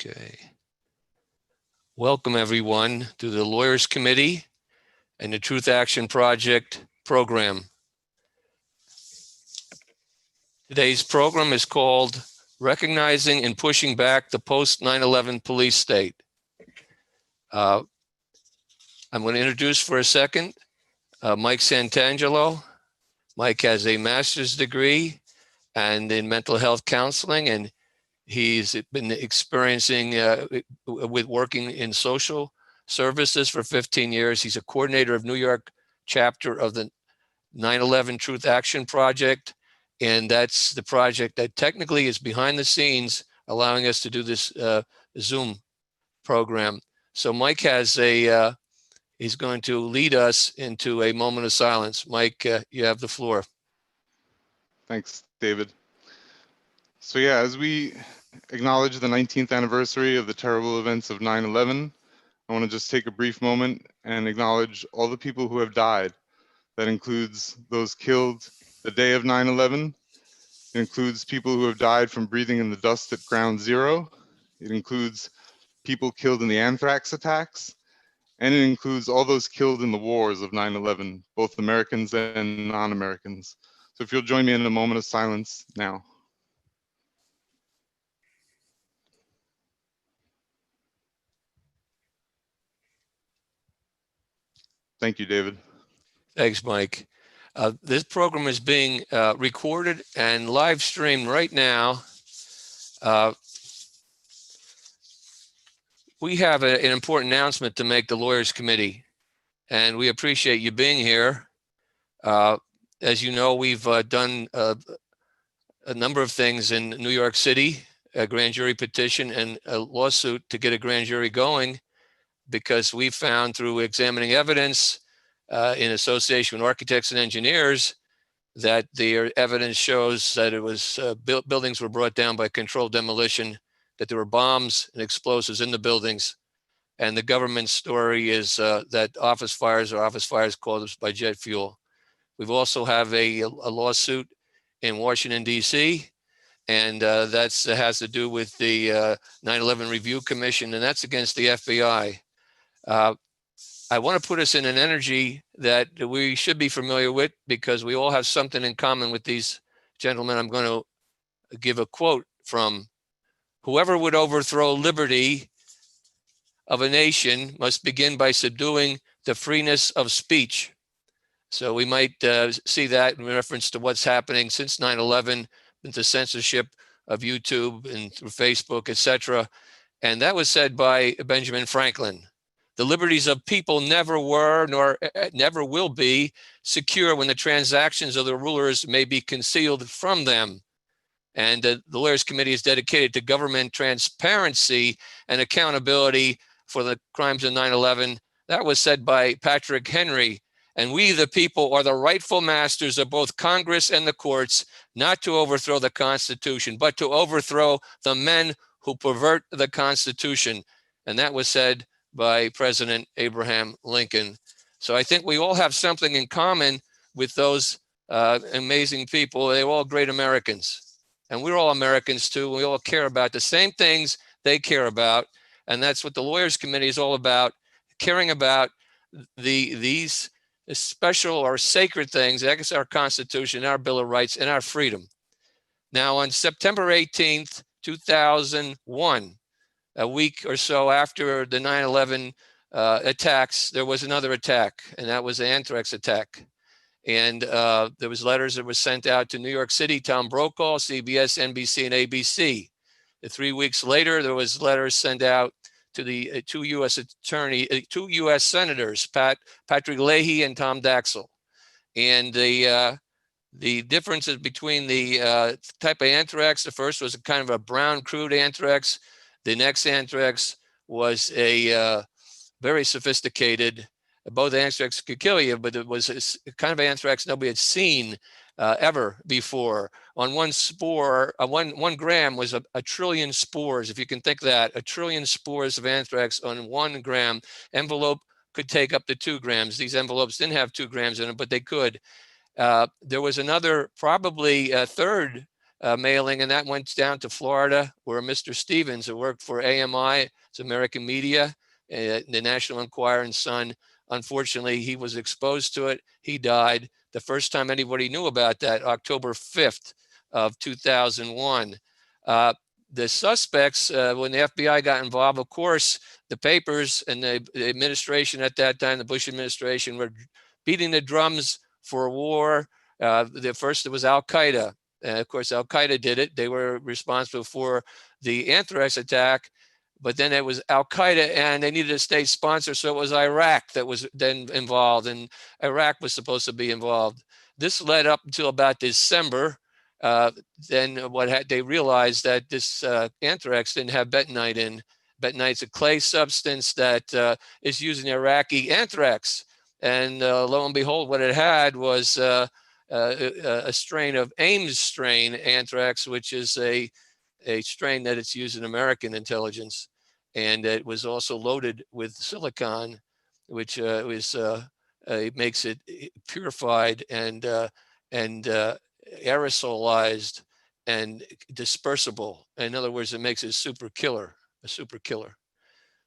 Okay. Welcome everyone to the Lawyers Committee and the Truth Action Project program. Today's program is called Recognizing and Pushing Back the Post 9/11 Police State. I'm going to introduce for a second Mike Santangelo. Mike has a master's degree and in mental health counseling, and he's been experiencing with working in social services for 15 years. He's a coordinator of New York chapter of the 9/11 Truth Action Project. And that's the project that technically is behind the scenes, allowing us to do this Zoom program. So Mike has he's going to lead us into a moment of silence. Mike, you have the floor. Thanks, David. So yeah, as we acknowledge the 19th anniversary of the terrible events of 9/11, I want to just take a brief moment and acknowledge all the people who have died. That includes those killed the day of 9/11. It includes people who have died from breathing in the dust at Ground Zero. It includes people killed in the anthrax attacks. And it includes all those killed in the wars of 9/11, both Americans and non-Americans. So if you'll join me in a moment of silence now. Thank you, David. Thanks, Mike. This program is being recorded and live streamed right now. We have an important announcement to make the Lawyers Committee, and we appreciate you being here. As you know, we've done a number of things in New York City, a grand jury petition and a lawsuit to get a grand jury going, because we found through examining evidence in association with architects and engineers that the evidence shows that it was buildings were brought down by controlled demolition, that there were bombs and explosives in the buildings. And the government story is that office fires are office fires caused by jet fuel. We've also have a lawsuit in Washington, D.C., and that has to do with the 9/11 Review Commission, and that's against the FBI. I want to put us in an energy that we should be familiar with, because we all have something in common with these gentlemen. I'm going to give a quote from: "Whoever would overthrow liberty of a nation must begin by subduing the freeness of speech." So we might see that in reference to what's happening since 9/11, with the censorship of YouTube and through Facebook, etc. And that was said by Benjamin Franklin. The liberties of people never were, nor never will be, secure when the transactions of the rulers may be concealed from them. And the Lawyers Committee is dedicated to government transparency and accountability for the crimes of 9/11. That was said by Patrick Henry. And we, the people, are the rightful masters of both Congress and the courts, not to overthrow the Constitution, but to overthrow the men who pervert the Constitution. And that was said by President Abraham Lincoln. So I think we all have something in common with those amazing people. They're all great Americans. And we're all Americans too. We all care about the same things they care about. And that's what the Lawyers Committee is all about, caring about these special or sacred things, I guess, our Constitution, our Bill of Rights, and our freedom. Now, on September 18th, 2001, a week or so after the 9/11 attacks, there was another attack, and that was the anthrax attack. And there was letters that were sent out to New York City, Tom Brokaw, CBS, NBC, and ABC. 3 weeks later, there was letters sent out to the two U.S. senators, Patrick Leahy and Tom Daxel. And the differences between the type of anthrax, the first was a kind of a brown crude anthrax. The next anthrax was a very sophisticated, both anthrax could kill you, but it was a kind of anthrax nobody had seen ever before. On one spore, 1 gram was a trillion spores. If you can think that, a trillion spores of anthrax on 1 gram. Envelope could take up to 2 grams. These envelopes didn't have 2 grams in them, but they could. There was another, probably a third mailing, and that went down to Florida, where Mr. Stevens, who worked for AMI, it's American Media, the National Enquirer and Sun, unfortunately, he was exposed to it. He died. The first time anybody knew about that, October 5th of 2001. The suspects, when the FBI got involved, of course, the papers and the administration at that time, the Bush administration, were beating the drums for war. First, it was Al-Qaeda. Of course, Al-Qaeda did it. They were responsible for the anthrax attack. But then it was Al-Qaeda, and they needed a state sponsor, so it was Iraq that was then involved, and Iraq was supposed to be involved. This led up until about December. Then they realized that this anthrax didn't have bentonite in. Bentonite's a clay substance that is used in Iraqi anthrax. And lo and behold, what it had was a strain of Ames strain anthrax, which is a strain that it's used in American intelligence. And it was also loaded with silicon, which makes it purified and aerosolized and dispersible. In other words, it makes it a super killer.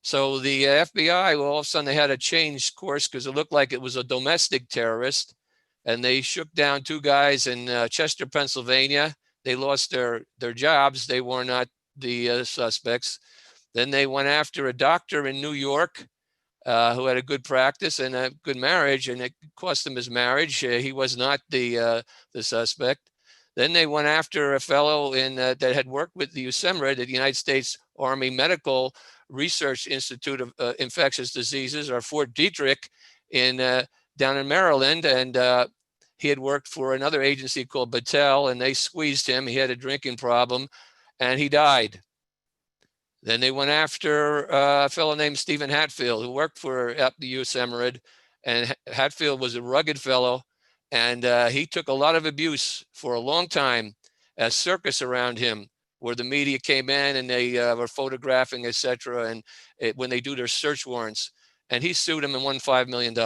So the FBI, well, all of a sudden they had to change course because it looked like it was a domestic terrorist. And they shook down 2 guys in Chester, Pennsylvania. They lost their jobs. They were not the suspects. Then they went after a doctor in New York who had a good practice and a good marriage, and it cost him his marriage. He was not the suspect. Then they went after a fellow that had worked with the USEMRID, the United States Army Medical Research Institute of Infectious Diseases, or Fort Detrick, down in Maryland, and he had worked for another agency called Battelle, and they squeezed him. He had a drinking problem, and he died. Then they went after a fellow named Stephen Hatfield, who worked for the USEMRID, and Hatfield was a rugged fellow, and he took a lot of abuse for a long time, a circus around him, where the media came in and they were photographing, etc. And when they do their search warrants, and he sued him and won $5 million.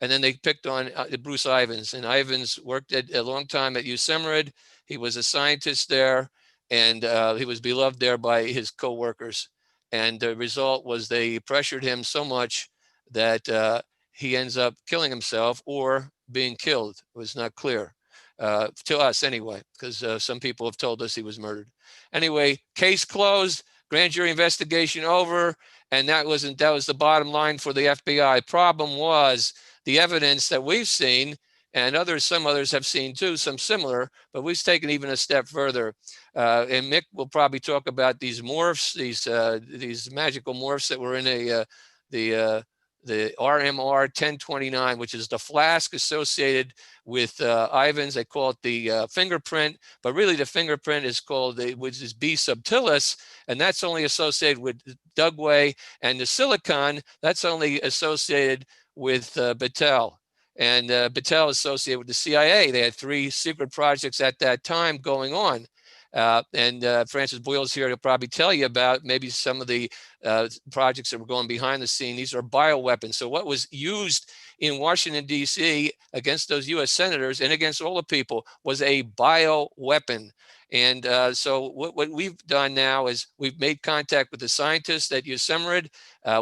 And then they picked on Bruce Ivins, and Ivins worked a long time at USEMRID. He was a scientist there, and he was beloved there by his co-workers. And the result was they pressured him so much that he ends up killing himself or being killed. It was not clear to us anyway, because some people have told us he was murdered. Anyway, case closed, grand jury investigation over, and that was the bottom line for the FBI. Problem was the evidence that we've seen, and some others have seen too, some similar, but we've taken even a step further. And Mick will probably talk about these morphs, these magical morphs that were in the RMR 1029, which is the flask associated with Ivins. They call it the fingerprint, but really the fingerprint is called, which is B subtilis, and that's only associated with Dugway, and the silicon, that's only associated with Battelle. And Battelle associated with the CIA. They had 3 secret projects at that time going on. And Francis Boyal is here to probably tell you about maybe some of the projects that were going behind the scene. These are bioweapons. So what was used in Washington, D.C. against those U.S. senators and against all the people was a bioweapon. And so what we've done now is we've made contact with the scientists at USEMRID.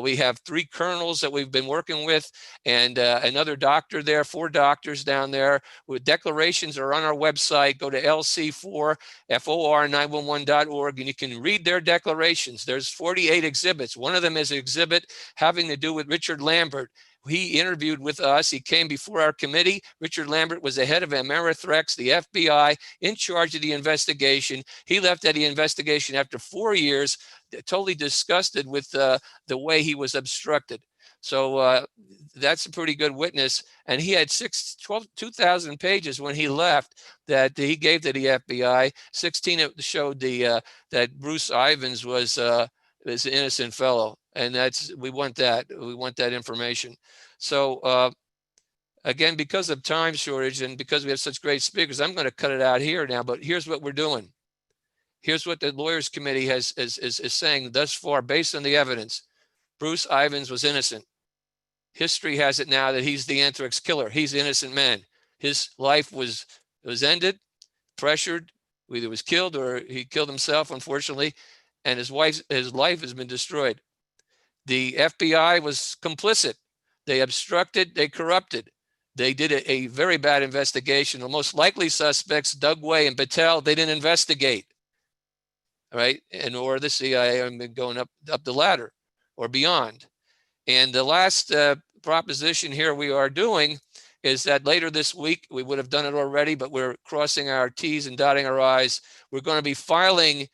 We have 3 colonels that we've been working with, and another doctor there, 4 doctors down there. With declarations are on our website. Go to lcfor911.org, and you can read their declarations. There's 48 exhibits. One of them is an exhibit having to do with Richard Lambert. He interviewed with us. He came before our committee. Richard Lambert was the head of Amerithrex, the FBI, in charge of the investigation. He left the investigation after 4 years, totally disgusted with the way he was obstructed. So that's a pretty good witness. And he had 2,000 pages when he left that he gave to the FBI. 16 showed that Bruce Ivins was an innocent fellow. And we want that information. So again, because of time shortage and because we have such great speakers, I'm going to cut it out here now, but here's what we're doing. Here's what the Lawyers Committee is saying thus far, based on the evidence. Bruce Ivins was innocent. History has it now that he's the anthrax killer. He's an innocent man. His life was ended, pressured, either was killed or he killed himself, unfortunately, and his life has been destroyed. The FBI was complicit. They obstructed, they corrupted. They did a very bad investigation. The most likely suspects, Dugway and Patel, they didn't investigate, right? And or the CIA have been going up the ladder or beyond. And the last proposition here we are doing is that later this week, we would have done it already, but we're crossing our T's and dotting our I's. We're going to be filing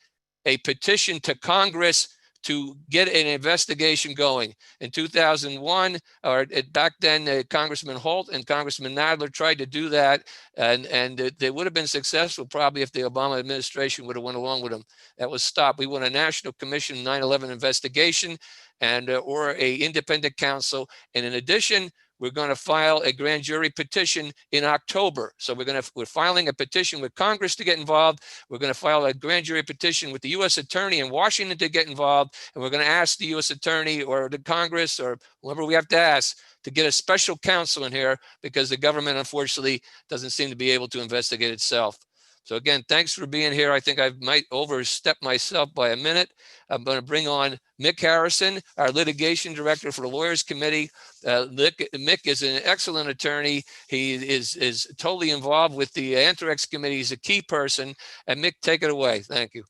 a petition to Congress to get an investigation going. In 2001, or back then, Congressman Holt and Congressman Nadler tried to do that, and they would have been successful probably if the Obama administration would have went along with them. That was stopped. We want a National Commission 9/11 investigation and or a independent counsel. And in addition, we're going to file a grand jury petition in October. So we're filing a petition with Congress to get involved. We're going to file a grand jury petition with the U.S. Attorney in Washington to get involved. And we're going to ask the U.S. Attorney or the Congress or whoever we have to ask to get a special counsel in here, because the government, unfortunately, doesn't seem to be able to investigate itself. So again, thanks for being here. I think I might overstep myself by a minute. I'm going to bring on Mick Harrison, our litigation director for the Lawyers Committee. Mick is an excellent attorney. He is totally involved with the Anthrax Committee. He's a key person. And Mick, take it away. Thank you.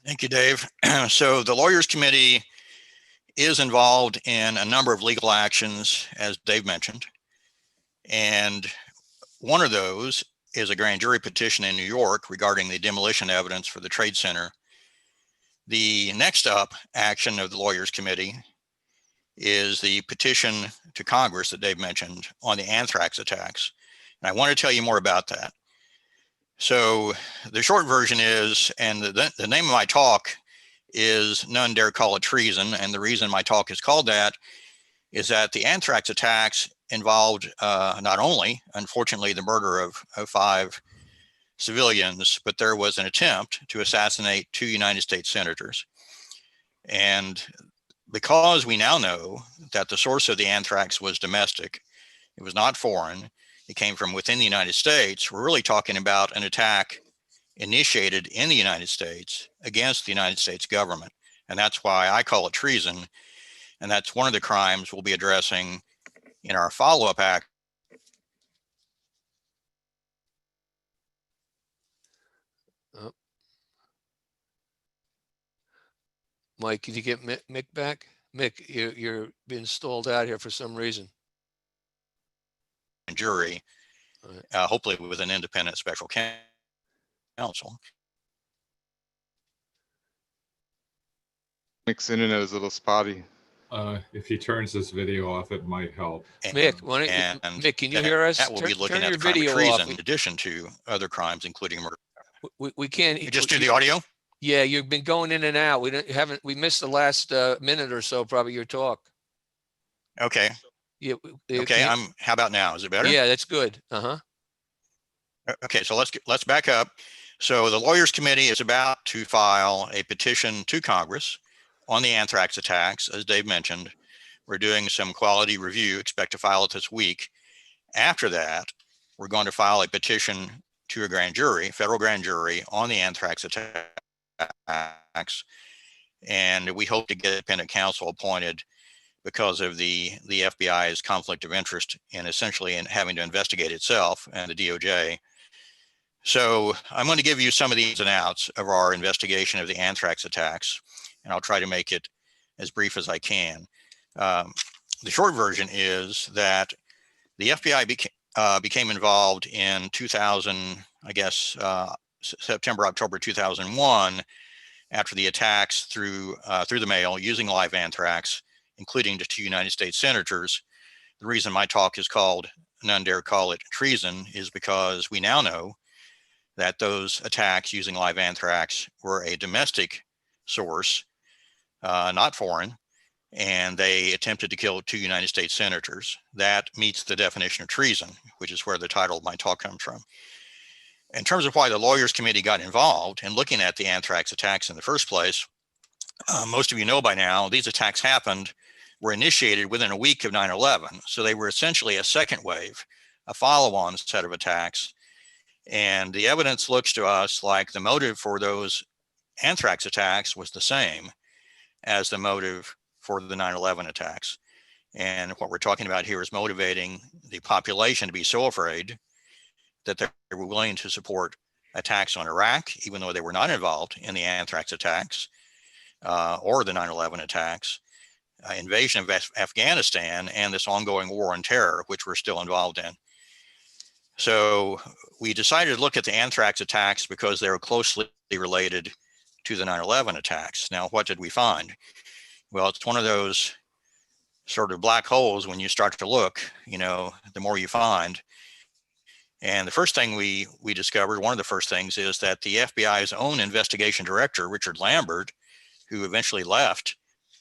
Thank you, Dave. So the Lawyers Committee is involved in a number of legal actions, as Dave mentioned. And one of those is a grand jury petition in New York regarding the demolition evidence for the Trade Center. The next up action of the Lawyers Committee is the petition to Congress that Dave mentioned on the anthrax attacks. And I want to tell you more about that. So the short version is, and the name of my talk is None Dare Call It Treason. And the reason my talk is called that is that the anthrax attacks involved not only, unfortunately, the murder of 5 civilians, but there was an attempt to assassinate 2 United States senators. And because we now know that the source of the anthrax was domestic, it was not foreign, it came from within the United States, we're really talking about an attack initiated in the United States against the United States government. And that's why I call it treason. And that's one of the crimes we'll be addressing in our follow-up act. Oh. Mike, can you get Mick back? Mick, you're being stalled out here for some reason. Jury, hopefully with an independent special counsel. Mick's internet is a little spotty. If he turns this video off, it might help. Mick, Mick, can you hear us? That will be looking at the crime of treason in addition to other crimes, including murder. We can't. You just do the audio? Yeah, you've been going in and out. We missed the last minute or so, probably, your talk. Okay. Yeah. Okay. How about now? Is it better? Yeah, that's good. Okay, so let's back up. So the Lawyers Committee is about to file a petition to Congress on the anthrax attacks. As Dave mentioned, we're doing some quality review, expect to file it this week. After that, we're going to file a petition to a grand jury, federal grand jury, on the anthrax attacks. And we hope to get independent counsel appointed because of the FBI's conflict of interest in essentially having to investigate itself and the DOJ. So I'm going to give you some of the ins and outs of our investigation of the anthrax attacks, and I'll try to make it as brief as I can. The short version is that the FBI became involved in 2000, I guess, September, October 2001, after the attacks through the mail using live anthrax, including the 2 United States senators. The reason my talk is called None Dare Call It Treason is because we now know that those attacks using live anthrax were a domestic source, not foreign, and they attempted to kill 2 United States senators. That meets the definition of treason, which is where the title of my talk comes from. In terms of why the Lawyers Committee got involved in looking at the anthrax attacks in the first place, most of you know by now, these attacks were initiated within a week of 9/11. So they were essentially a second wave, a follow-on set of attacks. And the evidence looks to us like the motive for those anthrax attacks was the same as the motive for the 9/11 attacks. And what we're talking about here is motivating the population to be so afraid that they were willing to support attacks on Iraq, even though they were not involved in the anthrax attacks or the 9/11 attacks, invasion of Afghanistan, and this ongoing war on terror, which we're still involved in. So we decided to look at the anthrax attacks because they were closely related to the 9/11 attacks. Now, what did we find? Well, it's one of those sort of black holes. When you start to look, you know, the more you find. And the first thing we discovered, one of the first things, is that the FBI's own investigation director, Richard Lambert, who eventually left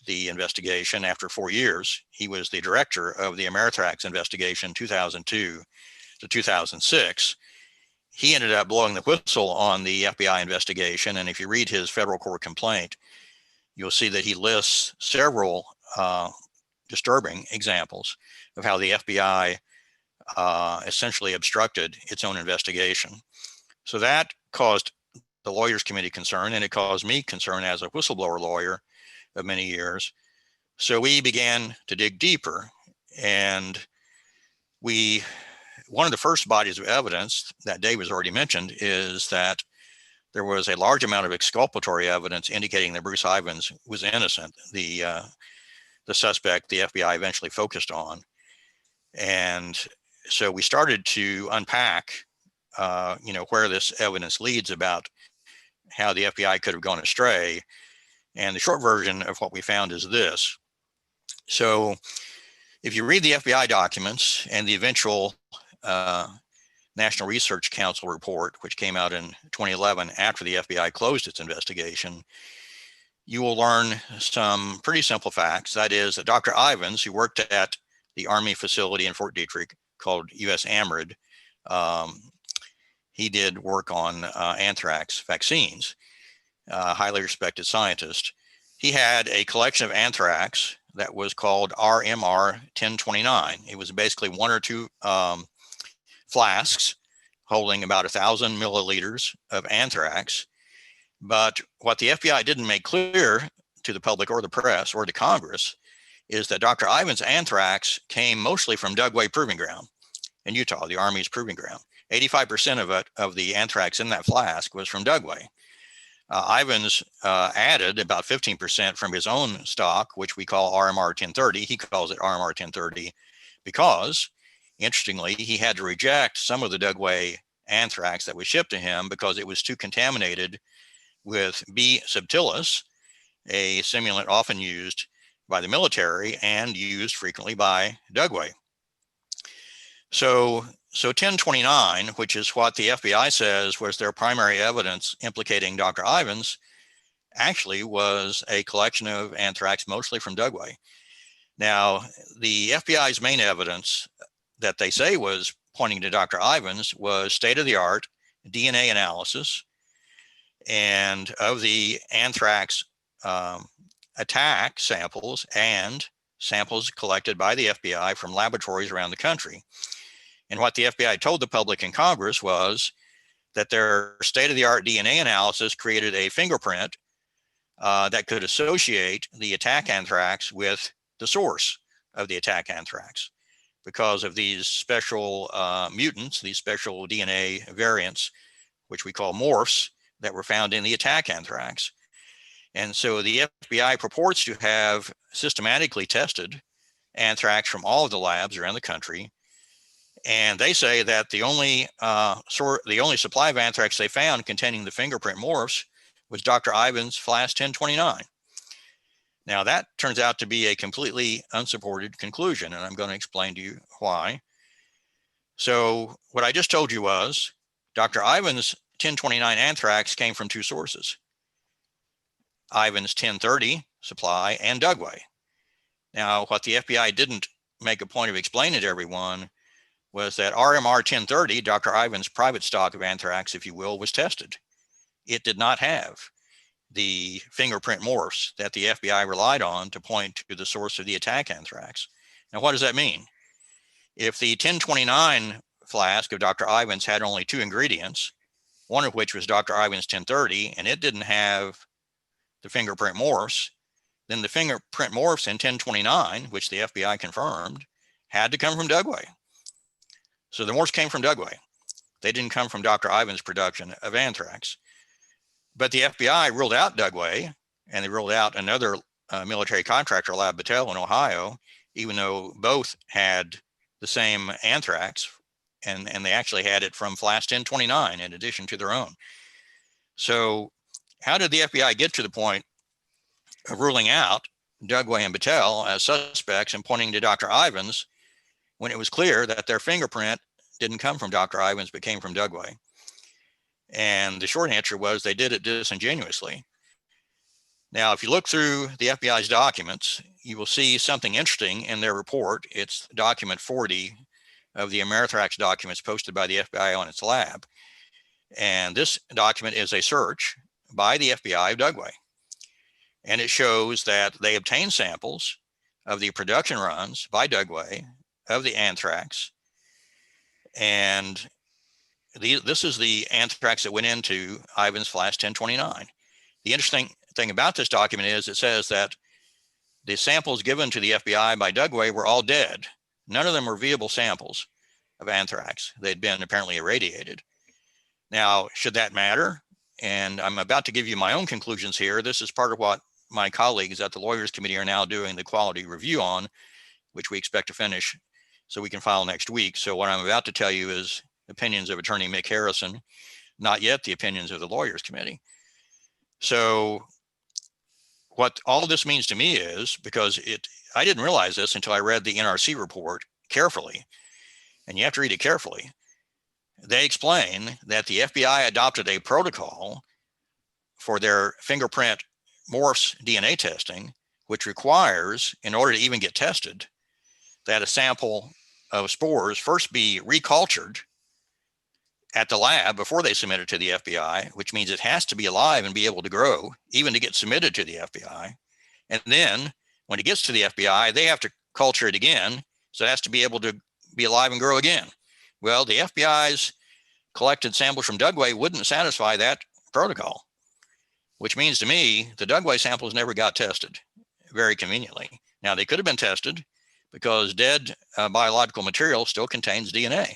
the investigation after 4 years, he was the director of the Amerithrax investigation 2002 to 2006. He ended up blowing the whistle on the FBI investigation. And if you read his federal court complaint, you'll see that he lists several disturbing examples of how the FBI essentially obstructed its own investigation. So that caused the Lawyers Committee concern, and it caused me concern as a whistleblower lawyer of many years. So we began to dig deeper, and one of the first bodies of evidence that Dave has already mentioned is that there was a large amount of exculpatory evidence indicating that Bruce Ivins was innocent, the suspect the FBI eventually focused on. And so we started to unpack, where this evidence leads about how the FBI could have gone astray. And the short version of what we found is this. So if you read the FBI documents and the eventual National Research Council report, which came out in 2011 after the FBI closed its investigation, you will learn some pretty simple facts. That is that Dr. Ivins, who worked at the Army facility in Fort Detrick called US AMRID, he did work on anthrax vaccines, highly respected scientist. He had a collection of anthrax that was called RMR 1029. It was basically one or two flasks holding about 1,000 milliliters of anthrax. But what the FBI didn't make clear to the public or the press or to Congress is that Dr. Ivins' anthrax came mostly from Dugway Proving Ground in Utah, the Army's proving ground. 85% of the anthrax in that flask was from Dugway. Ivins added about 15% from his own stock, which we call RMR 1030. He calls it RMR 1030 because, interestingly, he had to reject some of the Dugway anthrax that was shipped to him because it was too contaminated with B. subtilis, a simulant often used by the military and used frequently by Dugway. So 1029, which is what the FBI says was their primary evidence implicating Dr. Ivins, actually was a collection of anthrax mostly from Dugway. Now, the FBI's main evidence that they say was pointing to Dr. Ivins was state-of-the-art DNA analysis and of the anthrax attack samples and samples collected by the FBI from laboratories around the country. And what the FBI told the public and Congress was that their state-of-the-art DNA analysis created a fingerprint that could associate the attack anthrax with the source of the attack anthrax because of these special mutants, these special DNA variants, which we call morphs, that were found in the attack anthrax. And so the FBI purports to have systematically tested anthrax from all of the labs around the country. And they say that the only supply of anthrax they found containing the fingerprint morphs was Dr. Ivins' flask 1029. Now that turns out to be a completely unsupported conclusion, and I'm going to explain to you why. So what I just told you was Dr. Ivins' 1029 anthrax came from two sources, Ivins' 1030 supply and Dugway. Now, what the FBI didn't make a point of explaining to everyone was that RMR 1030, Dr. Ivins' private stock of anthrax, if you will, was tested. It did not have the fingerprint morphs that the FBI relied on to point to the source of the attack anthrax. Now, what does that mean? If the 1029 flask of Dr. Ivans had only 2 ingredients, one of which was Dr. Ivans 1030, and it didn't have the fingerprint morphs, then the fingerprint morphs in 1029, which the FBI confirmed, had to come from Dugway. So the morphs came from Dugway. They didn't come from Dr. Ivans' production of anthrax. But the FBI ruled out Dugway, and they ruled out another military contractor lab, Battelle in Ohio, even though both had the same anthrax, and they actually had it from flask 1029 in addition to their own. So how did the FBI get to the point of ruling out Dugway and Battelle as suspects and pointing to Dr. Ivans when it was clear that their fingerprint didn't come from Dr. Ivans but came from Dugway? And the short answer was they did it disingenuously. Now, if you look through the FBI's documents, you will see something interesting in their report. It's document 40 of the Amerithrax documents posted by the FBI on its lab. And this document is a search by the FBI of Dugway. And it shows that they obtained samples of the production runs by Dugway of the anthrax. And this is the anthrax that went into Ivans flask 1029. The interesting thing about this document is it says that the samples given to the FBI by Dugway were all dead. None of them were viable samples of anthrax. They'd been apparently irradiated. Now, should that matter? And I'm about to give you my own conclusions here. This is part of what my colleagues at the Lawyers Committee are now doing the quality review on, which we expect to finish so we can file next week. So what I'm about to tell you is opinions of Attorney Mick Harrison, not yet the opinions of the Lawyers Committee. So what all this means to me is, because I didn't realize this until I read the NRC report carefully, and you have to read it carefully. They explain that the FBI adopted a protocol for their fingerprint morphs DNA testing, which requires, in order to even get tested, that a sample of spores first be recultured at the lab before they submit it to the FBI, which means it has to be alive and be able to grow, even to get submitted to the FBI. And then when it gets to the FBI, they have to culture it again. So it has to be able to be alive and grow again. Well, the FBI's collected samples from Dugway wouldn't satisfy that protocol, which means to me, the Dugway samples never got tested very conveniently. Now, they could have been tested because dead biological material still contains DNA.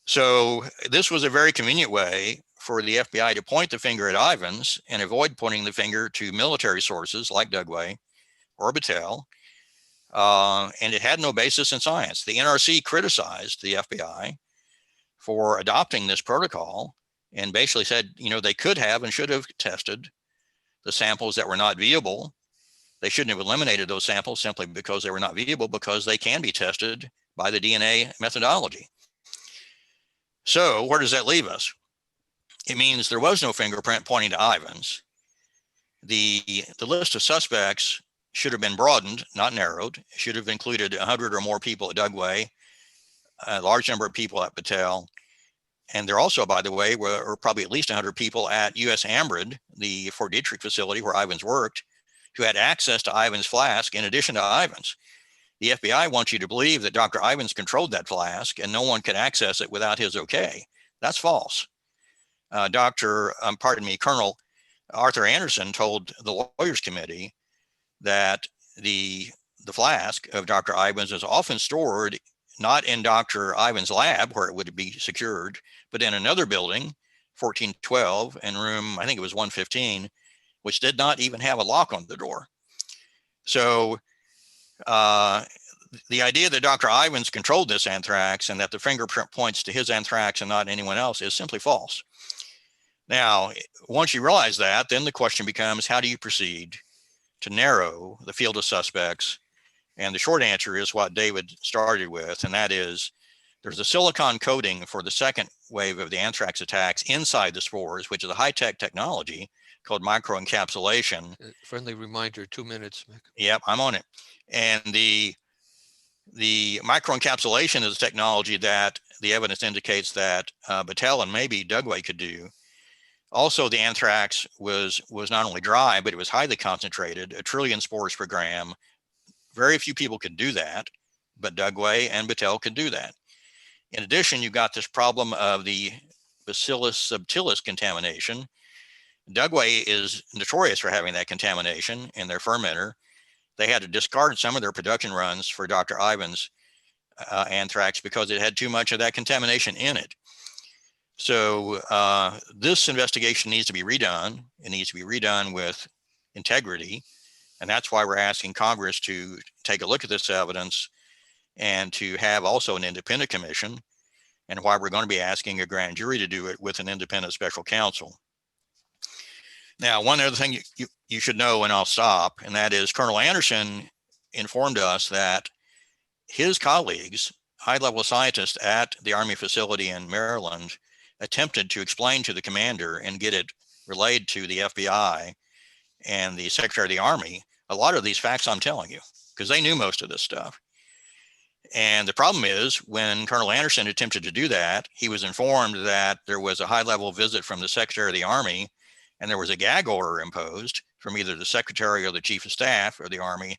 So this was a very convenient way for the FBI to point the finger at Ivans and avoid pointing the finger to military sources like Dugway or Battelle. And it had no basis in science. The NRC criticized the FBI for adopting this protocol and basically said, you know, they could have and should have tested the samples that were not viable. They shouldn't have eliminated those samples simply because they were not viable, because they can be tested by the DNA methodology. So where does that leave us? It means there was no fingerprint pointing to Ivans. The list of suspects should have been broadened, not narrowed. It should have included 100 or more people at Dugway, a large number of people at Battelle. And there also, by the way, were probably at least 100 people at US Ambrid, the Fort Detrick facility where Ivans worked, who had access to Ivans' flask in addition to Ivans. The FBI wants you to believe that Dr. Ivans controlled that flask and no one could access it without his okay. That's false. Colonel Arthur Anderson told the Lawyers Committee that the flask of Dr. Ivans is often stored not in Dr. Ivans' lab where it would be secured, but in another building, 1412, in room, I think it was 115, which did not even have a lock on the door. So the idea that Dr. Ivans controlled this anthrax and that the fingerprint points to his anthrax and not anyone else is simply false. Now, once you realize that, then the question becomes, how do you proceed to narrow the field of suspects? And the short answer is what David started with, and that is there's a silicon coating for the second wave of the anthrax attacks inside the spores, which is a high-tech technology called microencapsulation. Friendly reminder, 2 minutes, Mick. Yep, I'm on it. And the microencapsulation is a technology that the evidence indicates that Battelle and maybe Dugway could do. Also, the anthrax was not only dry, but it was highly concentrated, 1 trillion spores per gram. Very few people could do that, but Dugway and Battelle could do that. In addition, you got this problem of the Bacillus subtilis contamination. Dugway is notorious for having that contamination in their fermenter. They had to discard some of their production runs for Dr. Ivan's anthrax because it had too much of that contamination in it. So this investigation needs to be redone. It needs to be redone with integrity. And that's why we're asking Congress to take a look at this evidence and to have also an independent commission, and why we're going to be asking a grand jury to do it with an independent special counsel. Now, one other thing you should know, and I'll stop, and that is Colonel Anderson informed us that his colleagues, high-level scientists at the Army facility in Maryland, attempted to explain to the commander and get it relayed to the FBI and the Secretary of the Army a lot of these facts I'm telling you, because they knew most of this stuff. And the problem is, when Colonel Anderson attempted to do that, he was informed that there was a high-level visit from the Secretary of the Army, and there was a gag order imposed from either the Secretary or the Chief of Staff of the Army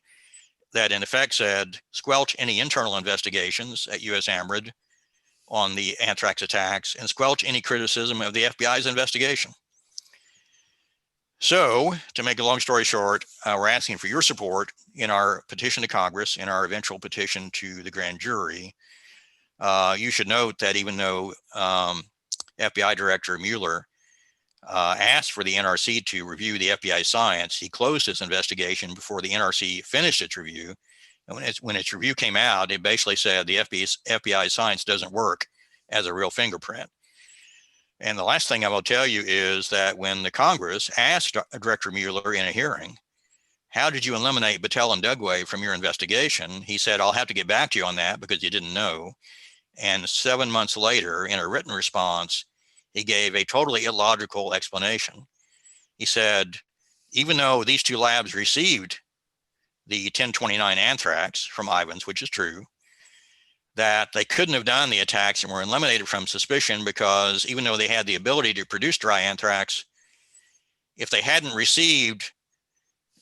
that in effect said, squelch any internal investigations at U.S. AMRID on the anthrax attacks and squelch any criticism of the FBI's investigation. So, to make a long story short, we're asking for your support in our petition to Congress, in our eventual petition to the grand jury. You should note that even though FBI Director Mueller asked for the NRC to review the FBI science, he closed his investigation before the NRC finished its review. And when its review came out, it basically said the FBI science doesn't work as a real fingerprint. And the last thing I will tell you is that when the Congress asked Director Mueller in a hearing, how did you eliminate Battelle and Dugway from your investigation? He said, I'll have to get back to you on that because you didn't know. And 7 months later, in a written response, he gave a totally illogical explanation. He said, even though these two labs received the 1029 anthrax from Ivans, which is true, that they couldn't have done the attacks and were eliminated from suspicion because even though they had the ability to produce dry anthrax, if they hadn't received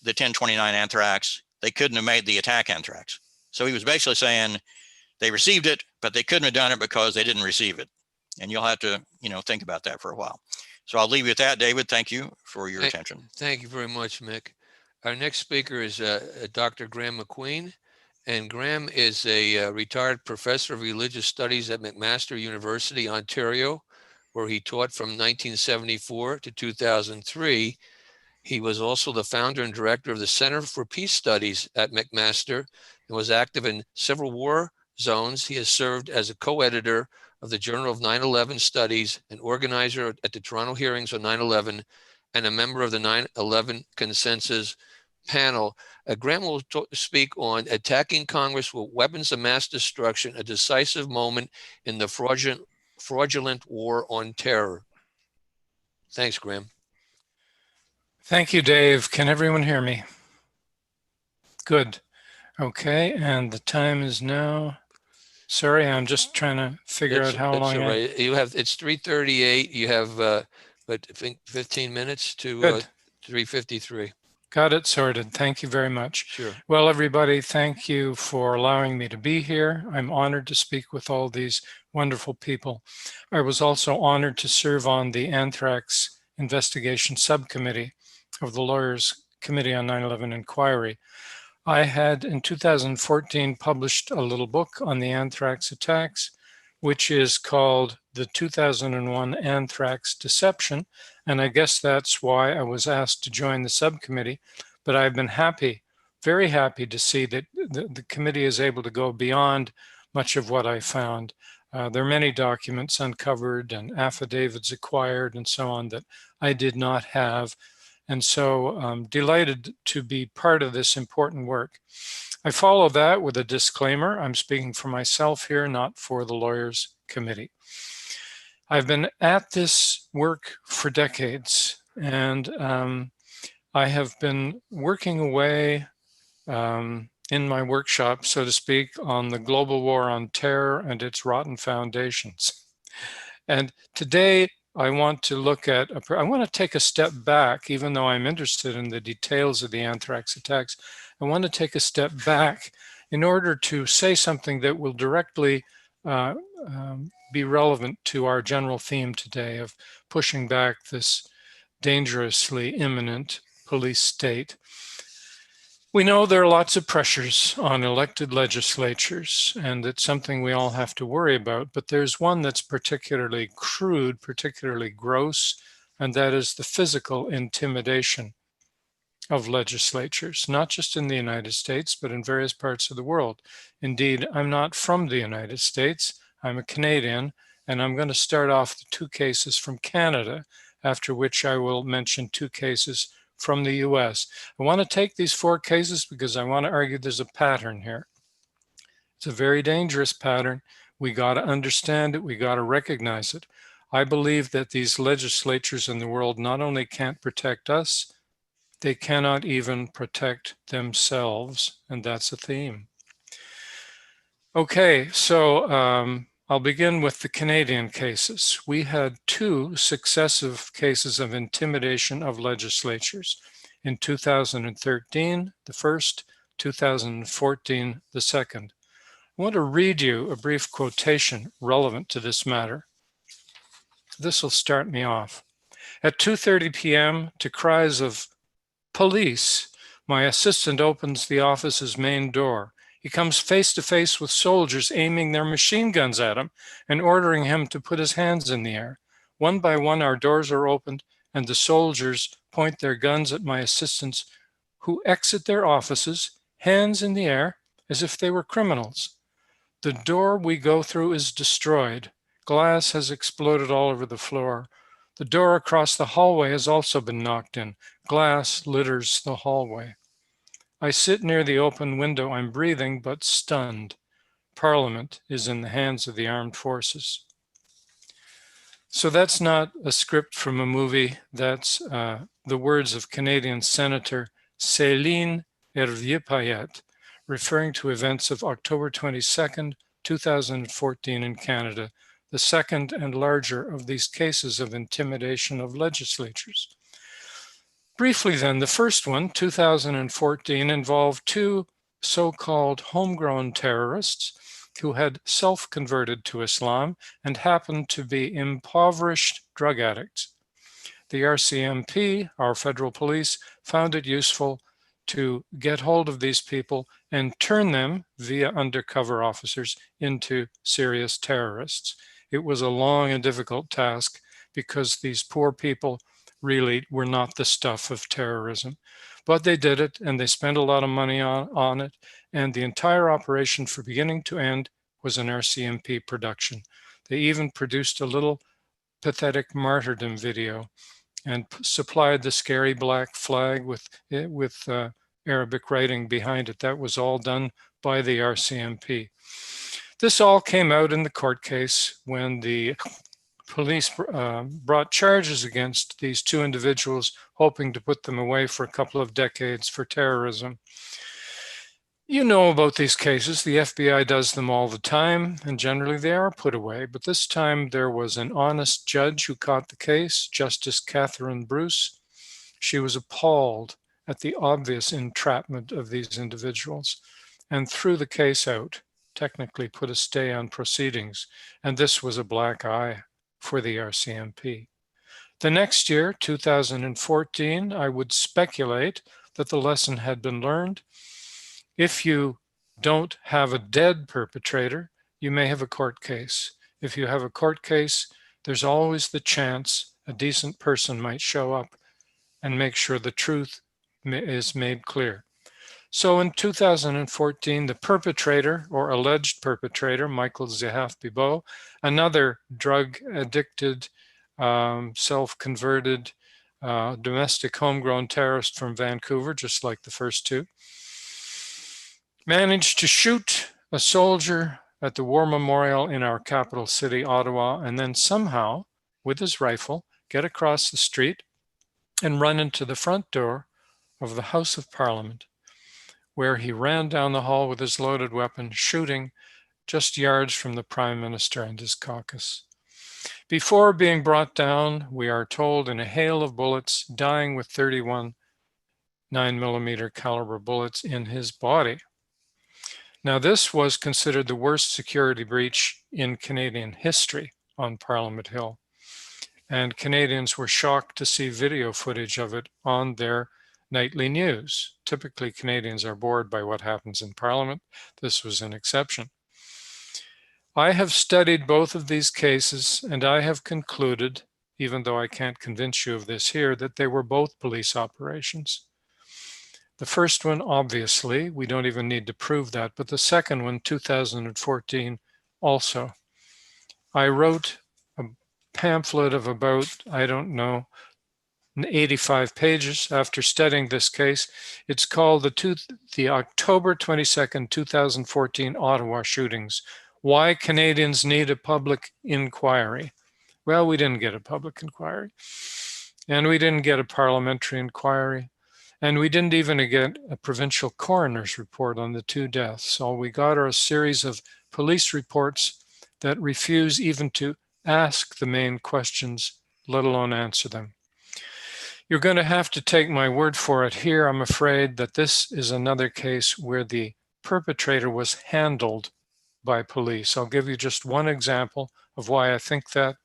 the 1029 anthrax, they couldn't have made the attack anthrax. So he was basically saying they received it, but they couldn't have done it because they didn't receive it. And you'll have to, think about that for a while. So I'll leave you with that, David. Thank you for your attention. Thank you very much, Mick. Our next speaker is Dr. Graeme MacQueen. And Graeme is a retired professor of religious studies at McMaster University, Ontario, where he taught from 1974 to 2003. He was also the founder and director of the Center for Peace Studies at McMaster and was active in several war zones. He has served as a co-editor of the Journal of 9/11 Studies, an organizer at the Toronto hearings on 9/11, and a member of the 9/11 Consensus panel. Graeme will speak on attacking Congress with weapons of mass destruction, a decisive moment in the fraudulent war on terror. Thanks, Graeme. Thank you, Dave. Can everyone hear me? Good. Okay, and the time is now, sorry, I'm just trying to figure out how long. Right. It's 3:38. You have, I think 15 minutes to 3:53. Got it sorted. Thank you very much. Sure. Well, everybody, thank you for allowing me to be here. I'm honored to speak with all these wonderful people. I was also honored to serve on the Anthrax Investigation Subcommittee of the Lawyers Committee on 9/11 Inquiry. I had in 2014 published a little book on the anthrax attacks, which is called The 2001 Anthrax Deception. And I guess that's why I was asked to join the subcommittee. But I've been happy, very happy to see that the committee is able to go beyond much of what I found. There are many documents uncovered and affidavits acquired and so on that I did not have. And so I'm delighted to be part of this important work. I follow that with a disclaimer. I'm speaking for myself here, not for the Lawyers Committee. I've been at this work for decades, and I have been working away in my workshop, so to speak, on the global war on terror and its rotten foundations. And today I want to look at, I want to take a step back, even though I'm interested in the details of the anthrax attacks. I want to take a step back in order to say something that will directly be relevant to our general theme today of pushing back this dangerously imminent police state. We know there are lots of pressures on elected legislatures, and it's something we all have to worry about, but there's one that's particularly crude, particularly gross, and that is the physical intimidation of legislatures, not just in the United States, but in various parts of the world. Indeed, I'm not from the United States, I'm a Canadian, and I'm going to start off the 2 cases from Canada, after which I will mention 2 cases from the US. I want to take these 4 cases because I want to argue there's a pattern here. It's a very dangerous pattern. We got to understand it. We got to recognize it. I believe that these legislatures in the world not only can't protect us, they cannot even protect themselves. And that's a theme. Okay, so I'll begin with the Canadian cases. We had 2 successive cases of intimidation of legislatures. In 2013, the first, 2014, the second. I want to read you a brief quotation relevant to this matter. This will start me off. At 2:30 p.m., to cries of "Police!" my assistant opens the office's main door. He comes face to face with soldiers aiming their machine guns at him and ordering him to put his hands in the air. One by one, our doors are opened and the soldiers point their guns at my assistants, who exit their offices, hands in the air, as if they were criminals. The door we go through is destroyed. Glass has exploded all over the floor. The door across the hallway has also been knocked in. Glass litters the hallway. I sit near the open window. I'm breathing, but stunned. Parliament is in the hands of the armed forces. So that's not a script from a movie. That's the words of Canadian Senator Céline Hervieux-Payette, referring to events of October 22nd, 2014 in Canada, the second and larger of these cases of intimidation of legislatures. Briefly then, the first one, 2014, involved 2 so-called homegrown terrorists who had self-converted to Islam and happened to be impoverished drug addicts. The RCMP, our federal police, found it useful to get hold of these people and turn them, via undercover officers, into serious terrorists. It was a long and difficult task because these poor people really were not the stuff of terrorism. But they did it, and they spent a lot of money on it, and the entire operation from beginning to end was an RCMP production. They even produced a little pathetic martyrdom video and supplied the scary black flag with Arabic writing behind it. That was all done by the RCMP. This all came out in the court case when the police brought charges against these 2 individuals, hoping to put them away for a couple of decades for terrorism. You know about these cases. The FBI does them all the time, and generally they are put away. But this time there was an honest judge who caught the case, Justice Catherine Bruce. She was appalled at the obvious entrapment of these individuals and threw the case out, technically put a stay on proceedings. And this was a black eye for the RCMP. The next year, 2014, I would speculate that the lesson had been learned. If you don't have a dead perpetrator, you may have a court case. If you have a court case, there's always the chance a decent person might show up and make sure the truth is made clear. So in 2014, the perpetrator or alleged perpetrator, Michael Zehaf-Bibeau, another drug-addicted, self-converted, domestic homegrown terrorist from Vancouver, just like the first 2, managed to shoot a soldier at the War Memorial in our capital city, Ottawa, and then somehow, with his rifle, get across the street and run into the front door of the House of Parliament, where he ran down the hall with his loaded weapon, shooting just yards from the Prime Minister and his caucus. Before being brought down, we are told, in a hail of bullets, dying with 31 9mm caliber bullets in his body. Now, this was considered the worst security breach in Canadian history on Parliament Hill. And Canadians were shocked to see video footage of it on their nightly news. Typically, Canadians are bored by what happens in Parliament. This was an exception. I have studied both of these cases, and I have concluded, even though I can't convince you of this here, that they were both police operations. The first one, obviously, we don't even need to prove that, but the second one, 2014, also. I wrote a pamphlet of about, I don't know, 85 pages after studying this case. It's called the October 22nd, 2014 Ottawa shootings. Why Canadians need a public inquiry. Well, we didn't get a public inquiry, and we didn't get a parliamentary inquiry, and we didn't even get a provincial coroner's report on the two deaths. All we got are a series of police reports that refuse even to ask the main questions, let alone answer them. You're going to have to take my word for it here. I'm afraid that this is another case where the perpetrator was handled by police. I'll give you just one example of why I think that.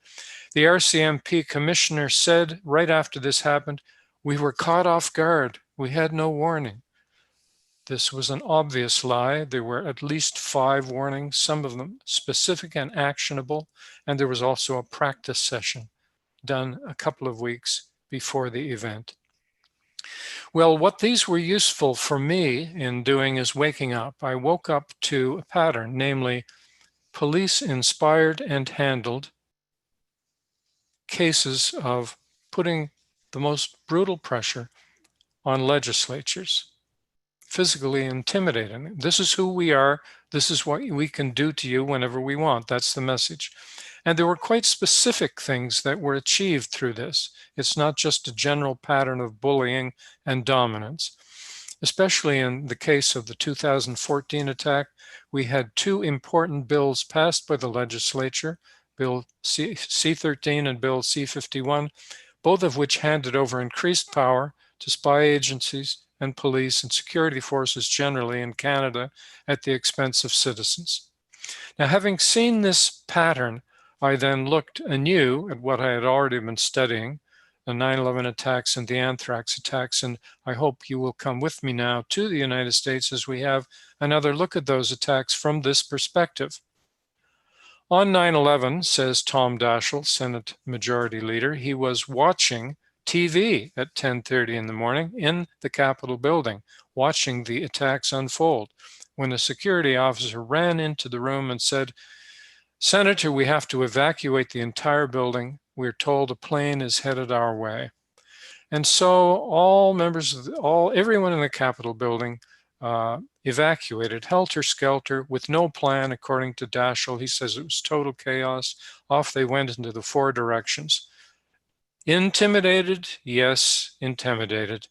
The RCMP commissioner said right after this happened, "We were caught off guard. We had no warning." This was an obvious lie. There were at least 5 warnings, some of them specific and actionable, and there was also a practice session done a couple of weeks before the event. Well, what these were useful for me in doing is waking up. I woke up to a pattern, namely police inspired and handled cases of putting the most brutal pressure on legislatures, physically intimidating. This is who we are. This is what we can do to you whenever we want. That's the message. And there were quite specific things that were achieved through this. It's not just a general pattern of bullying and dominance. Especially in the case of the 2014 attack, we had 2 important bills passed by the legislature, Bill C-13 and Bill C-51, both of which handed over increased power to spy agencies and police and security forces generally in Canada at the expense of citizens. Now, having seen this pattern, I then looked anew at what I had already been studying, the 9/11 attacks and the anthrax attacks, and I hope you will come with me now to the United States as we have another look at those attacks from this perspective. On 9/11, says Tom Daschle, Senate Majority Leader, he was watching TV at 10:30 in the morning in the Capitol building, watching the attacks unfold, when a security officer ran into the room and said, "Senator, we have to evacuate the entire building. We're told a plane is headed our way." And so all members of everyone in the Capitol building evacuated helter-skelter with no plan, according to Daschle. He says it was total chaos. Off they went into the 4 directions. Intimidated? Yes, intimidated.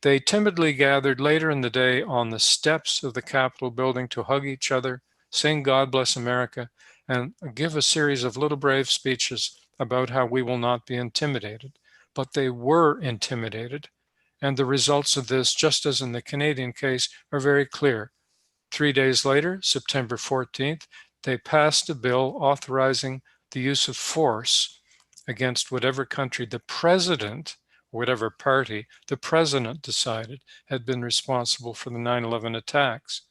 They timidly gathered later in the day on the steps of the Capitol building to hug each other, sing "God Bless America," and give a series of little brave speeches about how we will not be intimidated. But they were intimidated. And the results of this, just as in the Canadian case, are very clear. 3 days later, September 14th, they passed a bill authorizing the use of force against whatever country the president, whatever party the president decided had been responsible for the 9/11 attacks.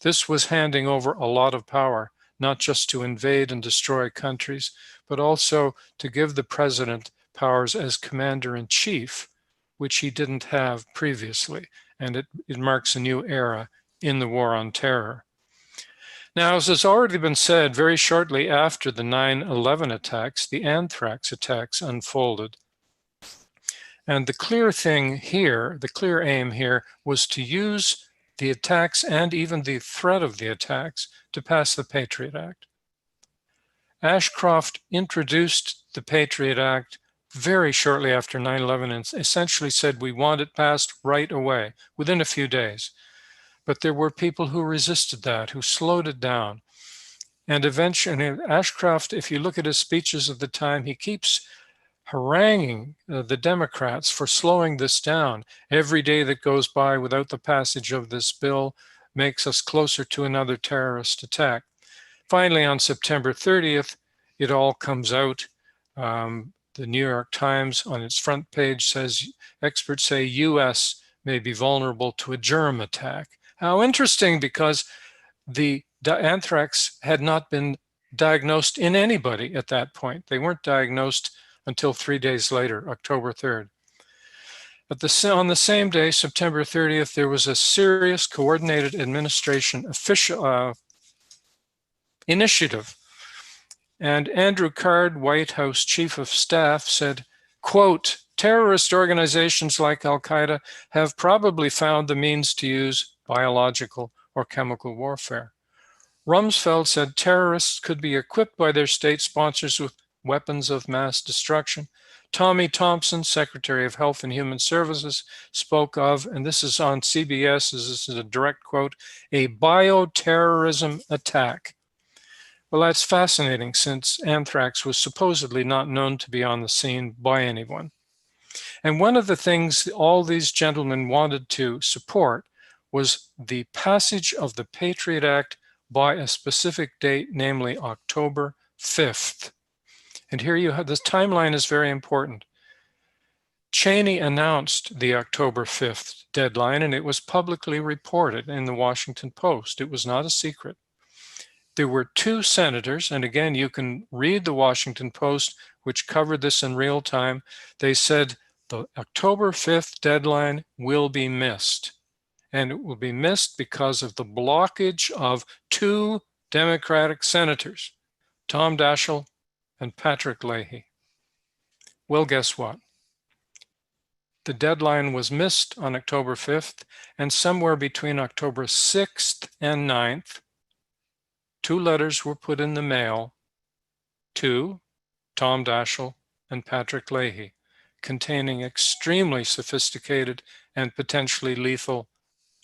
This was handing over a lot of power, not just to invade and destroy countries, but also to give the president powers as commander-in-chief, which he didn't have previously, and it marks a new era in the war on terror. Now, as has already been said, very shortly after the 9/11 attacks, the anthrax attacks unfolded. And the clear thing here, the clear aim here, was to use the attacks and even the threat of the attacks to pass the Patriot Act. Ashcroft introduced the Patriot Act very shortly after 9/11 and essentially said we want it passed right away, within a few days. But there were people who resisted that, who slowed it down. And eventually, Ashcroft, if you look at his speeches of the time, he keeps haranguing the Democrats for slowing this down. Every day that goes by without the passage of this bill makes us closer to another terrorist attack. Finally, on September 30th, it all comes out. The New York Times on its front page says, experts say US may be vulnerable to a germ attack. How interesting, because the anthrax had not been diagnosed in anybody at that point. They weren't diagnosed until 3 days later, October 3rd. On the same day, September 30th, there was a serious coordinated administration initiative. And Andrew Card, White House Chief of Staff, said, quote, terrorist organizations like Al-Qaeda have probably found the means to use biological or chemical warfare. Rumsfeld said terrorists could be equipped by their state sponsors with weapons of mass destruction. Tommy Thompson, Secretary of Health and Human Services, spoke of, and this is on CBS, this is a direct quote, a bioterrorism attack. Well, that's fascinating, since anthrax was supposedly not known to be on the scene by anyone. And one of the things all these gentlemen wanted to support was the passage of the Patriot Act by a specific date, namely October 5th. And here you have, this timeline is very important. Cheney announced the October 5th deadline, and it was publicly reported in the Washington Post. It was not a secret. There were 2 senators, and again, you can read the Washington Post, which covered this in real time. They said the October 5th deadline will be missed. And it will be missed because of the blockage of 2 Democratic senators, Tom Daschle and Patrick Leahy. Well, guess what? The deadline was missed on October 5th, and somewhere between October 6th and 9th, 2 letters were put in the mail to Tom Daschle and Patrick Leahy, containing extremely sophisticated and potentially lethal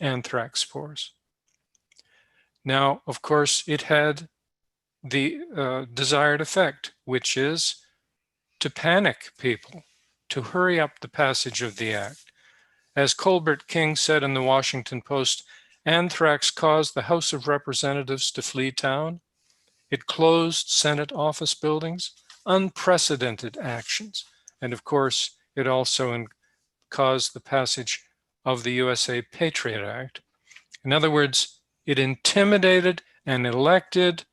anthrax spores. Now, of course, it had the desired effect, which is to panic people, to hurry up the passage of the act. As Colbert King said in the Washington Post, anthrax caused the House of Representatives to flee town. It closed Senate office buildings, unprecedented actions. And of course, it also caused the passage of the USA Patriot Act. In other words, it intimidated an elected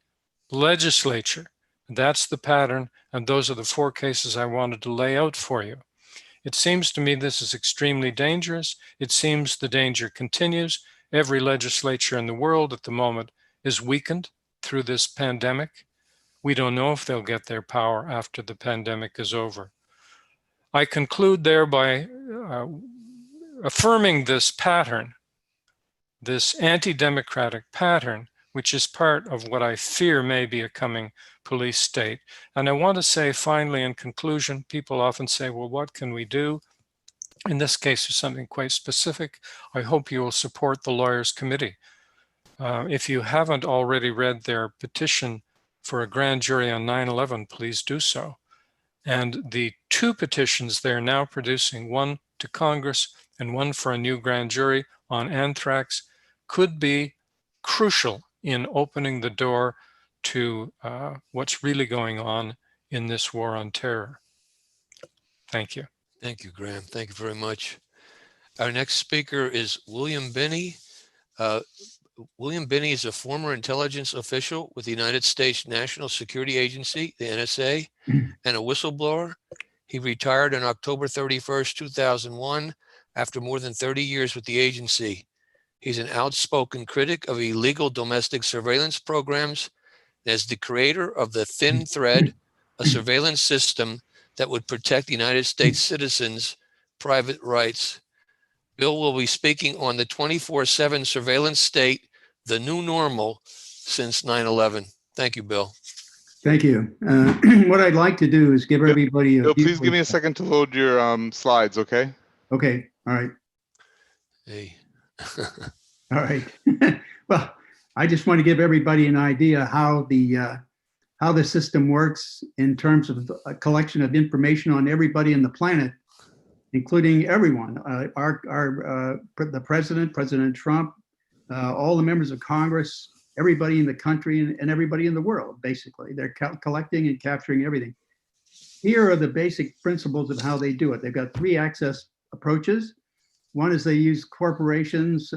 legislature. That's the pattern, and those are the 4 cases I wanted to lay out for you. It seems to me this is extremely dangerous. It seems the danger continues. Every legislature in the world at the moment is weakened through this pandemic. We don't know if they'll get their power after the pandemic is over. I conclude there by affirming this pattern, this anti-democratic pattern, which is part of what I fear may be a coming police state. And I want to say finally, in conclusion, people often say, well, what can we do? In this case, there's something quite specific. I hope you will support the Lawyers Committee. If you haven't already read their petition for a grand jury on 9/11, please do so. And the 2 petitions they're now producing, one to Congress and one for a new grand jury on anthrax, could be crucial in opening the door to what's really going on in this war on terror. Thank you. Thank you, Graeme. Thank you very much. Our next speaker is William Binney. William Binney is a former intelligence official with the United States National Security Agency, the NSA, and a whistleblower. He retired on October 31st, 2001, after more than 30 years with the agency. He's an outspoken critic of illegal domestic surveillance programs, and as the creator of the Thin Thread, a surveillance system that would protect United States citizens' private rights. Bill will be speaking on the 24/7 surveillance state, the new normal since 9/11. Thank you, Bill. Thank you. What I'd like to do is give everybody Bill, please give me a second to load your slides, okay? Okay, all right. Hey. All right. Well, I just want to give everybody an idea how the system works in terms of a collection of information on everybody on the planet, including everyone, the president, President Trump, all the members of Congress, everybody in the country and everybody in the world, basically. They're collecting and capturing everything. Here are the basic principles of how they do it. They've got 3 access approaches. One is they use corporations,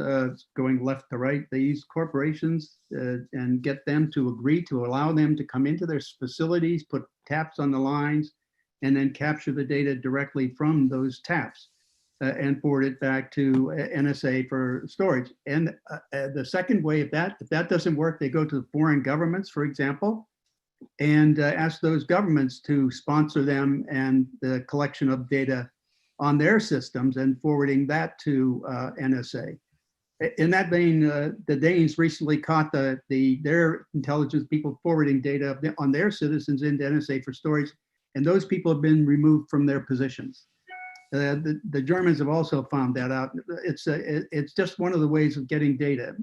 going left to right. They use corporations and get them to agree to allow them to come into their facilities, put taps on the lines, and then capture the data directly from those taps and forward it back to NSA for storage. And the second way, if that doesn't work, they go to the foreign governments, for example, and ask those governments to sponsor them and the collection of data on their systems and forwarding that to NSA. In that vein, the Danes recently caught their intelligence people forwarding data on their citizens into NSA for storage, and those people have been removed from their positions. The Germans have also found that out. It's just one of the ways of getting data.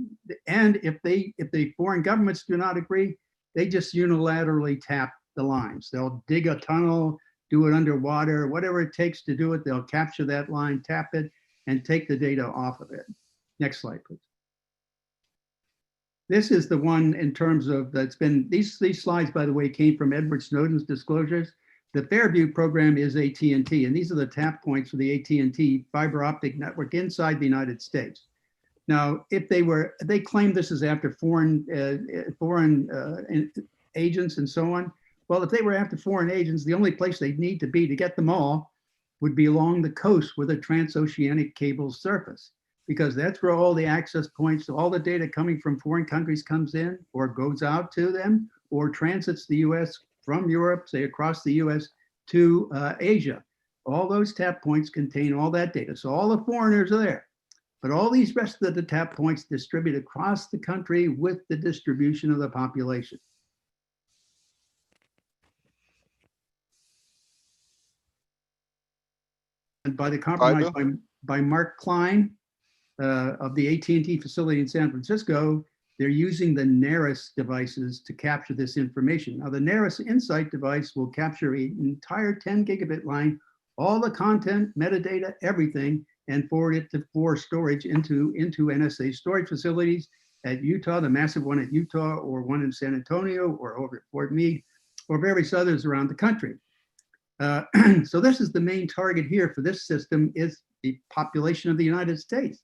And if the foreign governments do not agree, they just unilaterally tap the lines. They'll dig a tunnel, do it underwater, whatever it takes to do it. They'll capture that line, tap it, and take the data off of it. Next slide, please. This is the one in terms of that's been, these slides, by the way, came from Edward Snowden's disclosures. The Fairview program is AT&T, and these are the tap points for the AT&T fiber optic network inside the United States. Now, if they claim this is after foreign agents and so on. Well, if they were after foreign agents, the only place they'd need to be to get them all would be along the coast where the transoceanic cables surface, because that's where all the access points, all the data coming from foreign countries comes in or goes out to them or transits the US from Europe, say across the US to Asia. All those tap points contain all that data. So all the foreigners are there, but all these rest of the tap points distribute across the country with the distribution of the population. And by the compromise by Mark Klein of the AT&T facility in San Francisco, they're using the NARIS devices to capture this information. Now, the NARIS Insight device will capture an entire 10 gigabit line, all the content, metadata, everything, and forward it for storage into NSA storage facilities at Utah, the massive one at Utah, or one in San Antonio, or over at Fort Meade, or various others around the country. So this is the main target here for this system is the population of the United States,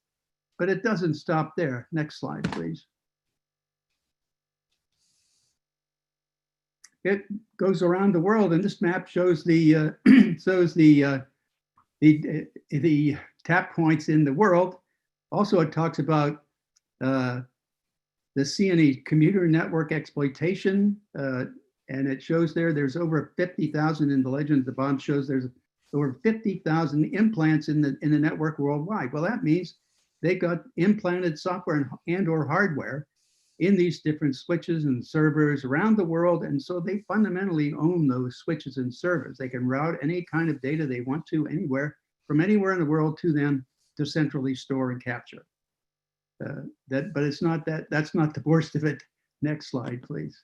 but it doesn't stop there. Next slide, please. It goes around the world, and this map shows the tap points in the world. Also, it talks about the CNE commuter network exploitation. And it shows there's over 50,000 in the legend. The bomb shows there's over 50,000 implants in the network worldwide. Well, that means they got implanted software and or hardware in these different switches and servers around the world. And so they fundamentally own those switches and servers. They can route any kind of data they want to anywhere, from anywhere in the world to them to centrally store and capture. But it's not that's not the worst of it. Next slide, please.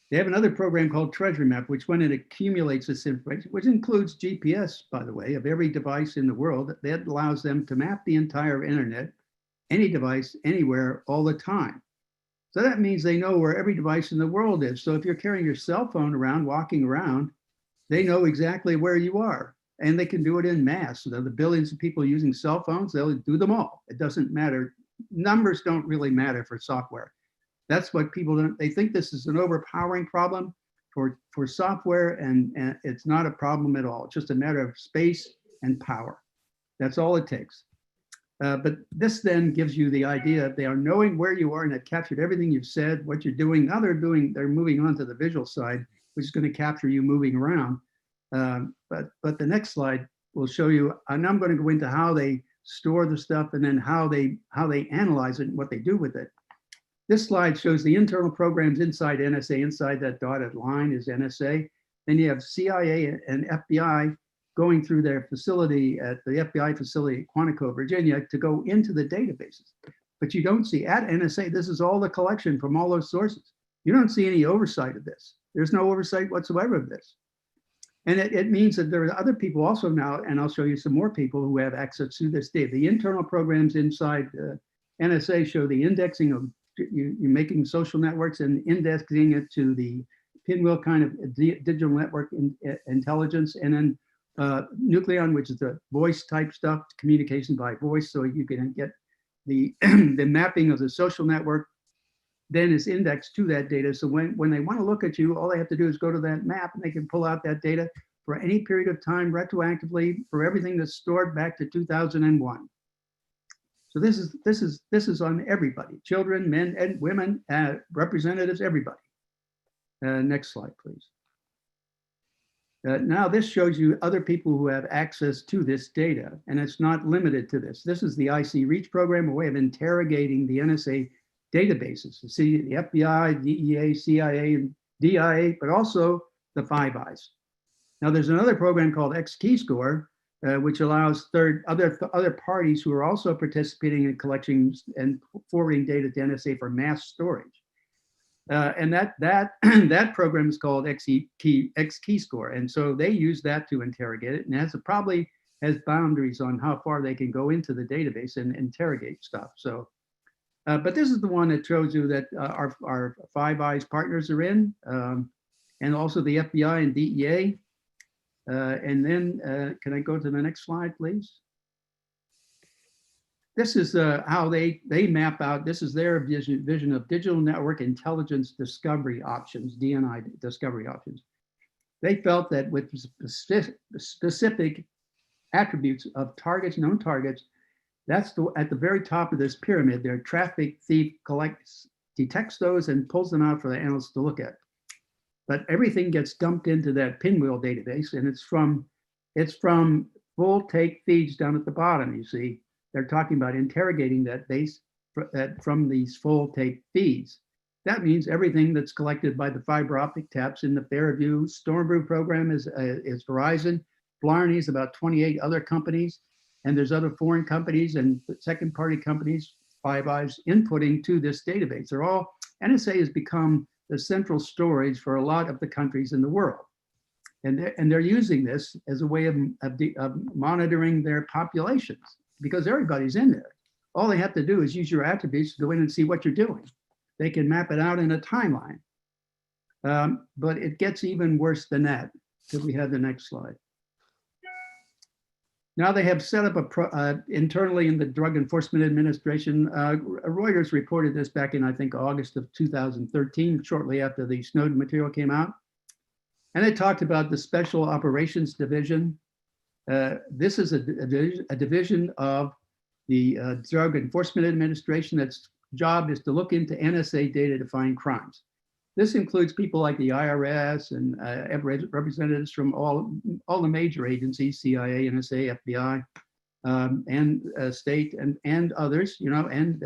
They have another program called Treasury Map, which when it accumulates this information, which includes GPS, by the way, of every device in the world, that allows them to map the entire internet, any device, anywhere, all the time. So that means they know where every device in the world is. So if you're carrying your cell phone around, walking around, they know exactly where you are. And they can do it in mass. So the billions of people using cell phones, they'll do them all. It doesn't matter. Numbers don't really matter for software. That's what people don't, they think this is an overpowering problem for software, and it's not a problem at all. It's just a matter of space and power. That's all it takes. But this then gives you the idea they are knowing where you are, and it captured everything you've said, what you're doing. Now they're moving on to the visual side, which is going to capture you moving around. But the next slide will show you, and I'm going to go into how they store the stuff and then how they analyze it and what they do with it. This slide shows the internal programs inside NSA. Inside that dotted line is NSA. Then you have CIA and FBI going through their facility at the FBI facility at Quantico, Virginia, to go into the databases. But you don't see at NSA, this is all the collection from all those sources. You don't see any oversight of this. There's no oversight whatsoever of this. And it means that there are other people also now, and I'll show you some more people who have access to this data. The internal programs inside NSA show the indexing of you making social networks and indexing it to the pinwheel kind of digital network intelligence, and then Nucleon, which is the voice type stuff, communication by voice, so you can get the the mapping of the social network then is indexed to that data. So when they want to look at you, all they have to do is go to that map and they can pull out that data for any period of time retroactively for everything that's stored back to 2001. So this is on everybody, children, men and women, representatives, everybody. Next slide, please. Now this shows you other people who have access to this data, and it's not limited to this. This is the IC Reach program, a way of interrogating the NSA databases, the FBI, DEA, CIA, and DIA, but also the Five Eyes. Now there's another program called X-Keyscore, which allows other parties who are also participating in collecting and forwarding data to NSA for mass storage. And that program is called X-Keyscore, and so they use that to interrogate it, and probably has boundaries on how far they can go into the database and interrogate stuff. So, but this is the one that shows you that our Five Eyes partners are in, and also the FBI and DEA. And then, can I go to the next slide, please? This is how they map out, this is their vision of digital network intelligence discovery options, DNI discovery options. They felt that with specific attributes of targets, known targets, that's at the very top of this pyramid, their traffic thief detects those and pulls them out for the analysts to look at. But everything gets dumped into that pinwheel database, and it's from full take feeds down at the bottom, you see. They're talking about interrogating that base from these full take feeds. That means everything that's collected by the fiber optic taps in the Fairview Stormbrew program is Verizon. Blarney is about 28 other companies, and there's other foreign companies and second party companies, Five Eyes, inputting to this database. They're all, NSA has become the central storage for a lot of the countries in the world. And they're using this as a way of monitoring their populations, because everybody's in there. All they have to do is use your attributes to go in and see what you're doing. They can map it out in a timeline. But it gets even worse than that. Could we have the next slide? Now they have set up internally in the Drug Enforcement Administration. Reuters reported this back in, I think, August of 2013, shortly after the Snowden material came out. And they talked about the Special Operations Division. This is a division of the Drug Enforcement Administration that's job is to look into NSA data to find crimes. This includes people like the IRS and representatives from all the major agencies, CIA, NSA, FBI, and state and others, you know, and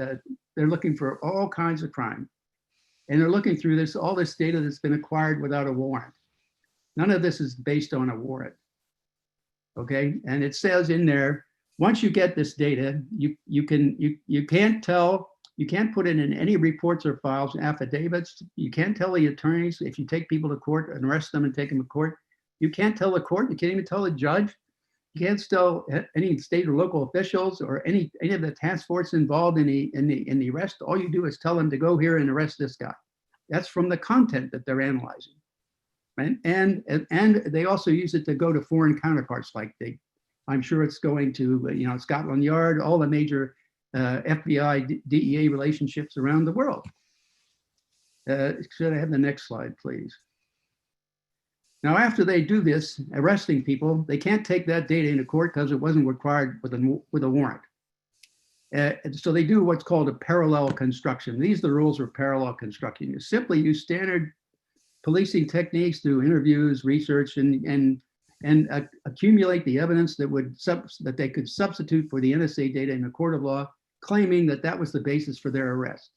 they're looking for all kinds of crime. And they're looking through all this data that's been acquired without a warrant. None of this is based on a warrant. Okay, and it says in there, once you get this data, you can't tell, you can't put it in any reports or files, affidavits. You can't tell the attorneys if you take people to court and arrest them and take them to court. You can't tell the court. You can't even tell the judge. You can't tell any state or local officials or any of the task force involved in the arrest. All you do is tell them to go here and arrest this guy. That's from the content that they're analyzing. Right? And they also use it to go to foreign counterparts, like I'm sure it's going to Scotland Yard, all the major FBI, DEA relationships around the world. Should I have the next slide, please? Now, after they do this, arresting people, they can't take that data into court because it wasn't required with a warrant. So they do what's called a parallel construction. These are the rules for parallel construction. You simply use standard policing techniques through interviews, research, and accumulate the evidence that they could substitute for the NSA data in a court of law, claiming that that was the basis for their arrest.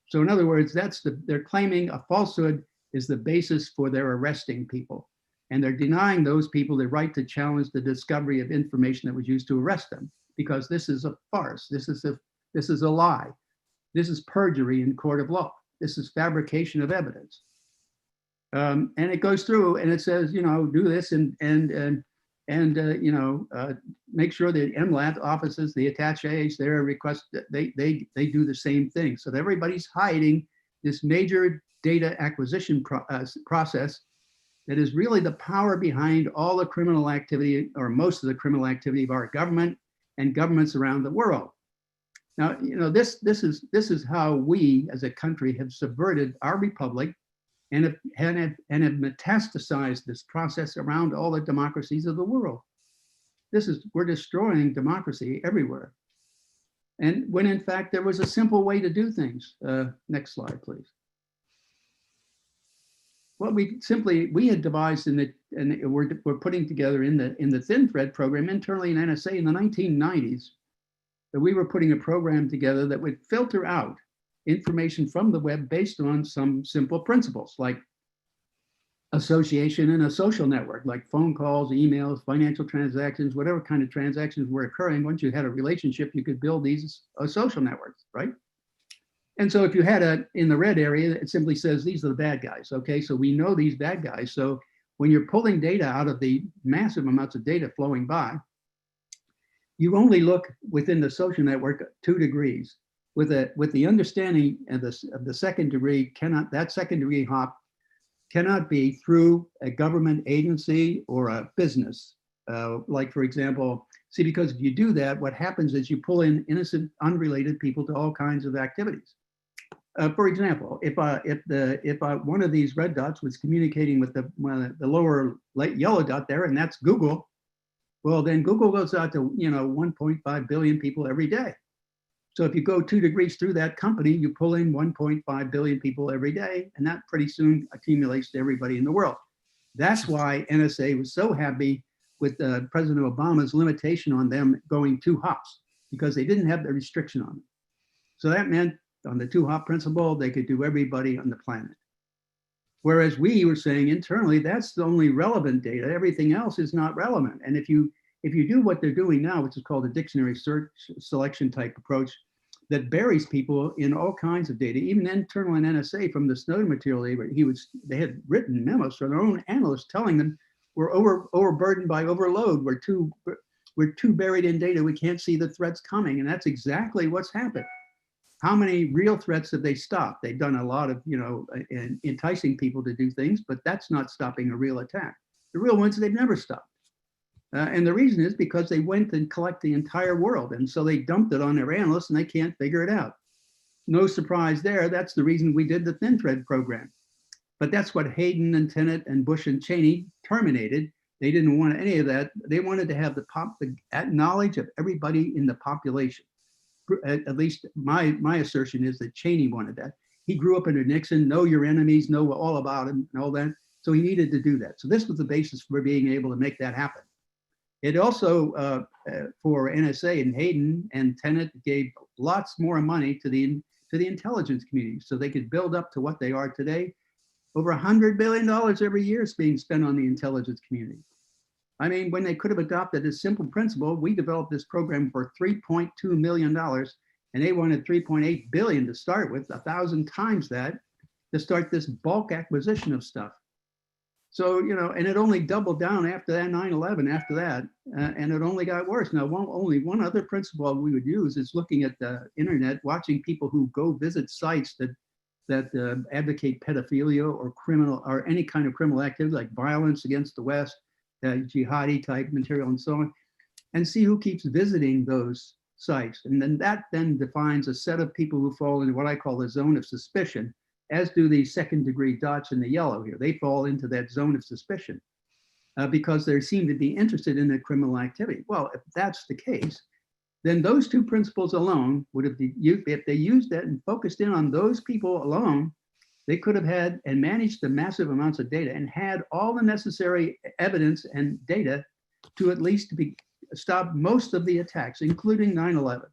So in other words, they're claiming a falsehood is the basis for their arresting people. And they're denying those people the right to challenge the discovery of information that was used to arrest them, because this is a farce. This is a lie. This is perjury in court of law. This is fabrication of evidence. And it goes through and it says, you know, do this and you know, make sure the MLAT offices, the attaches, their request, they do the same thing. So that everybody's hiding this major data acquisition process that is really the power behind all the criminal activity, or most of the criminal activity of our government and governments around the world. Now, you know, this is how we as a country have subverted our republic and have metastasized this process around all the democracies of the world. We're destroying democracy everywhere. And when in fact, there was a simple way to do things. Next slide, please. What we had devised and we're putting together in the Thin Thread program internally in NSA in the 1990s, that we were putting a program together that would filter out information from the web based on some simple principles like association in a social network, like phone calls, emails, financial transactions, whatever kind of transactions were occurring. Once you had a relationship, you could build these social networks, right? And so if you had in the red area, it simply says, these are the bad guys. Okay, so we know these bad guys. So when you're pulling data out of the massive amounts of data flowing by, you only look within the social network 2 degrees. With the understanding of the second degree, that second degree hop cannot be through a government agency or a business. Like for example, see, because if you do that, what happens is you pull in innocent, unrelated people to all kinds of activities. For example, if one of these red dots was communicating with the lower light yellow dot there, and that's Google, well, then Google goes out to 1.5 billion people every day. So if you go 2 degrees through that company, you pull in 1.5 billion people every day, and that pretty soon accumulates to everybody in the world. That's why NSA was so happy with President Obama's limitation on them going 2 hops, because they didn't have the restriction on them. So that meant on the 2 hop principle, they could do everybody on the planet. Whereas we were saying internally, that's the only relevant data. Everything else is not relevant. And if you do what they're doing now, which is called a dictionary search selection type approach, that buries people in all kinds of data, even internal in NSA from the Snowden material, they had written memos from their own analysts telling them we're overburdened by overload. We're too buried in data. We can't see the threats coming. And that's exactly what's happened. How many real threats have they stopped? They've done a lot of, enticing people to do things, but that's not stopping a real attack. The real ones, they've never stopped. And the reason is because they went and collect the entire world. And so they dumped it on their analysts and they can't figure it out. No surprise there. That's the reason we did the Thin Thread program. But that's what Hayden and Tenet and Bush and Cheney terminated. They didn't want any of that. They wanted to have the knowledge of everybody in the population. At least my assertion is that Cheney wanted that. He grew up under Nixon, know your enemies, know all about him and all that. So he needed to do that. So this was the basis for being able to make that happen. It also, for NSA and Hayden and Tenet, gave lots more money to the intelligence community so they could build up to what they are today. Over $100 billion every year is being spent on the intelligence community. I mean, when they could have adopted this simple principle, we developed this program for $3.2 million, and they wanted $3.8 billion to start with, 1,000 times that, to start this bulk acquisition of stuff. So, and it only doubled down after that 9/11 after that, and it only got worse. Now, only one other principle we would use is looking at the internet, watching people who go visit sites that advocate pedophilia or criminal or any kind of criminal activity like violence against the West, jihadi type material and so on, and see who keeps visiting those sites. And then that defines a set of people who fall into what I call the zone of suspicion, as do the second degree dots in the yellow here. They fall into that zone of suspicion because they seem to be interested in the criminal activity. Well, if that's the case, then those 2 principles alone would have been used. If they used that and focused in on those people alone, they could have had and managed the massive amounts of data and had all the necessary evidence and data to at least stop most of the attacks, including 9/11.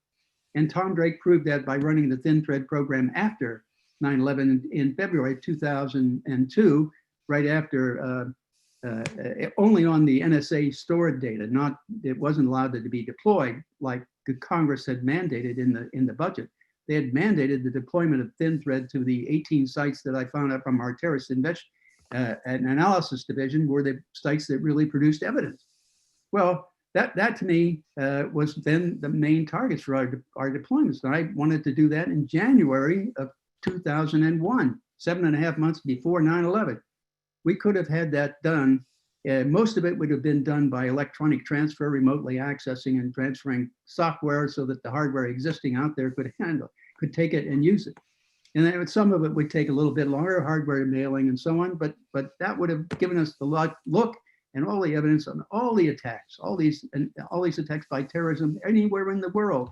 And Tom Drake proved that by running the Thin Thread program after 9/11 in February 2002, right after, only on the NSA stored data, it wasn't allowed to be deployed like the Congress had mandated in the budget. They had mandated the deployment of Thin Thread to the 18 sites that I found out from our terrorist an analysis division were the sites that really produced evidence. Well, that to me was then the main targets for our deployments. And I wanted to do that in January of 2001, 7.5 months before 9/11. We could have had that done. Most of it would have been done by electronic transfer, remotely accessing and transferring software so that the hardware existing out there could take it and use it. And then some of it would take a little bit longer, hardware mailing and so on, but that would have given us the look and all the evidence on all the attacks, all these attacks by terrorism anywhere in the world.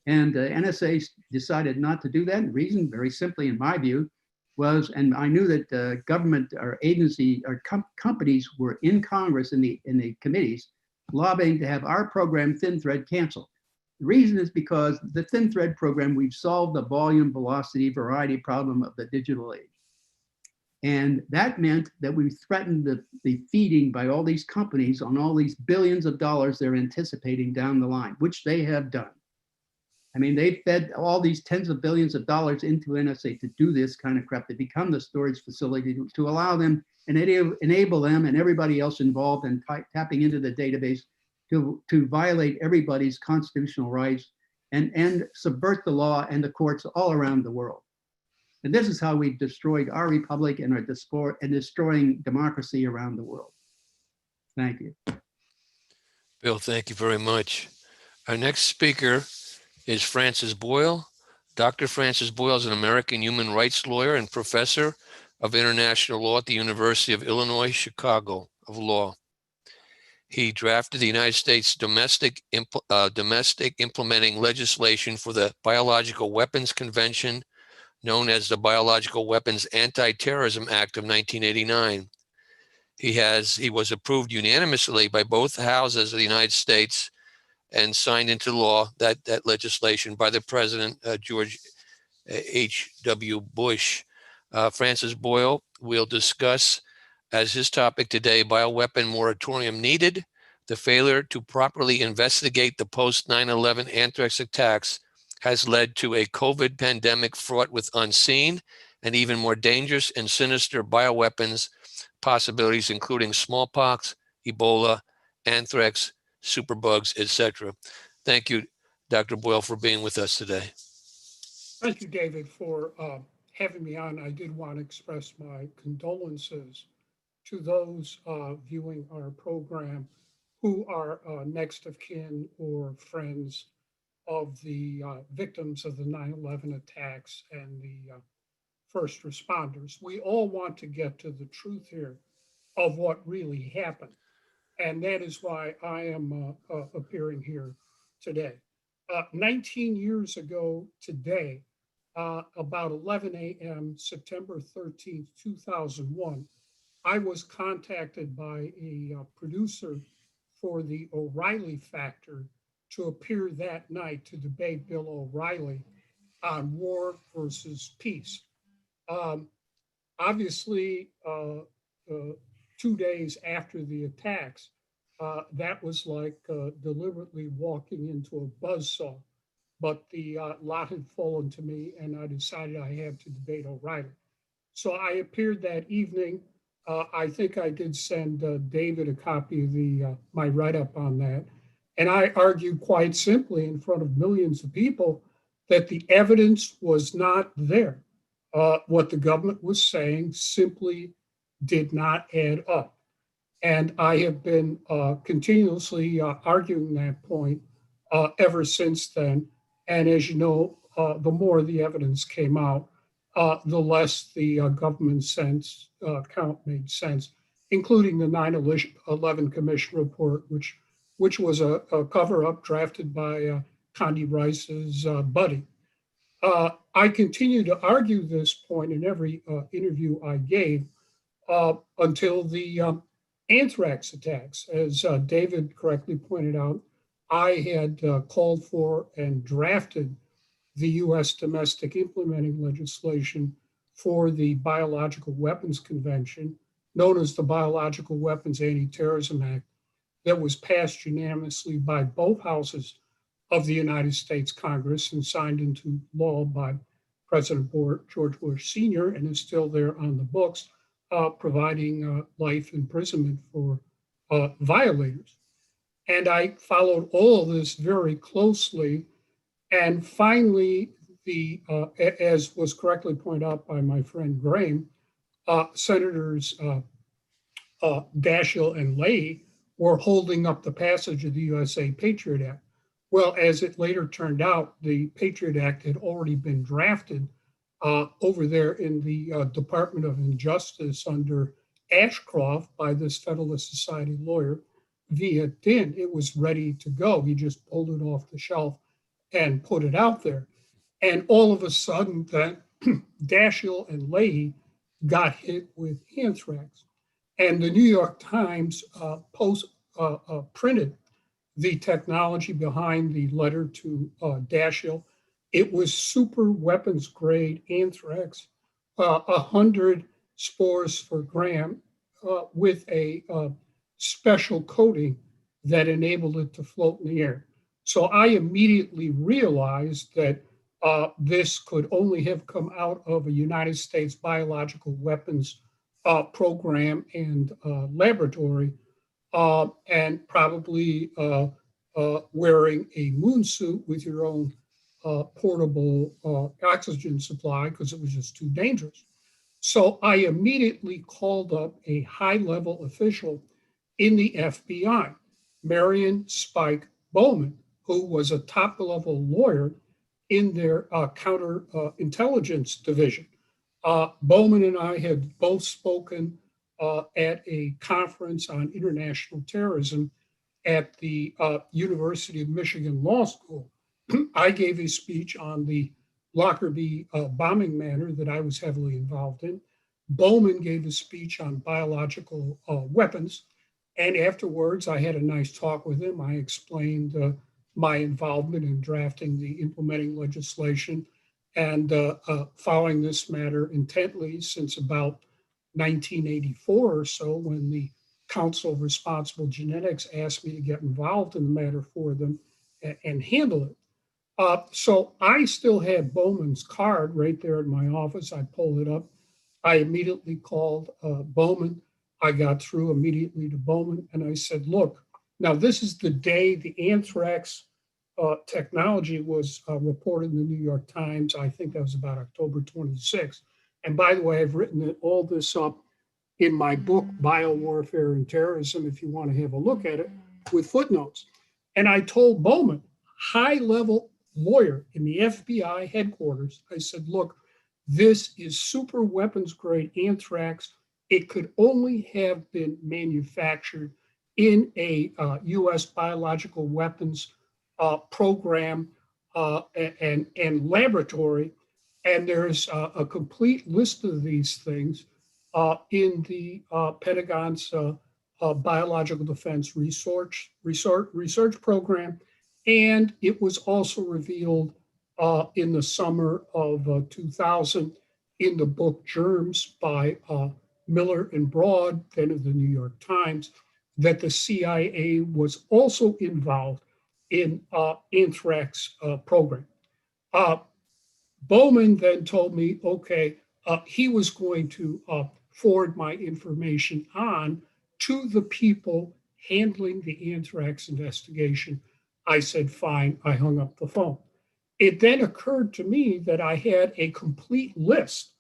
And NSA decided not to do that. And the reason, very simply in my view, was, and I knew that government or agency or companies were in Congress in the committees lobbying to have our program Thin Thread canceled. The reason is because the Thin Thread program, we've solved the volume, velocity, variety problem of the digital age. And that meant that we threatened the feeding by all these companies on all these billions of dollars they're anticipating down the line, which they have done. I mean, they fed all these tens of billions of dollars into NSA to do this kind of crap, to become the storage facility, to allow them and enable them and everybody else involved in tapping into the database to violate everybody's constitutional rights and subvert the law and the courts all around the world. And this is how we've destroyed our republic and are destroying democracy around the world. Thank you. Bill, thank you very much. Our next speaker is Francis Boyal. Dr. Francis Boyal is an American human rights lawyer and professor of international law at the University of Illinois, Chicago of Law. He drafted the United States domestic implementing legislation for the Biological Weapons Convention, known as the Biological Weapons Anti-Terrorism Act of 1989. He was approved unanimously by both houses of the United States and signed into law that legislation by the President, George H.W. Bush. Francis Boyal will discuss as his topic today, bioweapon moratorium needed, the failure to properly investigate the post 9/11 anthrax attacks has led to a COVID pandemic fraught with unseen and even more dangerous and sinister bioweapons possibilities, including smallpox, Ebola, anthrax, superbugs, etc. Thank you, Dr. Boyal, for being with us today. Thank you, David, for having me on. I did want to express my condolences to those viewing our program who are next of kin or friends of the victims of the 9/11 attacks and the first responders. We all want to get to the truth here of what really happened. And that is why I am appearing here today. 19 years ago today, about 11 a.m., September 13th, 2001, I was contacted by a producer for the O'Reilly Factor to appear that night to debate Bill O'Reilly on war versus peace. Obviously, 2 days after the attacks, that was like deliberately walking into a buzzsaw. But the lot had fallen to me, and I decided I had to debate O'Reilly. So I appeared that evening. I think I did send David a copy of my write-up on that. And I argued quite simply in front of millions of people that the evidence was not there. What the government was saying simply did not add up. And I have been continuously arguing that point ever since then. And as you know, the more the evidence came out, the less the government count made sense, including the 9/11 Commission report, which was a cover-up drafted by Condi Rice's buddy. I continue to argue this point in every interview I gave until the anthrax attacks. As David correctly pointed out, I had called for and drafted the U.S. domestic implementing legislation for the Biological Weapons Convention, known as the Biological Weapons Anti-Terrorism Act, that was passed unanimously by both houses of the United States Congress and signed into law by President George Bush Sr. and is still there on the books, providing life imprisonment for violators. And I followed all of this very closely. And finally, as was correctly pointed out by my friend Graeme, Senators Daschle and Leahy were holding up the passage of the USA Patriot Act. Well, as it later turned out, the Patriot Act had already been drafted over there in the Department of Injustice under Ashcroft by this Federalist Society lawyer, Viet Din. It was ready to go. He just pulled it off the shelf and put it out there. And all of a sudden, then Daschle and Leahy got hit with anthrax. And the New York Times printed the technology behind the letter to Daschle. It was super weapons grade anthrax, 100 spores per gram with a special coating that enabled it to float in the air. So I immediately realized that this could only have come out of a United States biological weapons program and laboratory, and probably wearing a moon suit with your own portable oxygen supply, because it was just too dangerous. So I immediately called up a high-level official in the FBI, Marion Spike Bowman, who was a top-level lawyer in their counterintelligence division. Bowman and I had both spoken at a conference on international terrorism at the University of Michigan Law School. I gave a speech on the Lockerbie bombing matter that I was heavily involved in. Bowman gave a speech on biological weapons. And afterwards, I had a nice talk with him. I explained my involvement in drafting the implementing legislation and following this matter intently since about 1984 or so, when the Council of Responsible Genetics asked me to get involved in the matter for them and handle it. So I still had Bowman's card right there in my office. I pulled it up. I immediately called Bowman. I got through immediately to Bowman and I said, look, now this is the day the anthrax technology was reported in the New York Times. I think that was about October 26th. And by the way, I've written all this up in my book, Biowarfare and Terrorism, if you want to have a look at it, with footnotes. And I told Bowman, high-level lawyer in the FBI headquarters, I said, look, this is super weapons grade anthrax. It could only have been manufactured in a US biological weapons program and laboratory. And there's a complete list of these things in the Pentagon's Biological Defense Research Program. And it was also revealed in the summer of 2000 in the book Germs by Miller and Broad, then of the New York Times, that the CIA was also involved in anthrax program. Bowman then told me, okay, he was going to forward my information on to the people handling the anthrax investigation. I said, fine, I hung up the phone. It then occurred to me that I had a complete list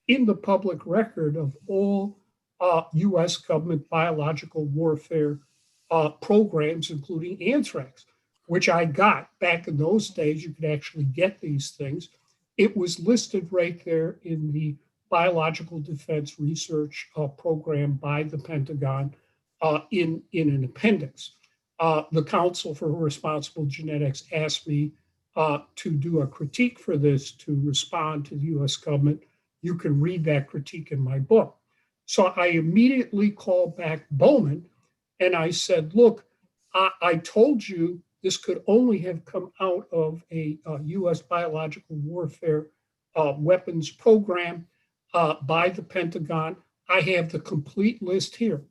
in the public record of all US government biological warfare programs, including anthrax, which I got back in those days. You could actually get these things. It was listed right there in the Biological Defense Research Program by the Pentagon in an appendix. The Council for Responsible Genetics asked me to do a critique for this, to respond to the US government. You can read that critique in my book. So I immediately called back Bowman and I said, look, I told you this could only have come out of a US biological warfare weapons program by the Pentagon. I have the complete list here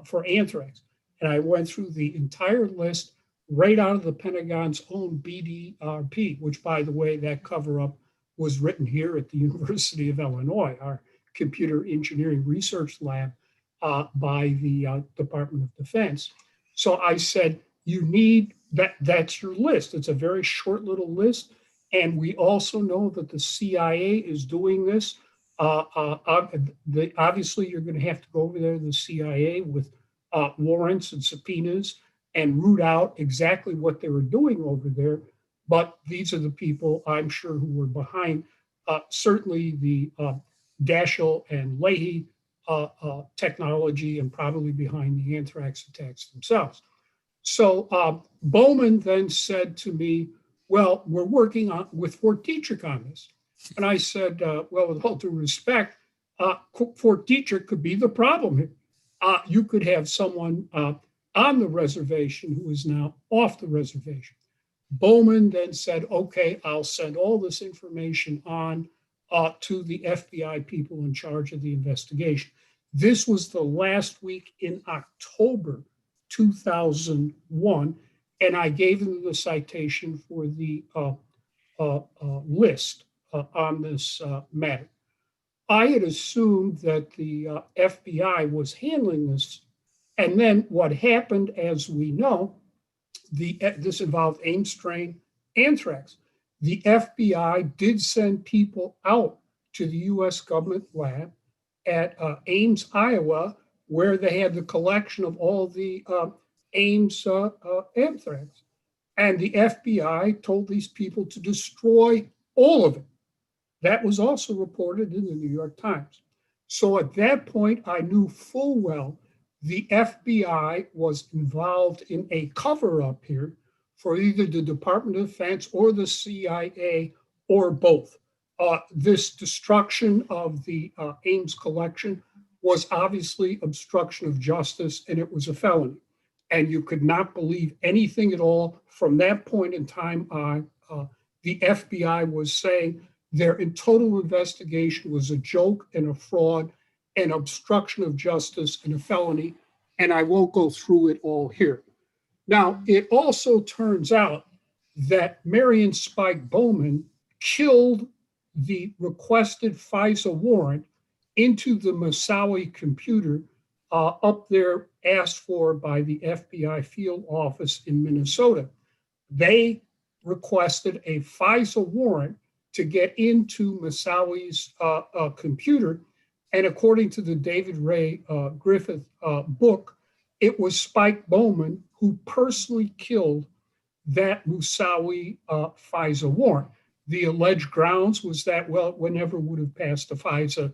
for anthrax. And I went through the entire list right out of the Pentagon's own BDRP, which, by the way, that cover-up was written here at the University of Illinois. Our Computer Engineering Research Lab by the Department of Defense. So I said, you need that's your list. It's a very short little list. And we also know that the CIA is doing this. Obviously, you're going to have to go over there to the CIA with warrants and subpoenas and root out exactly what they were doing over there. But these are the people I'm sure who were behind, certainly the Daschle and Leahy technology, and probably behind the anthrax attacks themselves. So Bowman then said to me, well, we're working with Fort Detrick on this. And I said, well, with all due respect, Fort Detrick could be the problem here. You could have someone on the reservation who is now off the reservation. Bowman then said, okay, I'll send all this information on to the FBI people in charge of the investigation. This was the last week in October 2001, and I gave them the citation for the list on this matter. I had assumed that the FBI was handling this, and then what happened, as we know, this involved Ames strain anthrax. The FBI did send people out to the U.S. government lab at Ames, Iowa, where they had the collection of all the Ames anthrax. And the FBI told these people to destroy all of it. That was also reported in the New York Times. So at that point, I knew full well the FBI was involved in a cover-up here for either the Department of Defense or the CIA or both. This destruction of the Ames collection was obviously obstruction of justice, and it was a felony. And you could not believe anything at all. From that point in time on, the FBI was saying their total investigation was a joke and a fraud and obstruction of justice and a felony. And I won't go through it all here. Now, it also turns out that Marion Spike Bowman killed the requested FISA warrant into the Moussaoui computer up there asked for by the FBI field office in Minnesota. They requested a FISA warrant to get into Moussaoui's computer. And according to the David Ray Griffith book, it was Spike Bowman who personally killed that Moussaoui FISA warrant. The alleged grounds was that, well, it never would have passed the FISA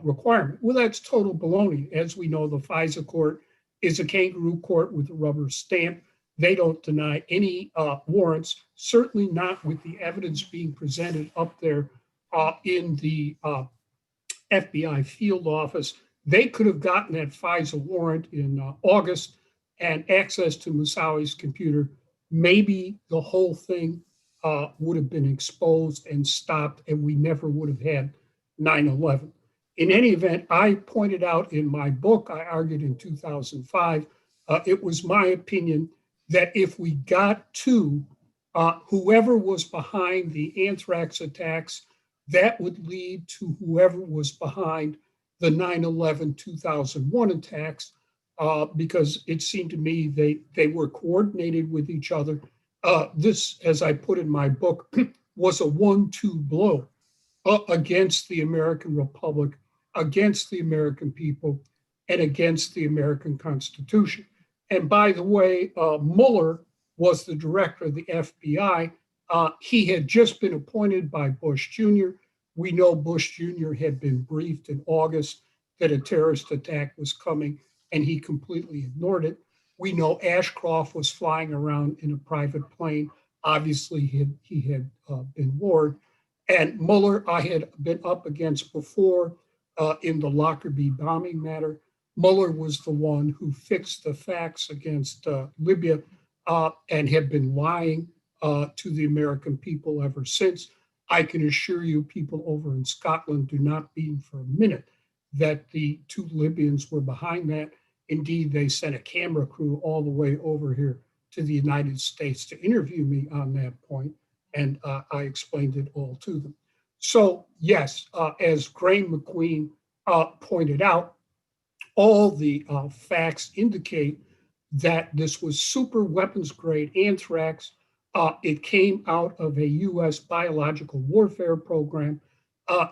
requirement. Well, that's total baloney. As we know, the FISA court is a kangaroo court with a rubber stamp. They don't deny any warrants, certainly not with the evidence being presented up there in the FBI field office. They could have gotten that FISA warrant in August and access to Moussaoui's computer. Maybe the whole thing would have been exposed and stopped, and we never would have had 9/11. In any event, I pointed out in my book, I argued in 2005, it was my opinion that if we got to whoever was behind the anthrax attacks, that would lead to whoever was behind the 9/11 2001 attacks, because it seemed to me they were coordinated with each other. This, as I put in my book, was a 1-2 blow against the American Republic, against the American people, and against the American Constitution. And by the way, Mueller was the director of the FBI. He had just been appointed by Bush Jr. We know Bush Jr. had been briefed in August that a terrorist attack was coming, and he completely ignored it. We know Ashcroft was flying around in a private plane. Obviously, he had been warned. And Mueller, I had been up against before in the Lockerbie bombing matter. Mueller was the one who fixed the facts against Libya and had been lying to the American people ever since. I can assure you people over in Scotland do not believe for a minute that the two Libyans were behind that. Indeed, they sent a camera crew all the way over here to the United States to interview me on that point, and I explained it all to them. So yes, as Graeme MacQueen pointed out, all the facts indicate that this was super weapons grade anthrax. It came out of a U.S. biological warfare program,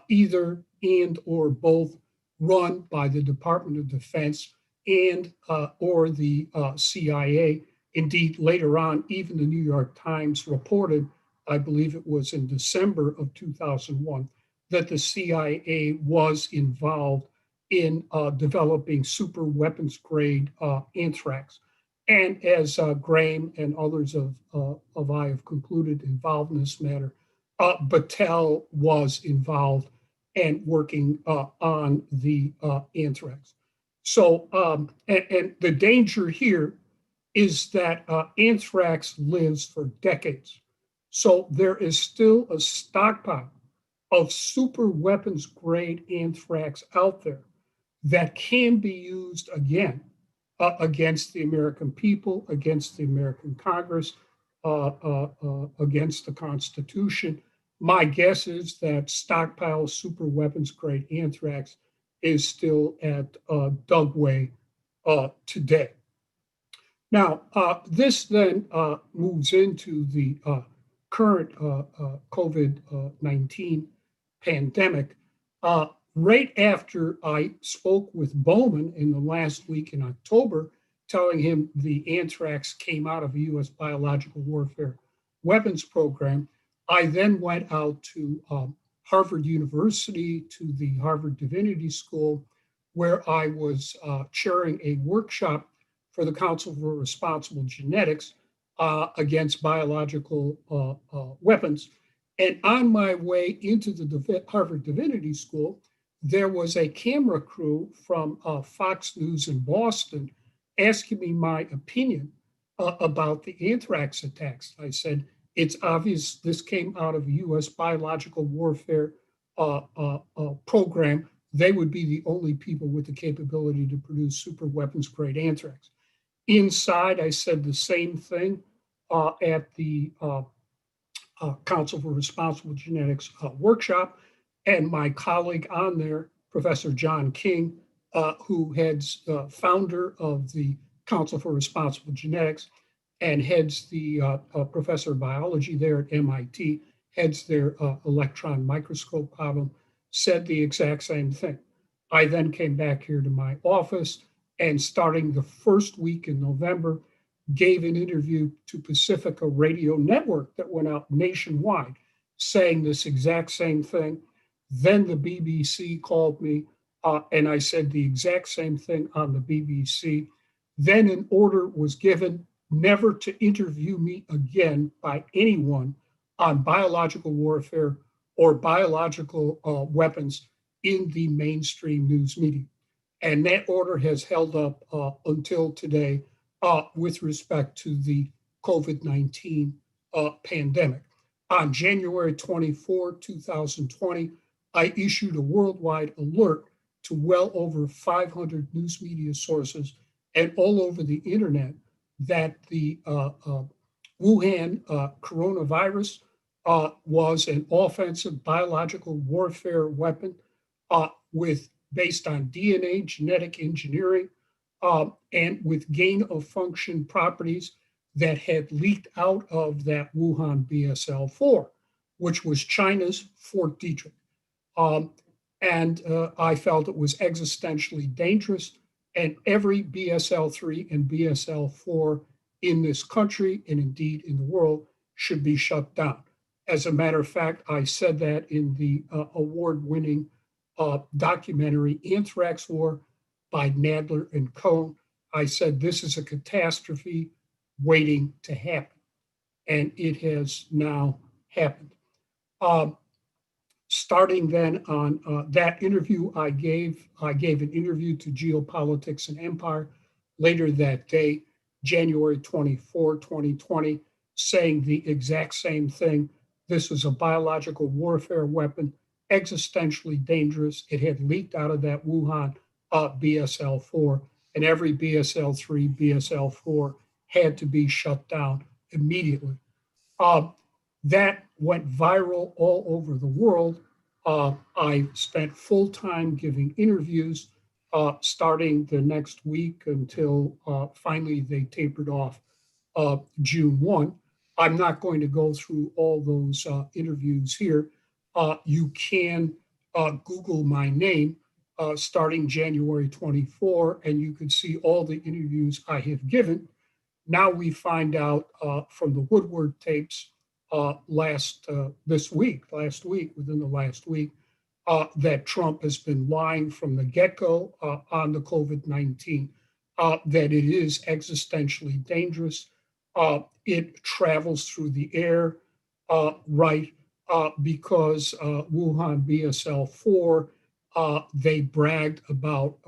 either and or both run by the Department of Defense and or the CIA. Indeed, later on, even the New York Times reported, I believe it was in December of 2001, that the CIA was involved in developing super weapons grade anthrax. And as Graeme and others of I have concluded involved in this matter, Battelle was involved and working on the anthrax. So, and the danger here is that anthrax lives for decades. So there is still a stockpile of super weapons grade anthrax out there that can be used again against the American people, against the American Congress, against the Constitution. My guess is that stockpile super weapons grade anthrax is still at Dugway today. Now, this then moves into the current COVID-19 pandemic. Right after I spoke with Bowman in the last week in October, telling him the anthrax came out of a U.S. biological warfare weapons program, I then went out to Harvard University, to the Harvard Divinity School, where I was chairing a workshop for the Council for Responsible Genetics against biological weapons. And on my way into the Harvard Divinity School, there was a camera crew from Fox News in Boston asking me my opinion about the anthrax attacks. I said, it's obvious this came out of a U.S. biological warfare program. They would be the only people with the capability to produce super weapons grade anthrax. Inside, I said the same thing at the Council for Responsible Genetics workshop. And my colleague on there, Professor John King, who heads founder of the Council for Responsible Genetics and heads the professor of biology there at MIT, heads their electron microscope problem, said the exact same thing. I then came back here to my office and starting the first week in November, gave an interview to Pacifica Radio Network that went out nationwide saying this exact same thing. Then the BBC called me and I said the exact same thing on the BBC. Then an order was given never to interview me again by anyone on biological warfare or biological weapons in the mainstream news media. And that order has held up until today with respect to the COVID-19 pandemic. On January 24, 2020, I issued a worldwide alert to well over 500 news media sources and all over the internet that the Wuhan coronavirus was an offensive biological warfare weapon based on DNA genetic engineering and with gain of function properties that had leaked out of that Wuhan BSL-4, which was China's Fort Detrick. And I felt it was existentially dangerous, and every BSL-3 and BSL-4 in this country, and indeed in the world, should be shut down. As a matter of fact, I said that in the award-winning documentary Anthrax War by Nadler and Cohn. I said this is a catastrophe waiting to happen, and it has now happened. Starting then on that interview I gave an interview to Geopolitics and Empire later that day, January 24, 2020, saying the exact same thing. This was a biological warfare weapon, existentially dangerous. It had leaked out of that Wuhan BSL-4, and every BSL-3, BSL-4 had to be shut down immediately. That went viral all over the world. I spent full time giving interviews starting the next week until finally they tapered off June 1. I'm not going to go through all those interviews here. You can Google my name starting January 24, and you can see all the interviews I have given. Now we find out from the Woodward tapes last week, within the last week, that Trump has been lying from the get-go on the COVID-19, that it is existentially dangerous. It travels through the air, right, because Wuhan BSL-4, they bragged about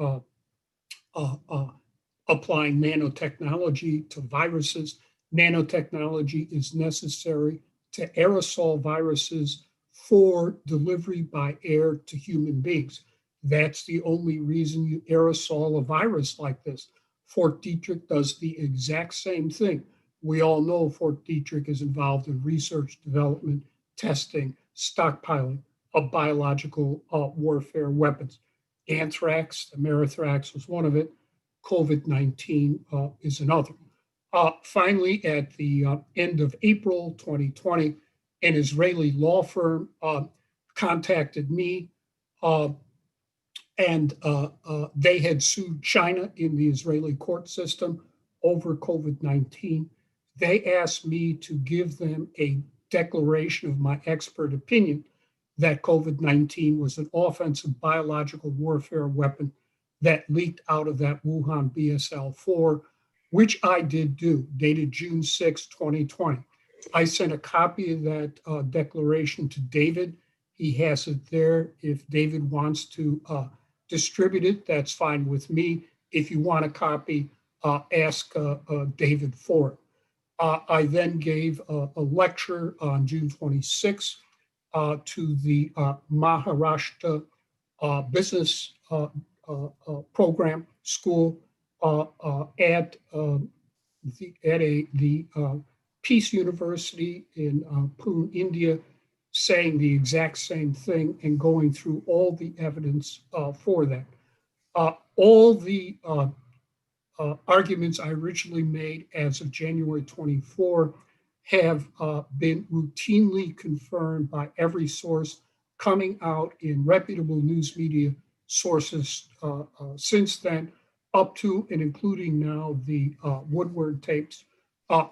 applying nanotechnology to viruses. Nanotechnology is necessary to aerosol viruses for delivery by air to human beings. That's the only reason you aerosol a virus like this. Fort Detrick does the exact same thing. We all know Fort Detrick is involved in research, development, testing, stockpiling of biological warfare weapons. Anthrax, Amerithrax was one of it. COVID-19 is another. Finally, at the end of April 2020, an Israeli law firm contacted me, and they had sued China in the Israeli court system over COVID-19. They asked me to give them a declaration of my expert opinion that COVID-19 was an offensive biological warfare weapon that leaked out of that Wuhan BSL-4, which I did do, dated June 6, 2020. I sent a copy of that declaration to David. He has it there. If David wants to distribute it, that's fine with me. If you want a copy, ask David for it. I then gave a lecture on June 26 to the Maharashtra Business Program School at the Peace University in Pune, India, saying the exact same thing and going through all the evidence for that. All the arguments I originally made as of January 24 have been routinely confirmed by every source coming out in reputable news media sources since then, up to and including now the Woodward tapes.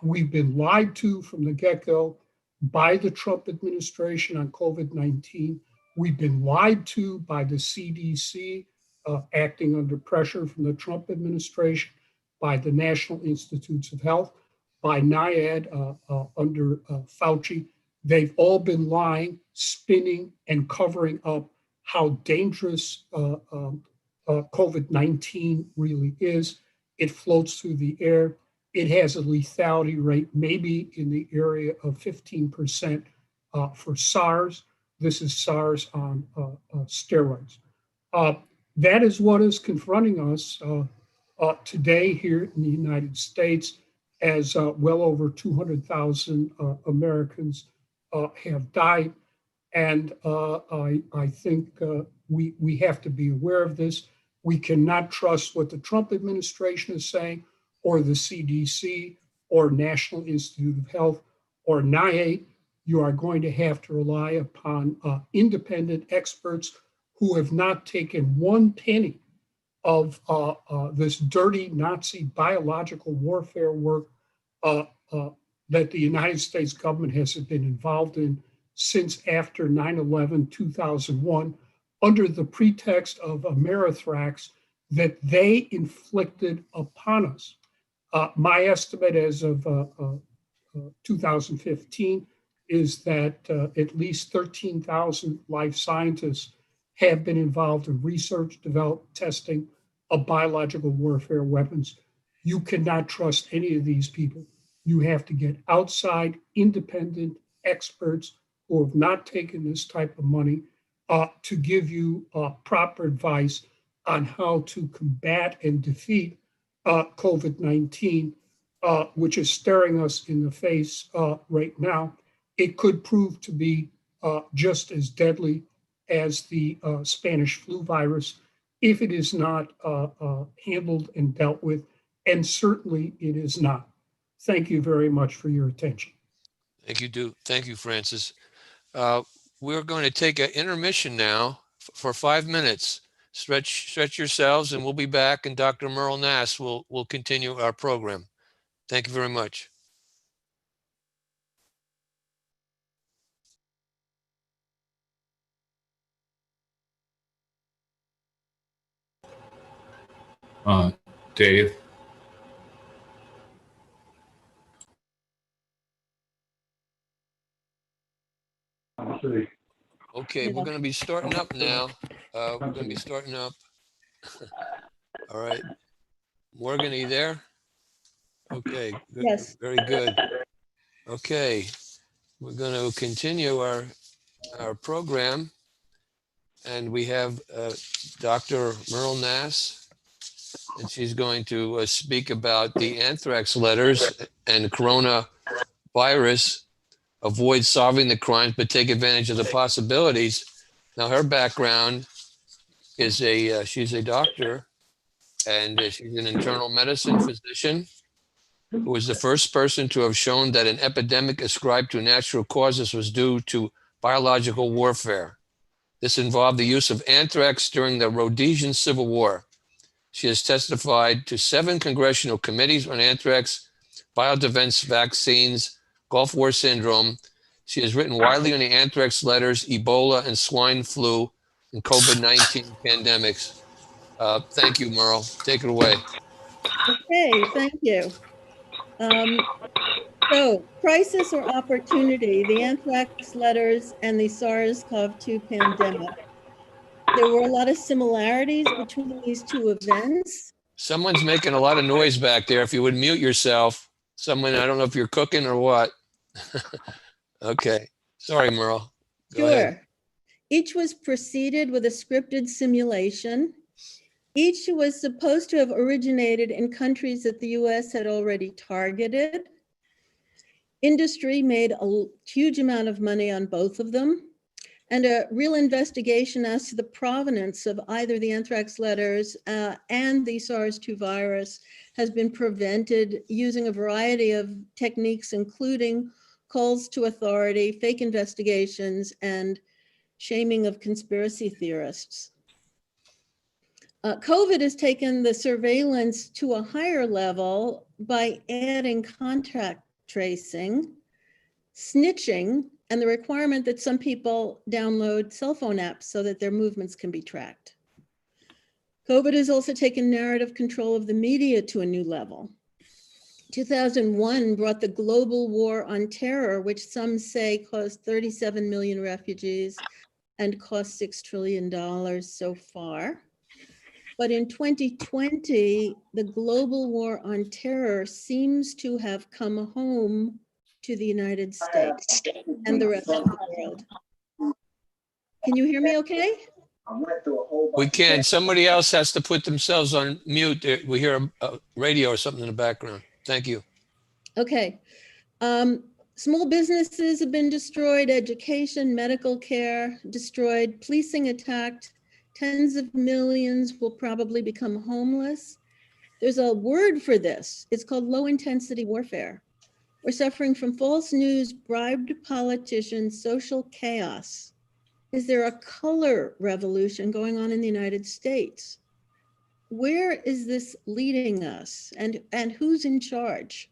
We've been lied to from the get-go by the Trump administration on COVID-19. We've been lied to by the CDC, acting under pressure from the Trump administration, by the National Institutes of Health, by NIAID under Fauci. They've all been lying, spinning, and covering up how dangerous COVID-19 really is. It floats through the air. It has a lethality rate maybe in the area of 15% for SARS. This is SARS on steroids. That is what is confronting us today here in the United States, as well over 200,000 Americans have died. And I think we have to be aware of this. We cannot trust what the Trump administration is saying, or the CDC, or National Institute of Health, or NIAID. You are going to have to rely upon independent experts who have not taken one penny of this dirty Nazi biological warfare work that the United States government has been involved in since after 9/11, 2001, under the pretext of Amerithrax that they inflicted upon us. My estimate as of 2015 is that at least 13,000 life scientists have been involved in research, development, testing of biological warfare weapons. You cannot trust any of these people. You have to get outside independent experts who have not taken this type of money to give you proper advice on how to combat and defeat COVID-19, which is staring us in the face right now. It could prove to be just as deadly as the Spanish flu virus if it is not handled and dealt with, and certainly it is not. Thank you very much for your attention. Thank you, Francis. We're going to take an intermission now for 5 minutes. Stretch yourselves, and we'll be back, and Dr. Meryl Nass will continue our program. Thank you very much. Dave. Okay, we're going to be starting up now. We're going to be starting up. All right. Morgan, are you there? Okay, good. Yes. Very good. Okay, we're going to continue our program, and we have Dr. Meryl Nass, and she's going to speak about the anthrax letters and coronavirus. Avoid solving the crimes, but take advantage of the possibilities. Now, her background is she's a doctor, and she's an internal medicine physician who was the first person to have shown that an epidemic ascribed to natural causes was due to biological warfare. This involved the use of anthrax during the Rhodesian Civil War. She has testified to 7 congressional committees on anthrax, biodefense vaccines, Gulf War syndrome. She has written widely on the anthrax letters, Ebola and swine flu, and COVID-19 pandemics. Thank you, Meryl. Take it away. Okay, thank you. So, crisis or opportunity, the anthrax letters and the SARS-CoV-2 pandemic. There were a lot of similarities between these two events. Someone's making a lot of noise back there. If you would mute yourself. Someone, I don't know if you're cooking or what. Okay. Sorry, Meryl. Go ahead. Each was preceded with a scripted simulation. Each was supposed to have originated in countries that the US had already targeted. Industry made a huge amount of money on both of them. And a real investigation as to the provenance of either the anthrax letters and the SARS-2 virus has been prevented using a variety of techniques, including calls to authority, fake investigations, and shaming of conspiracy theorists. COVID has taken the surveillance to a higher level by adding contact tracing, snitching, and the requirement that some people download cell phone apps so that their movements can be tracked. COVID has also taken narrative control of the media to a new level. 2001 brought the global war on terror, which some say caused 37 million refugees and cost $6 trillion so far. But in 2020, the global war on terror seems to have come home to the United States and the rest of the world. Can you hear me okay? We can. Somebody else has to put themselves on mute. We hear a radio or something in the background. Thank you. Okay. Small businesses have been destroyed, education, medical care destroyed, policing attacked, tens of millions will probably become homeless. There's a word for this. It's called low intensity warfare. We're suffering from false news, bribed politicians, social chaos. Is there a color revolution going on in the United States? Where is this leading us, and who's in charge?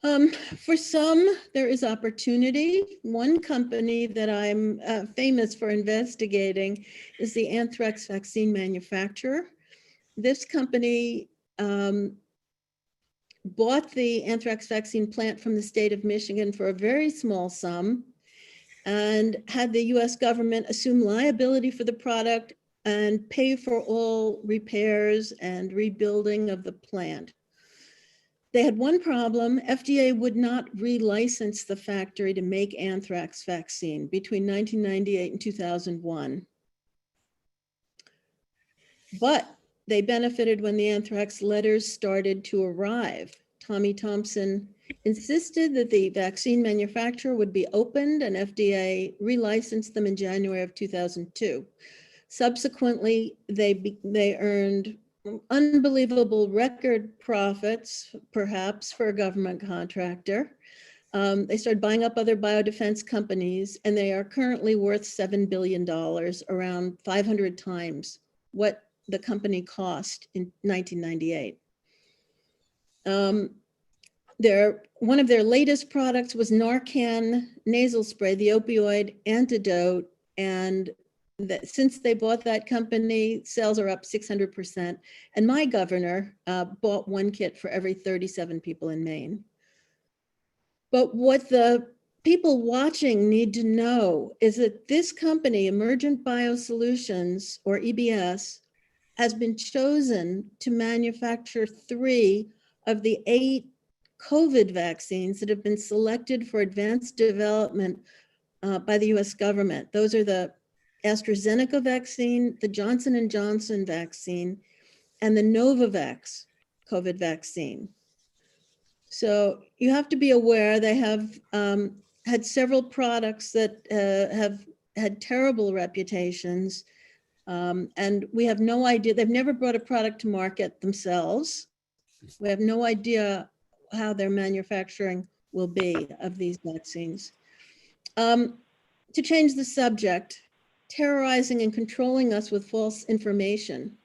For some, there is opportunity. One company that I'm famous for investigating is the anthrax vaccine manufacturer. This company bought the anthrax vaccine plant from the state of Michigan for a very small sum and had the US government assume liability for the product and pay for all repairs and rebuilding of the plant. They had one problem. FDA would not relicense the factory to make anthrax vaccine between 1998 and 2001. But they benefited when the anthrax letters started to arrive. Tommy Thompson insisted that the vaccine manufacturer would be opened, and FDA relicensed them in January of 2002. Subsequently, they earned unbelievable record profits, perhaps for a government contractor. They started buying up other biodefense companies, and they are currently worth $7 billion, around 500 times what the company cost in 1998. One of their latest products was Narcan nasal spray, the opioid antidote, and since they bought that company, sales are up 600%. And my governor bought one kit for every 37 people in Maine. But what the people watching need to know is that this company, Emergent Biosolutions, or EBS, has been chosen to manufacture 3 of the 8 COVID vaccines that have been selected for advanced development by the US government. Those are the AstraZeneca vaccine, the Johnson & Johnson vaccine, and the Novavax COVID vaccine. So you have to be aware they have had several products that have had terrible reputations, and we have no idea. They've never brought a product to market themselves. We have no idea how their manufacturing will be of these vaccines. To change the subject, terrorizing and controlling us with false information.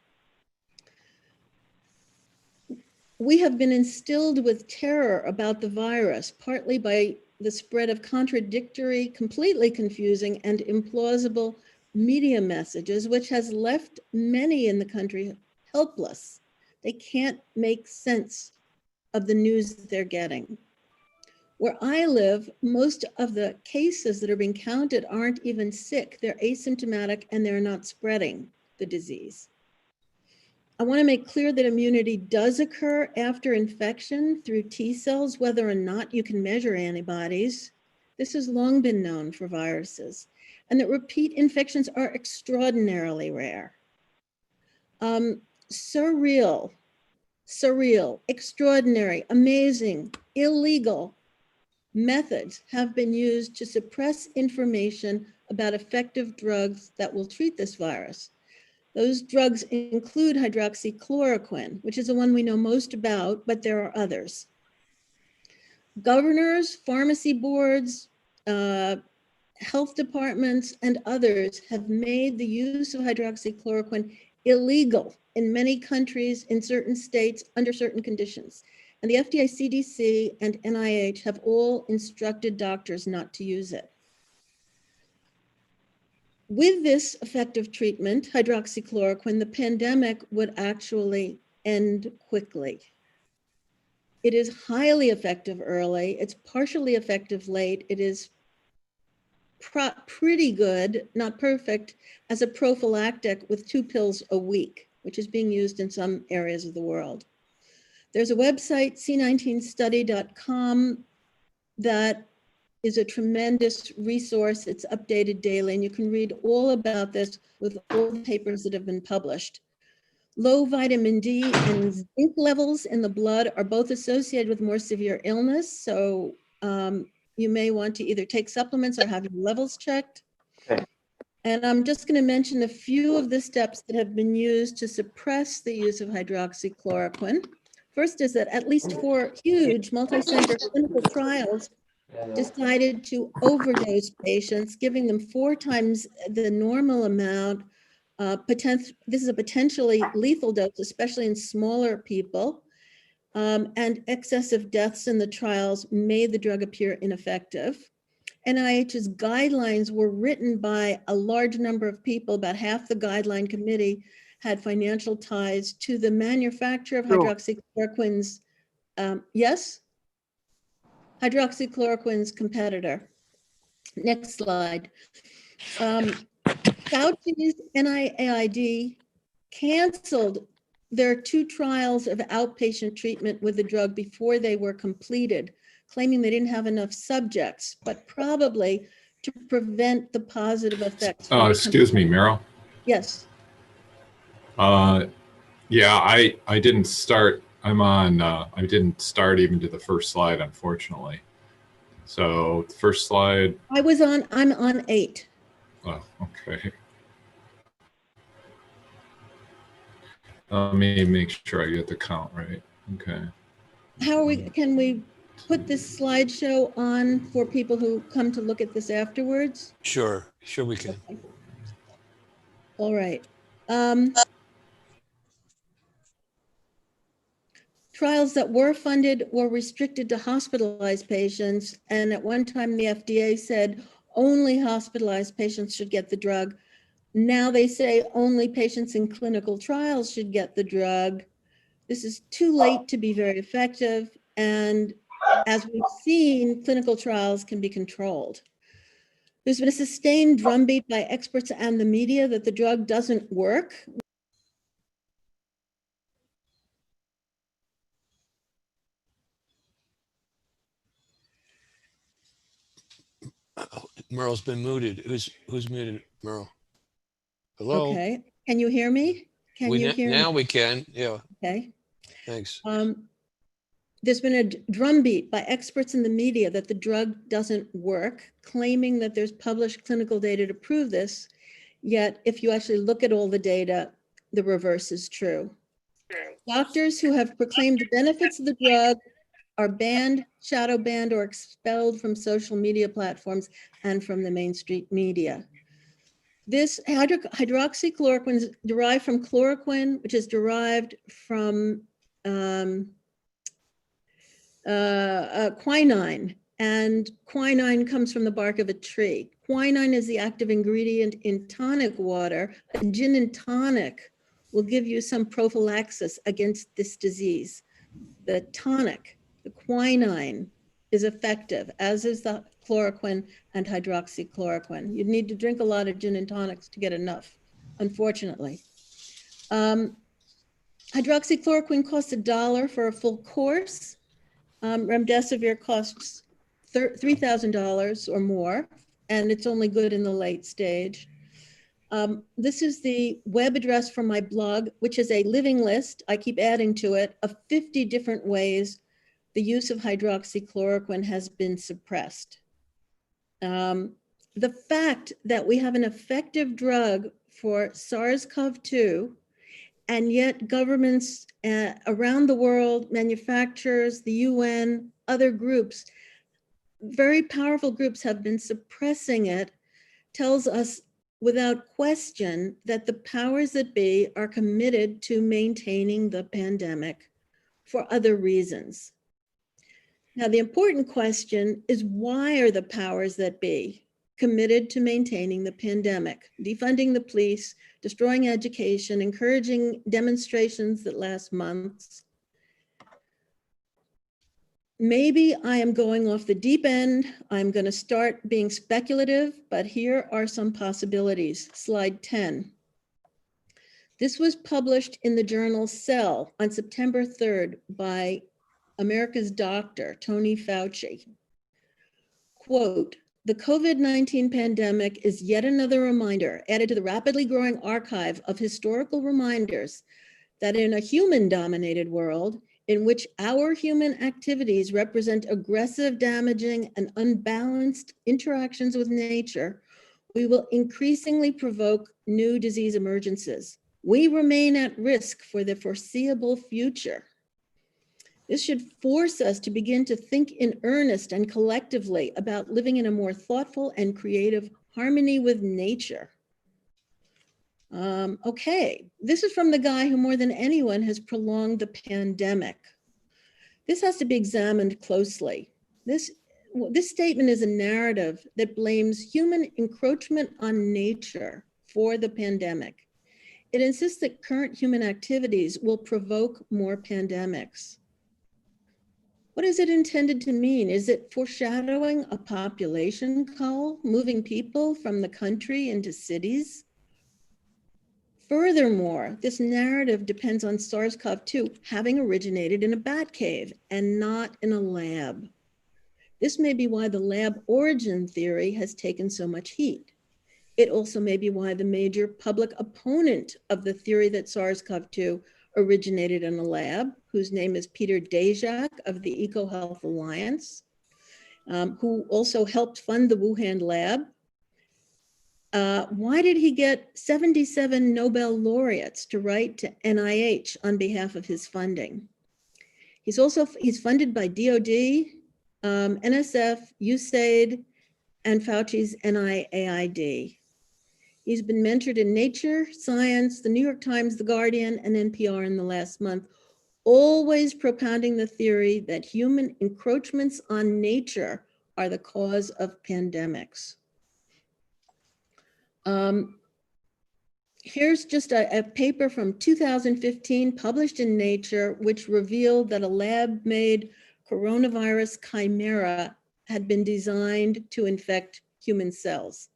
We have been instilled with terror about the virus, partly by the spread of contradictory, completely confusing, and implausible media messages, which has left many in the country helpless. They can't make sense of the news they're getting. Where I live, most of the cases that are being counted aren't even sick. They're asymptomatic and they're not spreading the disease. I want to make clear that immunity does occur after infection through T cells, whether or not you can measure antibodies. This has long been known for viruses, and that repeat infections are extraordinarily rare. Surreal, extraordinary, amazing, illegal methods have been used to suppress information about effective drugs that will treat this virus. Those drugs include hydroxychloroquine, which is the one we know most about, but there are others. Governors, pharmacy boards, health departments, and others have made the use of hydroxychloroquine illegal in many countries, in certain states, under certain conditions. And the FDA, CDC, and NIH have all instructed doctors not to use it. With this effective treatment, hydroxychloroquine, the pandemic would actually end quickly. It is highly effective early. It's partially effective late. It is pretty good, not perfect, as a prophylactic with 2 pills a week, which is being used in some areas of the world. There's a website, c19study.com, that is a tremendous resource. It's updated daily, and you can read all about this with all the papers that have been published. Low vitamin D and zinc levels in the blood are both associated with more severe illness. So you may want to either take supplements or have your levels checked. And I'm just going to mention a few of the steps that have been used to suppress the use of hydroxychloroquine. First is that at least 4 huge multi-center clinical trials decided to overdose patients, giving them 4 times the normal amount. This is a potentially lethal dose, especially in smaller people. And excessive deaths in the trials made the drug appear ineffective. NIH's guidelines were written by a large number of people. About half the guideline committee had financial ties to the manufacturer of hydroxychloroquine's, hydroxychloroquine's competitor. Next slide. Fauci's NIAID canceled their 2 trials of outpatient treatment with the drug before they were completed, claiming they didn't have enough subjects, but probably to prevent the positive effects. Excuse me, Meryl. Yes. Yeah, I didn't start I'm on, I didn't start even to the first slide, unfortunately. So the first slide. I'm on 8. Oh, okay. Let me make sure I get the count right. Okay. Can we put this slideshow on for people who come to look at this afterwards? Sure we can. Okay. All right. Trials that were funded were restricted to hospitalized patients. And at one time, the FDA said only hospitalized patients should get the drug. Now they say only patients in clinical trials should get the drug. This is too late to be very effective. And as we've seen, clinical trials can be controlled. There's been a sustained drumbeat by experts and the media that the drug doesn't work. Merle's been muted. Who's muted, Merle? Hello? Okay, can you hear me? Can you hear me? Now we can, yeah. Okay. Thanks. There's been a drumbeat by experts in the media that the drug doesn't work, claiming that there's published clinical data to prove this. Yet, if you actually look at all the data, the reverse is true. Doctors who have proclaimed the benefits of the drug are banned, shadow banned, or expelled from social media platforms and from the mainstream media. This hydroxychloroquine is derived from chloroquine, which is derived from quinine, and quinine comes from the bark of a tree. Quinine is the active ingredient in tonic water. A gin and tonic will give you some prophylaxis against this disease. The tonic, the quinine, is effective, as is the chloroquine and hydroxychloroquine. You'd need to drink a lot of gin and tonics to get enough, unfortunately. Hydroxychloroquine costs $1 for a full course. Remdesivir costs $3,000 or more, and it's only good in the late stage. This is the web address for my blog, which is a living list, I keep adding to it, of 50 different ways the use of hydroxychloroquine has been suppressed. The fact that we have an effective drug for SARS-CoV-2, and yet governments around the world, manufacturers, the UN, other groups, very powerful groups have been suppressing it, tells us without question that the powers that be are committed to maintaining the pandemic for other reasons. Now, the important question is, why are the powers that be committed to maintaining the pandemic, defunding the police, destroying education, encouraging demonstrations that last months? Maybe I am going off the deep end. I'm going to start being speculative, but here are some possibilities. Slide 10. This was published in the journal Cell on September 3rd by America's doctor, Tony Fauci. Quote, "The COVID-19 pandemic is yet another reminder added to the rapidly growing archive of historical reminders that in a human-dominated world in which our human activities represent aggressive, damaging, and unbalanced interactions with nature, we will increasingly provoke new disease emergences. We remain at risk for the foreseeable future. This should force us to begin to think in earnest and collectively about living in a more thoughtful and creative harmony with nature." Okay, this is from the guy who more than anyone has prolonged the pandemic. This has to be examined closely. This statement is a narrative that blames human encroachment on nature for the pandemic. It insists that current human activities will provoke more pandemics. What is it intended to mean? Is it foreshadowing a population cull, moving people from the country into cities? Furthermore, this narrative depends on SARS-CoV-2 having originated in a bat cave and not in a lab. This may be why the lab origin theory has taken so much heat. It also may be why the major public opponent of the theory that SARS-CoV-2 originated in a lab, whose name is Peter Daszak of the EcoHealth Alliance, who also helped fund the Wuhan lab. Why did he get 77 Nobel laureates to write to NIH on behalf of his funding? He's funded by DOD, NSF, USAID, and Fauci's NIAID. He's been mentored in Nature, Science, the New York Times, The Guardian, and NPR in the last month, always propounding the theory that human encroachments on nature are the cause of pandemics. Here's just a paper from 2015 published in Nature, which revealed that a lab-made coronavirus chimera had been designed to infect human cells.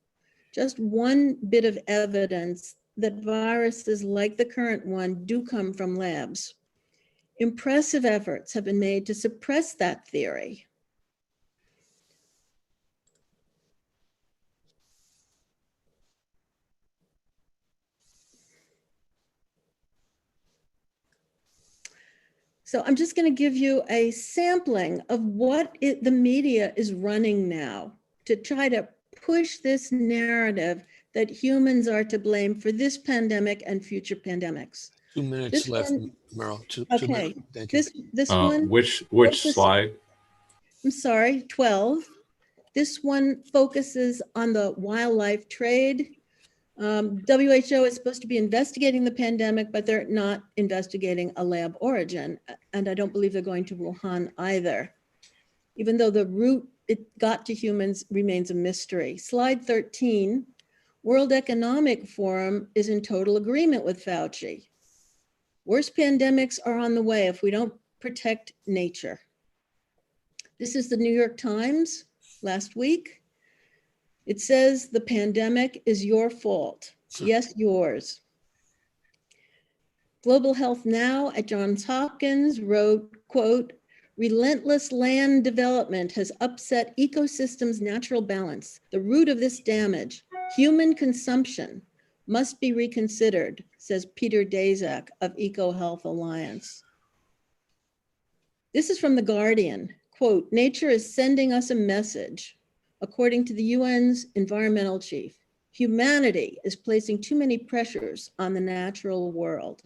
Just one bit of evidence that viruses like the current one do come from labs. Impressive efforts have been made to suppress that theory. So I'm just going to give you a sampling of what the media is running now to try to push this narrative that humans are to blame for this pandemic and future pandemics. 2 minutes This left, one- Meryl. Two Okay, minutes. Thank you. this one, Which focus- slide? I'm sorry, 12. This one focuses on the wildlife trade. WHO is supposed to be investigating the pandemic, but they're not investigating a lab origin. And I don't believe they're going to Wuhan either, even though the route it got to humans remains a mystery. Slide 13, World Economic Forum is in total agreement with Fauci. Worse pandemics are on the way if we don't protect nature. This is the New York Times last week. It says the pandemic is your fault. Yes, yours. Global Health Now at Johns Hopkins wrote, quote, relentless land development has upset ecosystems' natural balance. The root of this damage, human consumption, must be reconsidered, says Peter Daszak of EcoHealth Alliance. This is from The Guardian. Quote, nature is sending us a message. According to the UN's environmental chief, humanity is placing too many pressures on the natural world.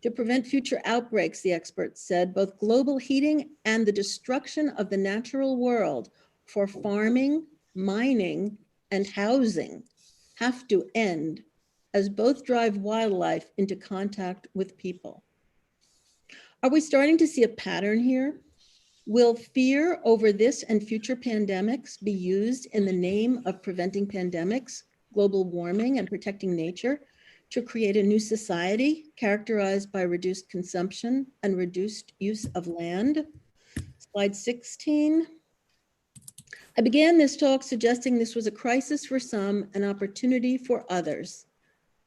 To prevent future outbreaks, the experts said, both global heating and the destruction of the natural world for farming, mining, and housing have to end, as both drive wildlife into contact with people. Are we starting to see a pattern here? Will fear over this and future pandemics be used in the name of preventing pandemics, global warming, and protecting nature to create a new society characterized by reduced consumption and reduced use of land? Slide 16. I began this talk suggesting this was a crisis for some, an opportunity for others.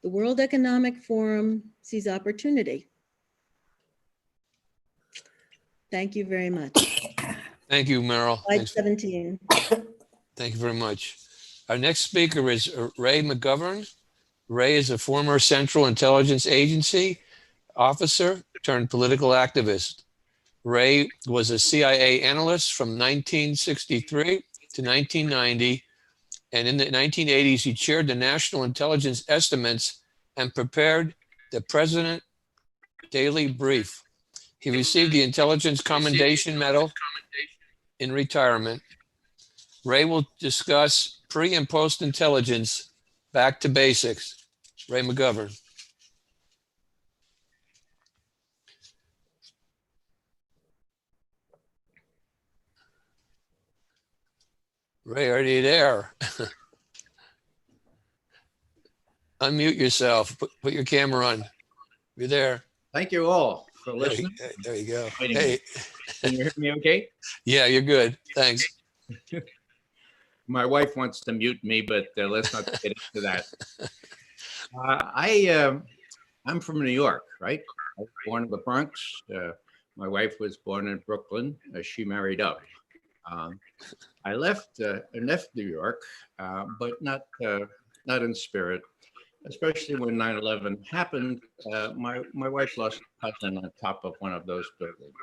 The World Economic Forum sees opportunity. Thank you very much. Thank you, Meryl. Slide Thanks. 17. Thank you very much. Our next speaker is Ray McGovern. Ray is a former Central Intelligence Agency officer turned political activist. Ray was a CIA analyst from 1963 to 1990, and in the 1980s, he chaired the National Intelligence Estimates and prepared the President Daily Brief. He received the Intelligence Commendation Medal in retirement. Ray will discuss pre and post intelligence, back to basics. Ray McGovern. Ray, are you there? Unmute yourself. Put your camera on. You're there. Thank you all for listening. There you go. Wait a Hey. minute. Can you hear me okay? Yeah, you're good. Thanks. My wife wants to mute me, but let's not get into that. I'm from New York, right? I was born in the Bronx. My wife was born in Brooklyn. She married up. I left New York, but not in spirit. especially when 9/11 happened. My wife lost a cousin on top of one of those buildings.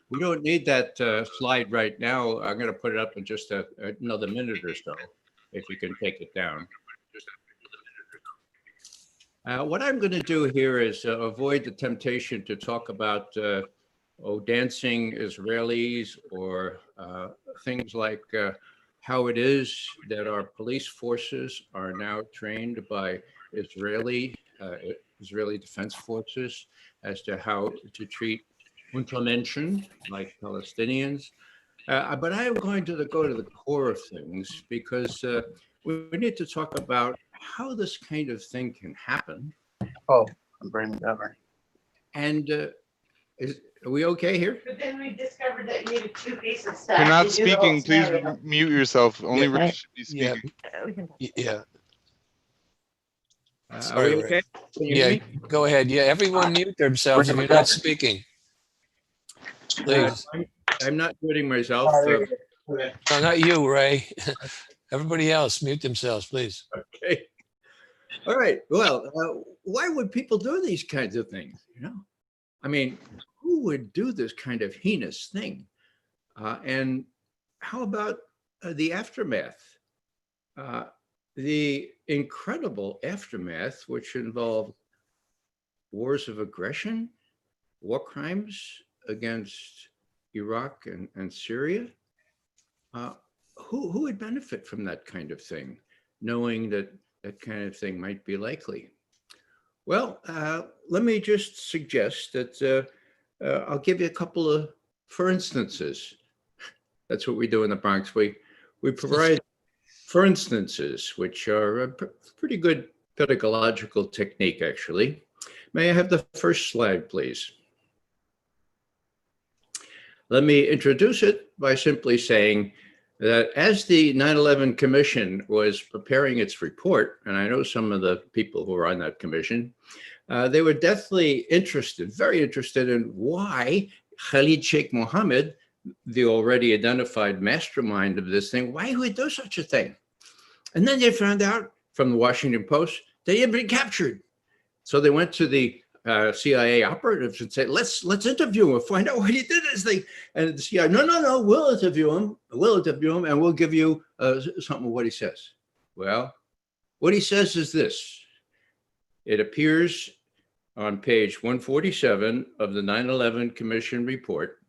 We don't need that slide right now. I'm going to put it up in just another minute or so, if you can take it down. What I'm going to do here is avoid the temptation to talk about dancing Israelis or things like how it is that our police forces are now trained by Israeli Defense Forces as to how to treat Untermenschen, like Palestinians. But I am going to go to the core of things because we need to talk about how this kind of thing can happen. Oh, I'm bringing it over. And are we okay here? But then we discovered that you needed 2 pieces. If you're not speaking, please mute yourself. Only Ray should be speaking. Yeah. Are Sorry, we okay? Can you Yeah, hear me? go ahead. Yeah, everyone mute themselves if you're not speaking. Please. I'm not muting myself. No, not you, Ray. Everybody else, mute themselves, please. Okay. All right. Well, why would people do these kinds of things? You know, I mean, who would do this kind of heinous thing? And how about the aftermath? The incredible aftermath, which involved wars of aggression, war crimes against Iraq and Syria. Who would benefit from that kind of thing, knowing that that kind of thing might be likely? Well, let me just suggest that I'll give you a couple of for instances. That's what we do in the Bronx. We provide for instances, which are a pretty good pedagogical technique, actually. May I have the first slide, please? Let me introduce it by simply saying that as the 9/11 Commission was preparing its report, and I know some of the people who were on that commission, they were deathly interested, very interested in why Khalid Sheikh Mohammed, the already identified mastermind of this thing, why he would do such a thing. And then they found out from the Washington Post that he had been captured. So they went to the CIA operatives and said, let's interview him, find out why he did this thing. And the CIA, no, we'll interview him, and we'll give you something of what he says. Well, what he says is this. It appears on page 147 of the 9/11 Commission report.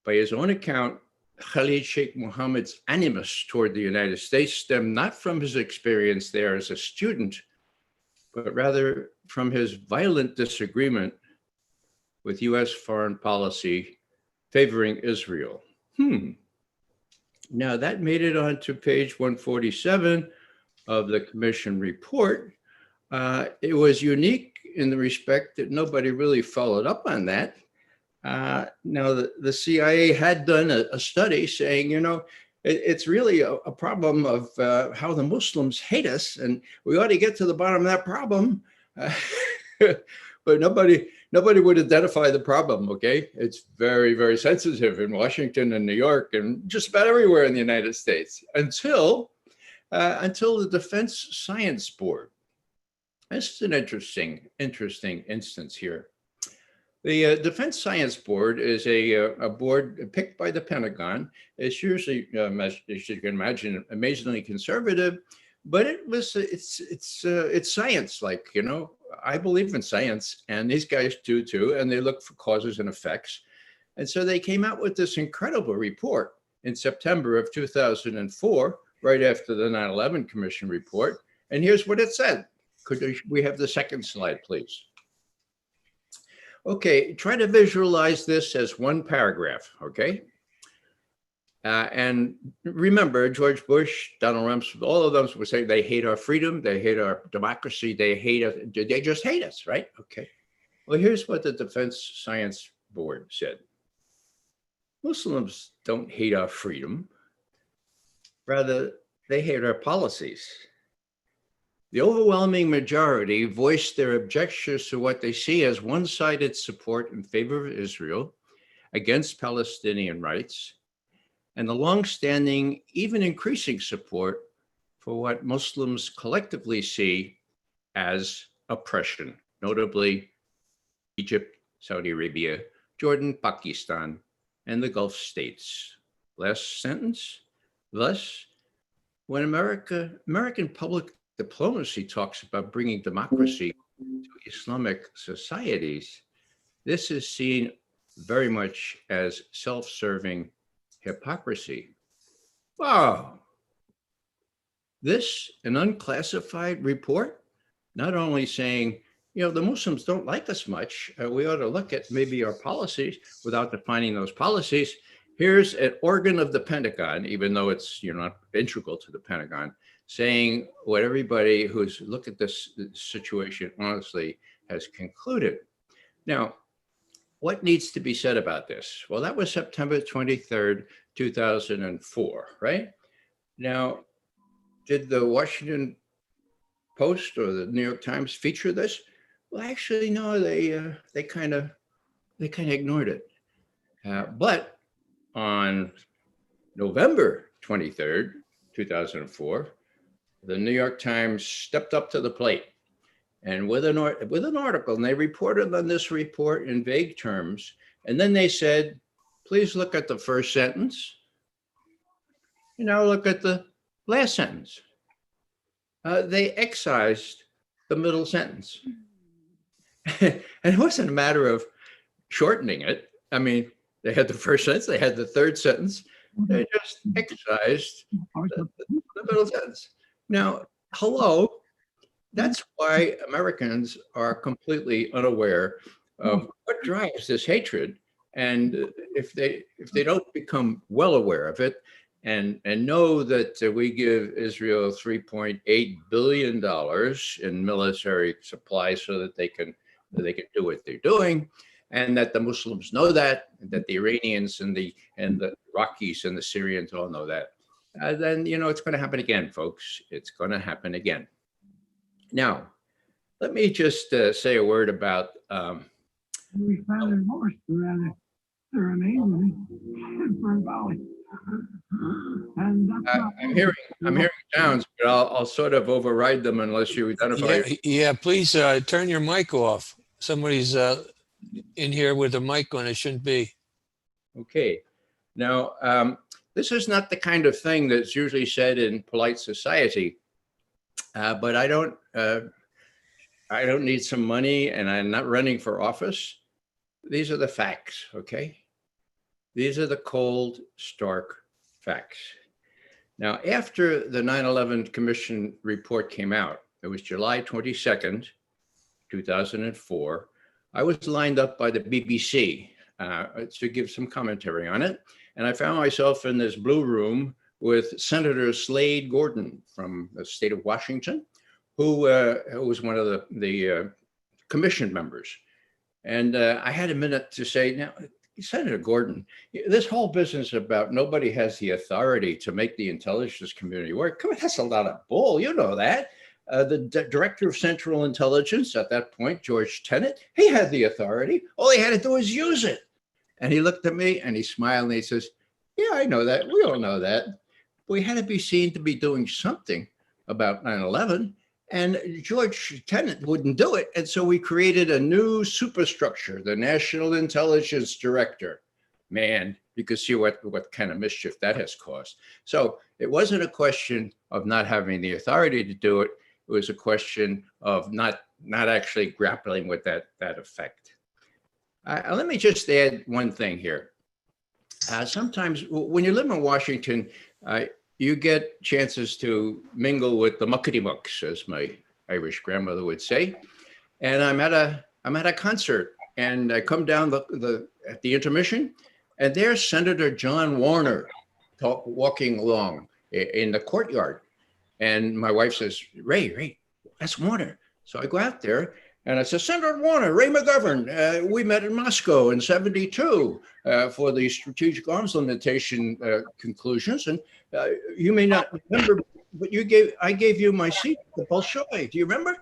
By his own account, Khalid Sheikh Mohammed's animus toward the United States stemmed not from his experience there as a student, but rather from his violent disagreement with US foreign policy favoring Israel. Now that made it onto page 147 of the commission report. It was unique in the respect that nobody really followed up on that. Now the CIA had done a study saying, you know, it's really a problem of how the Muslims hate us, and we ought to get to the bottom of that problem. But nobody would identify the problem, okay? It's very, very sensitive in Washington and New York and just about everywhere in the United States until the Defense Science Board. This is an interesting instance here. The Defense Science Board is a board picked by the Pentagon. It's usually, as you can imagine, amazingly conservative, but it's science. Like, you know, I believe in science, and these guys do too, and they look for causes and effects. And so they came out with this incredible report in September of 2004, right after the 9/11 Commission report. And here's what it said. Could we have the second slide, please? Okay, try to visualize this as one paragraph, okay? And remember, George Bush, Donald Rumsfeld, all of them would say they hate our freedom, they hate our democracy, they hate us, they just hate us, right? Okay. Well, here's what the Defense Science Board said. Muslims don't hate our freedom. Rather, they hate our policies. The overwhelming majority voiced their objections to what they see as one-sided support in favor of Israel against Palestinian rights, and the long-standing, even increasing support for what Muslims collectively see as oppression, notably Egypt, Saudi Arabia, Jordan, Pakistan, and the Gulf states. Last sentence. Thus, when American public diplomacy talks about bringing democracy to Islamic societies, this is seen very much as self-serving hypocrisy. Wow. This, an unclassified report, not only saying, you know, the Muslims don't like us much, we ought to look at maybe our policies without defining those policies. Here's an organ of the Pentagon, even though it's, you know, not integral to the Pentagon, saying what everybody who's looked at this situation honestly has concluded. Now, what needs to be said about this? Well, that was September 23rd, 2004, right? Now, did the Washington Post or the New York Times feature this? Well, actually, no, they kind of ignored it. But on November 23rd, 2004, the New York Times stepped up to the plate, and with an article, and they reported on this report in vague terms, and then they said, please look at the first sentence, and now look at the last sentence. They excised the middle sentence. And it wasn't a matter of shortening it. I mean, they had the first sentence, they had the third sentence, they just excised the middle sentence. Now, hello, that's why Americans are completely unaware of what drives this hatred. And if they don't become well aware of it and know that we give Israel $3.8 billion in military supplies so that they can do what they're doing, and that the Muslims know that, and that the Iranians and the Iraqis and the Syrians all know that, then, you know, it's going to happen again, folks. It's going to happen again. Now, let me just say a word about. We found a horse around there amazing for Valley. And I'm hearing sounds, but I'll sort of override them unless you identify. Yeah, please turn your mic off. Somebody's in here with a mic on. It shouldn't be. Okay. Now, this is not the kind of thing that's usually said in polite society, but I don't need some money, and I'm not running for office. These are the facts, okay? These are the cold, stark facts. Now, after the 9/11 Commission report came out, it was July 22nd, 2004, I was lined up by the BBC to give some commentary on it. And I found myself in this blue room with Senator Slade Gorton from the state of Washington, who was one of the commission members. And I had a minute to say, now, Senator Gorton, this whole business about nobody has the authority to make the intelligence community work, come on, that's a lot of bull, you know that. The director of Central Intelligence at that point, George Tenet, he had the authority. All he had to do was use it. And he looked at me and he smiled and he says, yeah, I know that. We all know that. We had to be seen to be doing something about 9/11. And George Tenet wouldn't do it. And so we created a new superstructure, the National Intelligence Director. Man, you could see what kind of mischief that has caused. So it wasn't a question of not having the authority to do it. It was a question of not actually grappling with that effect. Let me just add one thing here. Sometimes when you live in Washington, you get chances to mingle with the muckety-mucks, as my Irish grandmother would say. And I'm at a concert, and I come down at the intermission, and there's Senator John Warner walking along in the courtyard. And my wife says, Ray, that's Warner. So I go out there and I said, Senator Warner, Ray McGovern, we met in Moscow in '72 for the strategic arms limitation conclusions. And you may not remember, but I gave you my seat at the Bolshoi. Do you remember?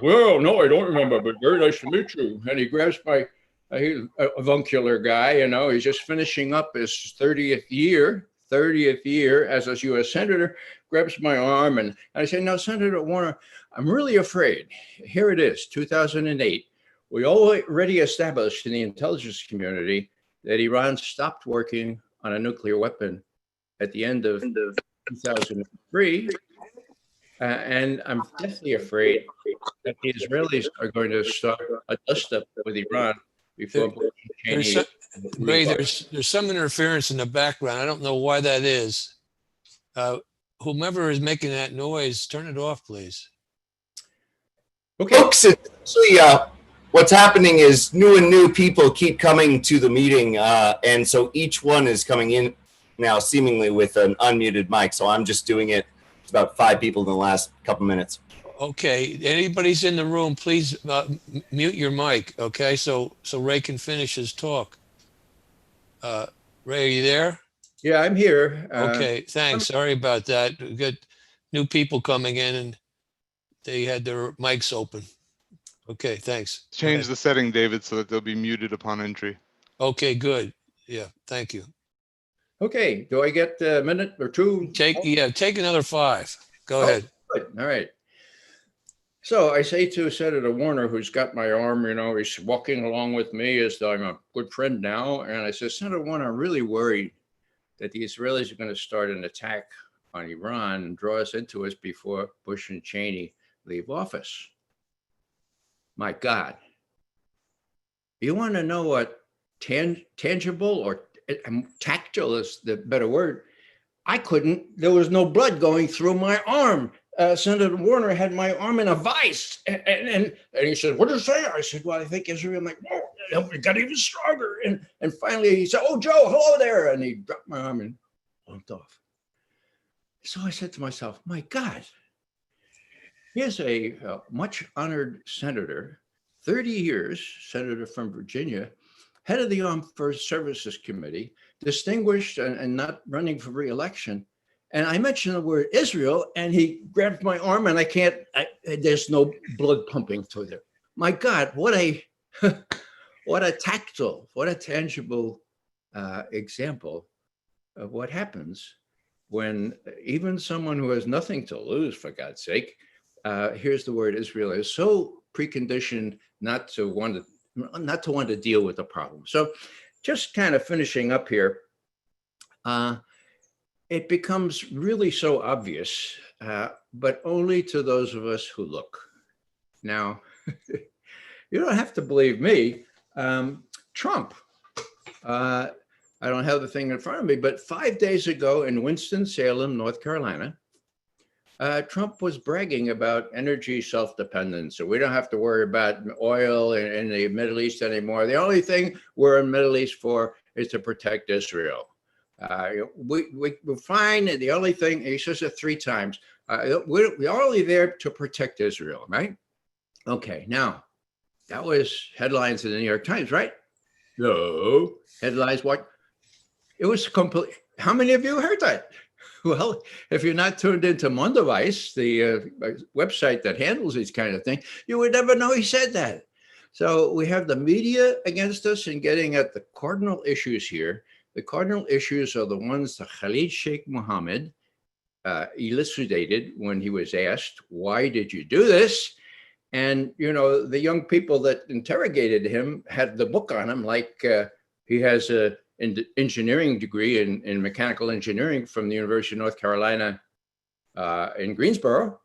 Well, no, I don't remember, but very nice to meet you. And he grabs he's a avuncular guy, you know, he's just finishing up his 30th year 30th year as a U.S. Senator, grabs my arm, and I say, "No, Senator Warner, I'm really afraid. Here it is, 2008. We already established in the intelligence community that Iran stopped working on a nuclear weapon at the end of 2003. And I'm definitely afraid that the Israelis are going to start a dust-up with Iran before Ray, there's some interference in the background. I don't know why that is. Whomever is making that noise, turn it off, please. Okay. Folks, actually, what's happening is new people keep coming to the meeting, and so each one is coming in now seemingly with an unmuted mic. So I'm just doing it. It's about 5 people in the last couple minutes. Okay, anybody's in the room, please mute your mic, okay? So Ray can finish his talk. Ray, are you there? Yeah, I'm here. Okay, thanks. Sorry about that. We got new people coming in and they had their mics open. Okay, thanks. Change the setting, David, so that they'll be muted upon entry. Okay, good. Yeah, thank you. Okay, do I get a minute or two? Take another 5. Go ahead. Good. All right. So I say to Senator Warner, who's got my arm, he's walking along with me as though I'm a good friend now. And I said, Senator Warner, I'm really worried that the Israelis are going to start an attack on Iran and draw us into it before Bush and Cheney leave office. My God. You want to know what tangible or tactile is the better word? There was no blood going through my arm. Senator Warner had my arm in a vice. And he said, what did you say? I said, well, I think Israel. I'm like, whoa, it got even stronger. And finally he said, oh, Joe, hello there. And he dropped my arm and walked off. So I said to myself, my God, here's a much honored senator, 30 years, senator from Virginia, head of the Armed Services Committee, distinguished and not running for re-election. And I mentioned the word Israel, and he grabbed my arm, and there's no blood pumping through there. My God, what a tactile, what a tangible example of what happens when even someone who has nothing to lose, for God's sake, here's the word Israel, is so preconditioned not to want to deal with the problem. So just kind of finishing up here, it becomes really so obvious, but only to those of us who look. Now, you don't have to believe me. Trump, I don't have the thing in front of me, but 5 days ago in Winston-Salem, North Carolina, Trump was bragging about energy self-dependence. So we don't have to worry about oil in the Middle East anymore. The only thing we're in the Middle East for is to protect Israel. We're fine. And the only thing, he says it 3 times, we're only there to protect Israel, right? Okay, now, that was headlines in the New York Times, right? No. Headlines, what? It was complete. How many of you heard that? Well, if you're not tuned into Mondevice, the website that handles these kind of things, you would never know he said that. So we have the media against us and getting at the cardinal issues here. The cardinal issues are the ones that Khalid Sheikh Mohammed elucidated when he was asked, why did you do this? And, the young people that interrogated him had the book on him, like he has an engineering degree in mechanical engineering from the University of North Carolina in Greensboro.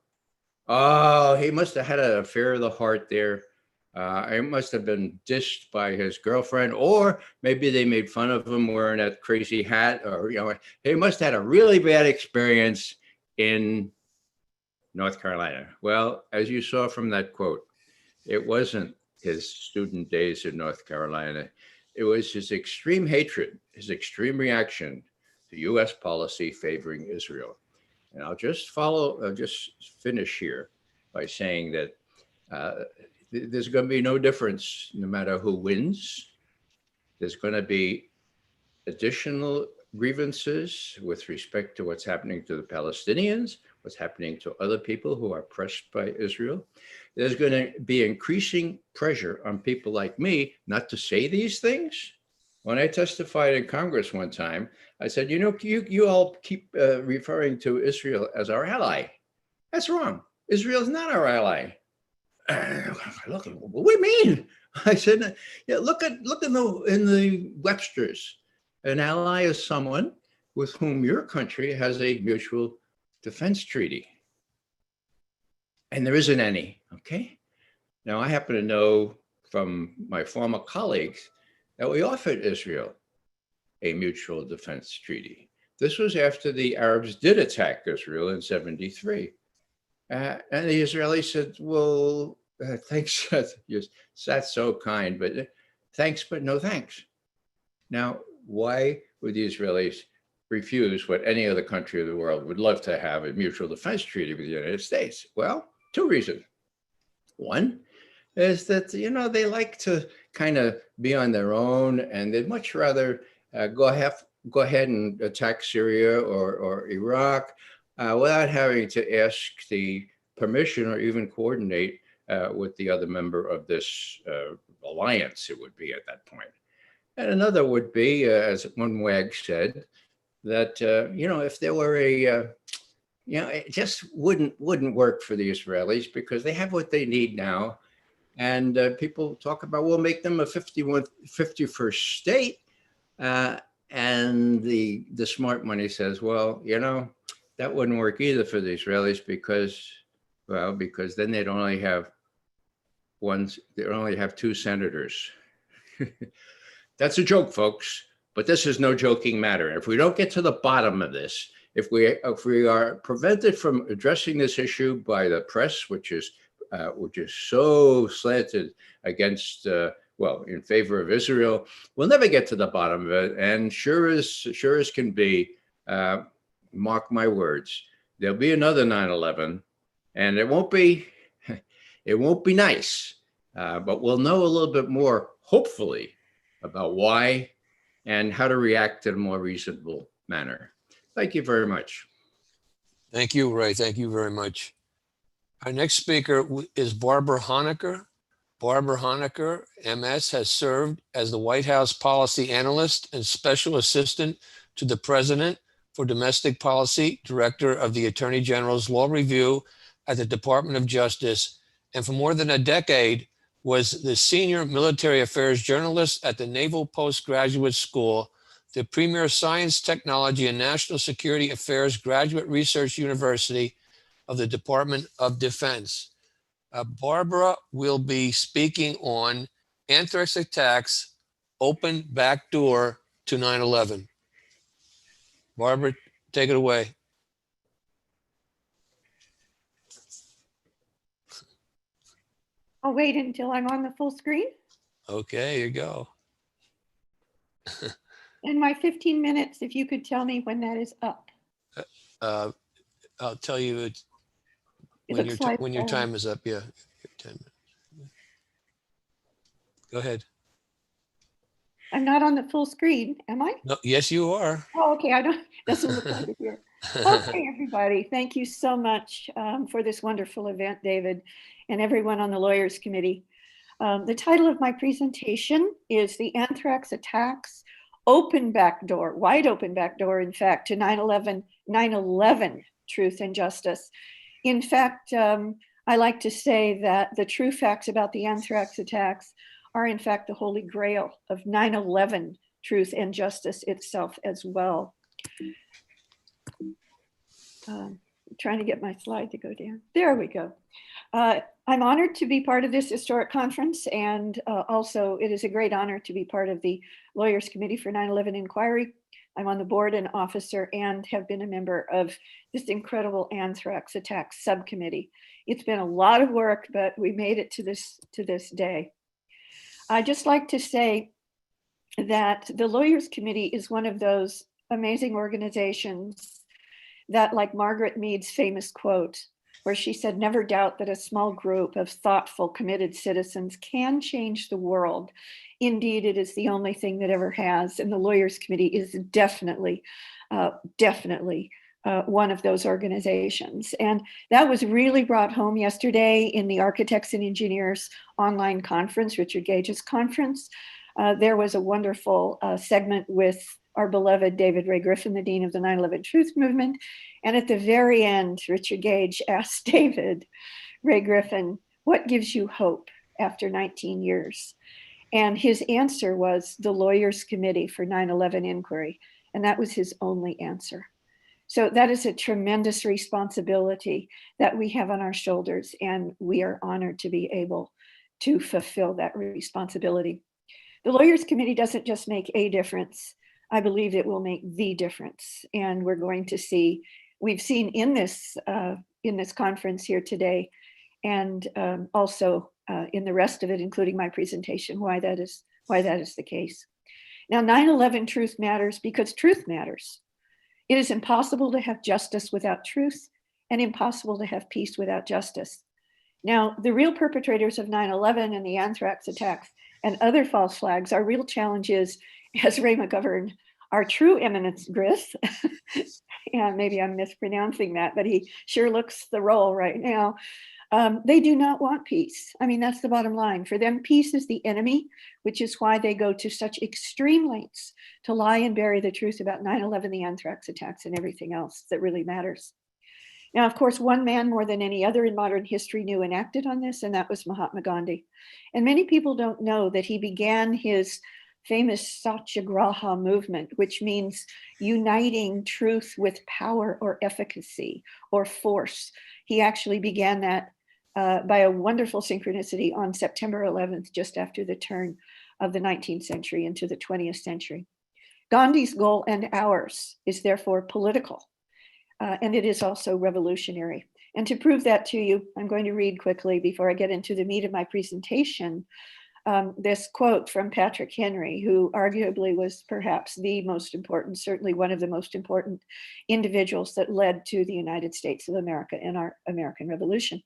Oh, he must have had an affair of the heart there. He must have been dissed by his girlfriend, or maybe they made fun of him wearing that crazy hat, or, he must have had a really bad experience in North Carolina. Well, as you saw from that quote, it wasn't his student days in North Carolina. It was his extreme hatred, his extreme reaction to U.S. policy favoring Israel. And I'll just finish here by saying that there's going to be no difference no matter who wins. There's going to be additional grievances with respect to what's happening to the Palestinians, what's happening to other people who are oppressed by Israel. There's going to be increasing pressure on people like me not to say these things, When I testified in Congress one time, I said, you all keep referring to Israel as our ally. That's wrong. Israel is not our ally. Look, what do you mean? I said, yeah, look in the Webster's. An ally is someone with whom your country has a mutual defense treaty. And there isn't any, okay? Now, I happen to know from my former colleagues that we offered Israel a mutual defense treaty. This was after the Arabs did attack Israel in 73. And the Israelis said, well, thanks, that's so kind, but thanks, but no thanks. Now, why would the Israelis refuse what any other country of the world would love to have, a mutual defense treaty with the United States? Well, two reasons. One is that, they like to kind of be on their own, and they'd much rather go ahead and attack Syria or Iraq without having to ask the permission or even coordinate with the other member of this alliance, it would be at that point. And another would be, as one wag said, that, if there were it just wouldn't work for the Israelis because they have what they need now. And people talk about, we'll make them a 51st state. And the smart money says, well, that wouldn't work either for the Israelis because then they'd only have two senators. That's a joke, folks, but this is no joking matter. If we don't get to the bottom of this, if we are prevented from addressing this issue by the press, which is so slanted against, in favor of Israel, we'll never get to the bottom of it. And sure as can be, mark my words, there'll be another 9/11, and it won't be nice, but we'll know a little bit more, hopefully, about why and how to react in a more reasonable manner. Thank you very much. Thank you, Ray. Thank you very much. Our next speaker is Barbara Honnegger. Barbara Honnegger MS has served as the White House Policy Analyst and Special Assistant to the President for Domestic Policy, Director of the Attorney General's Law Review at the Department of Justice, and for more than a decade was the Senior Military Affairs Journalist at the Naval Postgraduate School, the premier Science, Technology, and National Security Affairs Graduate Research University of the Department of Defense. Barbara will be speaking on anthrax attacks, open back door to 9/11. Barbara, take it away. I'll wait until I'm on the full screen. Okay, here you go. And my 15 minutes, if you could tell me when that is up. I'll tell you when your time is up. Yeah, 10 minutes. Go ahead. I'm not on the full screen, am I? No, yes, you are. Oh, okay. Doesn't look like it here. Okay, everybody. Thank you so much for this wonderful event, David, and everyone on the Lawyers Committee. The title of my presentation is The Anthrax Attacks, Open Back Door, Wide Open Back Door, in fact, to 9/11 Truth and Justice. In fact, I like to say that the true facts about the anthrax attacks are in fact the holy grail of 9/11 Truth and Justice itself as well. Trying to get my slide to go down. There we go. I'm honored to be part of this historic conference, and also it is a great honor to be part of the Lawyers Committee for 9/11 Inquiry. I'm on the board and officer and have been a member of this incredible anthrax attacks subcommittee. It's been a lot of work, but we made it to this day. I'd just like to say that the Lawyers Committee is one of those amazing organizations that, like Margaret Mead's famous quote, where she said, "Never doubt that a small group of thoughtful, committed citizens can change the world. Indeed, it is the only thing that ever has." And the Lawyers Committee is definitely one of those organizations. And that was really brought home yesterday in the Architects and Engineers online conference, Richard Gage's conference. There was a wonderful segment with our beloved David Ray Griffin, the dean of the 9/11 Truth Movement. And at the very end, Richard Gage asked David Ray Griffin, what gives you hope after 19 years? And his answer was the Lawyers Committee for 9/11 Inquiry. And that was his only answer. So that is a tremendous responsibility that we have on our shoulders. And we are honored to be able to fulfill that responsibility. The Lawyers Committee doesn't just make a difference. I believe it will make the difference. And we're going to see, we've seen in this conference here today, and also in the rest of it, including my presentation, why that is the case. Now, 9/11 truth matters because truth matters. It is impossible to have justice without truth and impossible to have peace without justice. Now, the real perpetrators of 9/11 and the anthrax attacks and other false flags, our real challenge is, as Ray McGovern, our true eminence Griff, and maybe I'm mispronouncing that, but he sure looks the role right now. They do not want peace. I mean, that's the bottom line. For them, peace is the enemy, which is why they go to such extreme lengths to lie and bury the truth about 9/11, the anthrax attacks, and everything else that really matters. Now, of course, one man more than any other in modern history knew and acted on this, and that was Mahatma Gandhi. And many people don't know that he began his famous Satyagraha movement, which means uniting truth with power or efficacy or force. He actually began that by a wonderful synchronicity on September 11th, just after the turn of the 19th century into the 20th century. Gandhi's goal and ours is therefore political, and it is also revolutionary. And to prove that to you, I'm going to read quickly before I get into the meat of my presentation, this quote from Patrick Henry, who arguably was perhaps the most important, certainly one of the most important individuals that led to the United States of America and our American Revolution.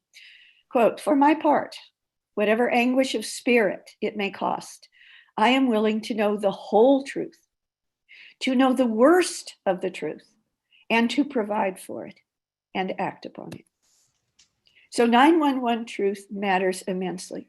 Quote, "For my part, whatever anguish of spirit it may cost, I am willing to know the whole truth, to know the worst of the truth, and to provide for it and act upon it." So 9/11 truth matters immensely.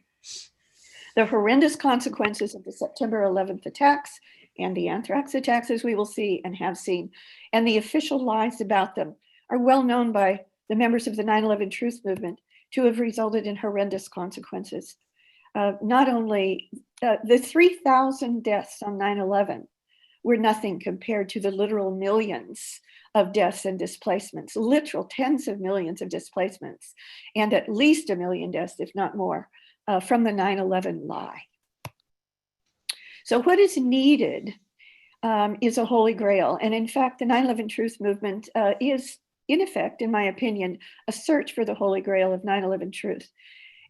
The horrendous consequences of the September 11th attacks and the anthrax attacks, as we will see and have seen, and the official lies about them are well known by the members of the 9/11 truth movement to have resulted in horrendous consequences. Not only the 3,000 deaths on 9/11 were nothing compared to the literal millions of deaths and displacements, literal tens of millions of displacements, and at least 1 million deaths, if not more, from the 9/11 lie. So what is needed is a holy grail. And in fact, the 9/11 truth movement is, in effect, in my opinion, a search for the holy grail of 9/11 truth.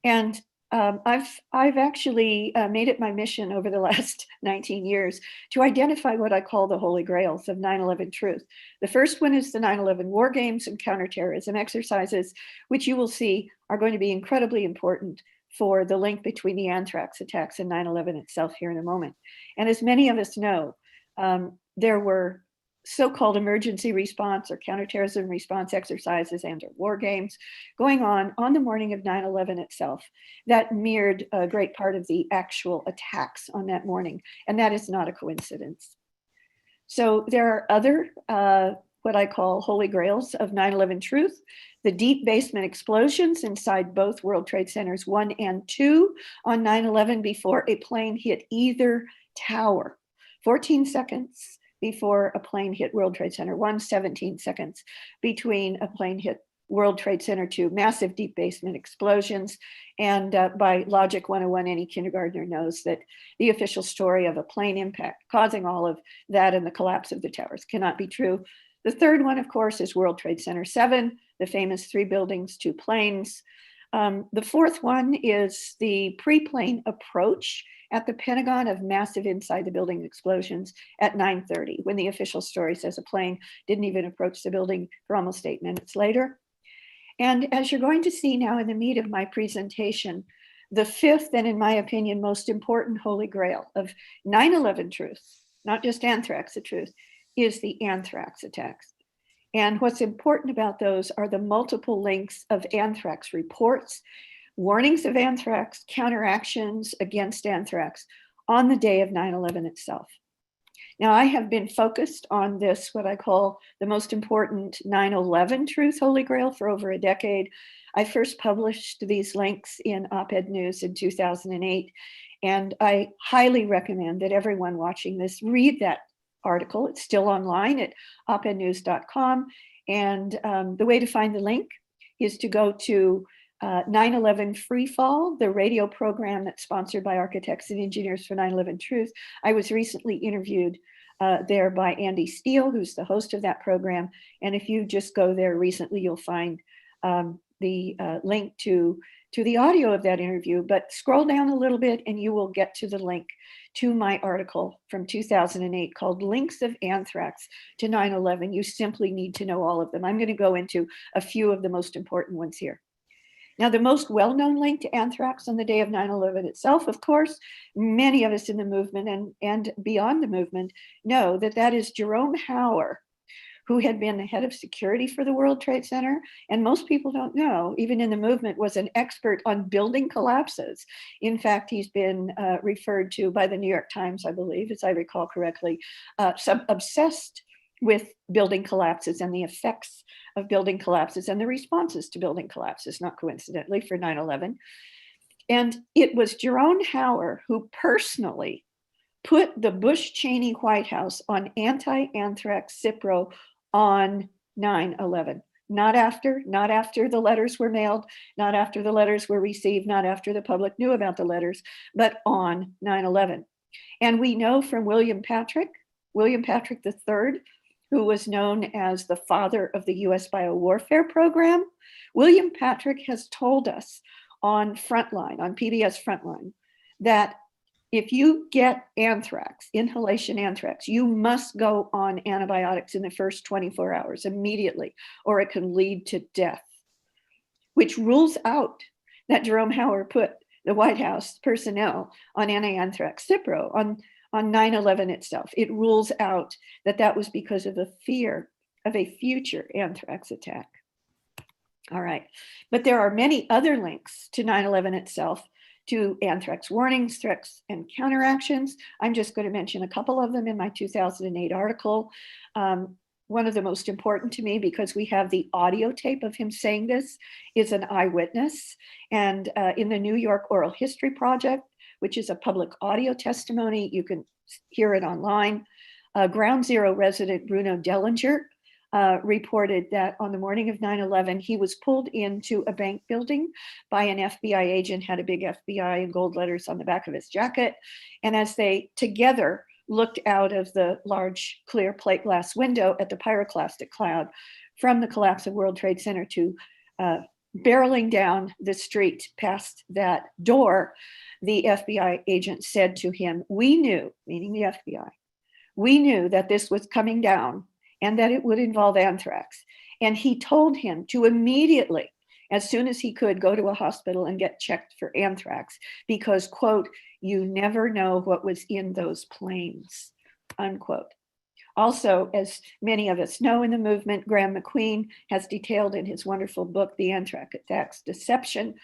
And I've actually made it my mission over the last 19 years to identify what I call the holy grails of 9/11 truth. The first one is the 9/11 war games and counterterrorism exercises, which you will see are going to be incredibly important for the link between the anthrax attacks and 9/11 itself here in a moment. And as many of us know, there were so-called emergency response or counterterrorism response exercises and war games going on the morning of 9/11 itself that mirrored a great part of the actual attacks on that morning. And that is not a coincidence. So there are other, what I call holy grails of 9/11 truth, the deep basement explosions inside both World Trade Centers 1 and 2 on 9/11 before a plane hit either tower, 14 seconds before a plane hit World Trade Center 1, 17 seconds between a plane hit World Trade Center 2, massive deep basement explosions. And by Logic 101, any kindergartner knows that the official story of a plane impact causing all of that and the collapse of the towers cannot be true. The third one, of course, is World Trade Center 7, the famous 3 buildings, 2 planes. The fourth one is the pre-plane approach at the Pentagon of massive inside the building explosions at 9:30, when the official story says a plane didn't even approach the building for almost 8 minutes later. And as you're going to see now in the meat of my presentation, the fifth and in my opinion, most important holy grail of 9/11 truth, not just anthrax truth, is the anthrax attacks. And what's important about those are the multiple links of anthrax reports, warnings of anthrax, counteractions against anthrax, on the day of 9/11 itself. Now, I have been focused on this, what I call the most important 9/11 truth holy grail, for over a decade. I first published these links in Op-Ed News in 2008, and I highly recommend that everyone watching this read that article. It's still online at opednews.com, and the way to find the link is to go to 9/11 Free Fall, the radio program that's sponsored by Architects and Engineers for 9/11 Truth. I was recently interviewed there by Andy Steele, who's the host of that program. And if you just go there recently, you'll find the link to the audio of that interview. But scroll down a little bit and you will get to the link to my article from 2008 called Links of Anthrax to 9/11. You simply need to know all of them. I'm going to go into a few of the most important ones here. Now, the most well-known link to anthrax on the day of 9/11 itself, of course, many of us in the movement and beyond the movement know that that is Jerome Hauer, who had been the head of security for the World Trade Center. And most people don't know, even in the movement, was an expert on building collapses. In fact, he's been referred to by the New York Times, I believe, as I recall correctly, obsessed with building collapses and the effects of building collapses and the responses to building collapses, not coincidentally, for 9/11. And it was Jerome Hauer who personally put the Bush-Cheney White House on anti-anthrax CIPRO on 9/11. Not after the letters were mailed, not after the letters were received, not after the public knew about the letters, but on 9/11. And we know from William Patrick III, who was known as the father of the US biowarfare program. William Patrick has told us on PBS Frontline, that if you get anthrax, inhalation anthrax, you must go on antibiotics in the first 24 hours immediately, or it can lead to death, which rules out that Jerome Hauer put the White House personnel on anti-anthrax CIPRO on 9/11 itself. It rules out that that was because of the fear of a future anthrax attack. All right, but there are many other links to 9/11 itself, to anthrax warnings, threats, and counteractions. I'm just going to mention a couple of them in my 2008 article. One of the most important to me, because we have the audio tape of him saying this, is an eyewitness. And in the New York Oral History Project, which is a public audio testimony, you can hear it online. Ground Zero resident Bruno Dellinger reported that on the morning of 9/11, he was pulled into a bank building by an FBI agent, had a big FBI in gold letters on the back of his jacket. And as they together looked out of the large clear plate glass window at the pyroclastic cloud from the collapse of World Trade Center to barreling down the street past that door, the FBI agent said to him, "We knew," meaning the FBI, "we knew that this was coming down and that it would involve anthrax." And he told him to immediately, as soon as he could, go to a hospital and get checked for anthrax because, quote, "you never know what was in those planes," unquote. Also, as many of us know in the movement, Graeme MacQueen has detailed in his wonderful book, The Anthrax Attacks Deception,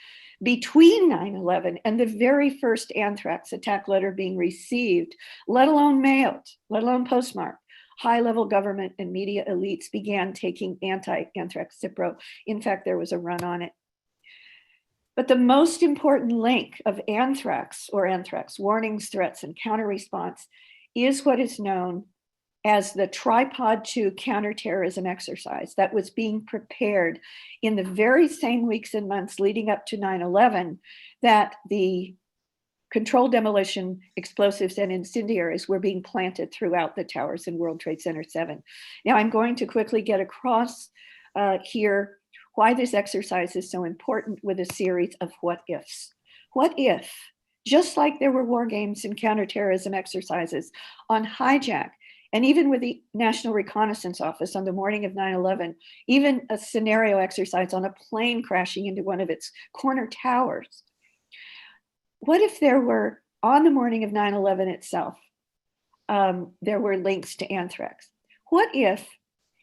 between 9/11 and the very first anthrax attack letter being received, let alone mailed, let alone postmarked, high-level government and media elites began taking anti-anthrax CIPRO. In fact, there was a run on it. But the most important link of anthrax or anthrax warnings, threats, and counter-response is what is known as the Tripod 2 counterterrorism exercise that was being prepared in the very same weeks and months leading up to 9/11 that the controlled demolition explosives and incendiaries were being planted throughout the towers in World Trade Center 7. Now, I'm going to quickly get across here why this exercise is so important with a series of what ifs. What if, just like there were war games and counterterrorism exercises on hijack, and even with the National Reconnaissance Office on the morning of 9/11, even a scenario exercise on a plane crashing into one of its corner towers. What if there were, on the morning of 9/11 itself, there were links to anthrax? What if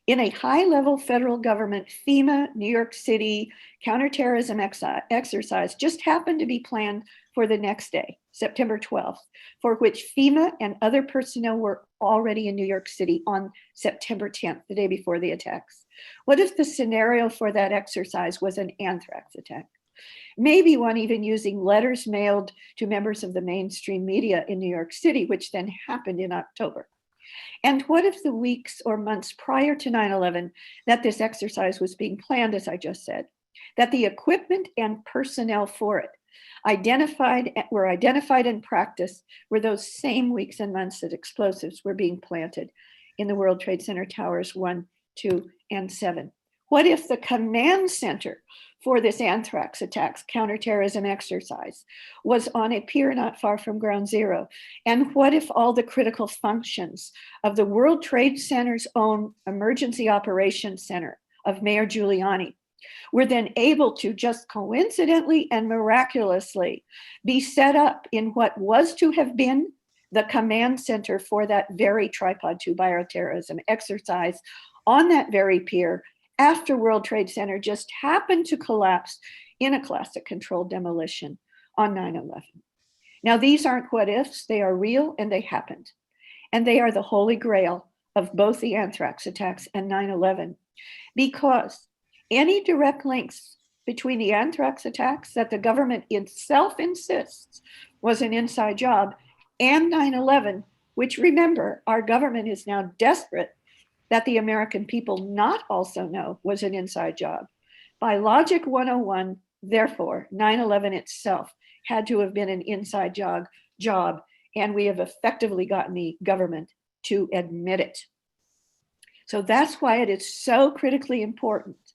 in a high-level federal government FEMA New York City counterterrorism exercise just happened to be planned for the next day, September 12th, for which FEMA and other personnel were already in New York City on September 10th, the day before the attacks? What if the scenario for that exercise was an anthrax attack? Maybe one even using letters mailed to members of the mainstream media in New York City, which then happened in October. And what if the weeks or months prior to 9/11 that this exercise was being planned, as I just said, that the equipment and personnel for it were identified and practiced were those same weeks and months that explosives were being planted in the World Trade Center Towers 1, 2, and 7? What if the command center for this anthrax attacks counterterrorism exercise was on a pier not far from Ground Zero? And what if all the critical functions of the World Trade Center's own Emergency Operations Center of Mayor Giuliani were then able to just coincidentally and miraculously be set up in what was to have been the command center for that very Tripod 2 bioterrorism exercise on that very pier after World Trade Center just happened to collapse in a classic controlled demolition on 9/11. Now, these aren't what ifs, they are real and they happened. And they are the holy grail of both the anthrax attacks and 9/11, because any direct links between the anthrax attacks that the government itself insists was an inside job and 9/11, which, remember, our government is now desperate that the American people not also know was an inside job. By Logic 101, therefore, 9/11 itself had to have been an inside job, and we have effectively gotten the government to admit it. So that's why it is so critically important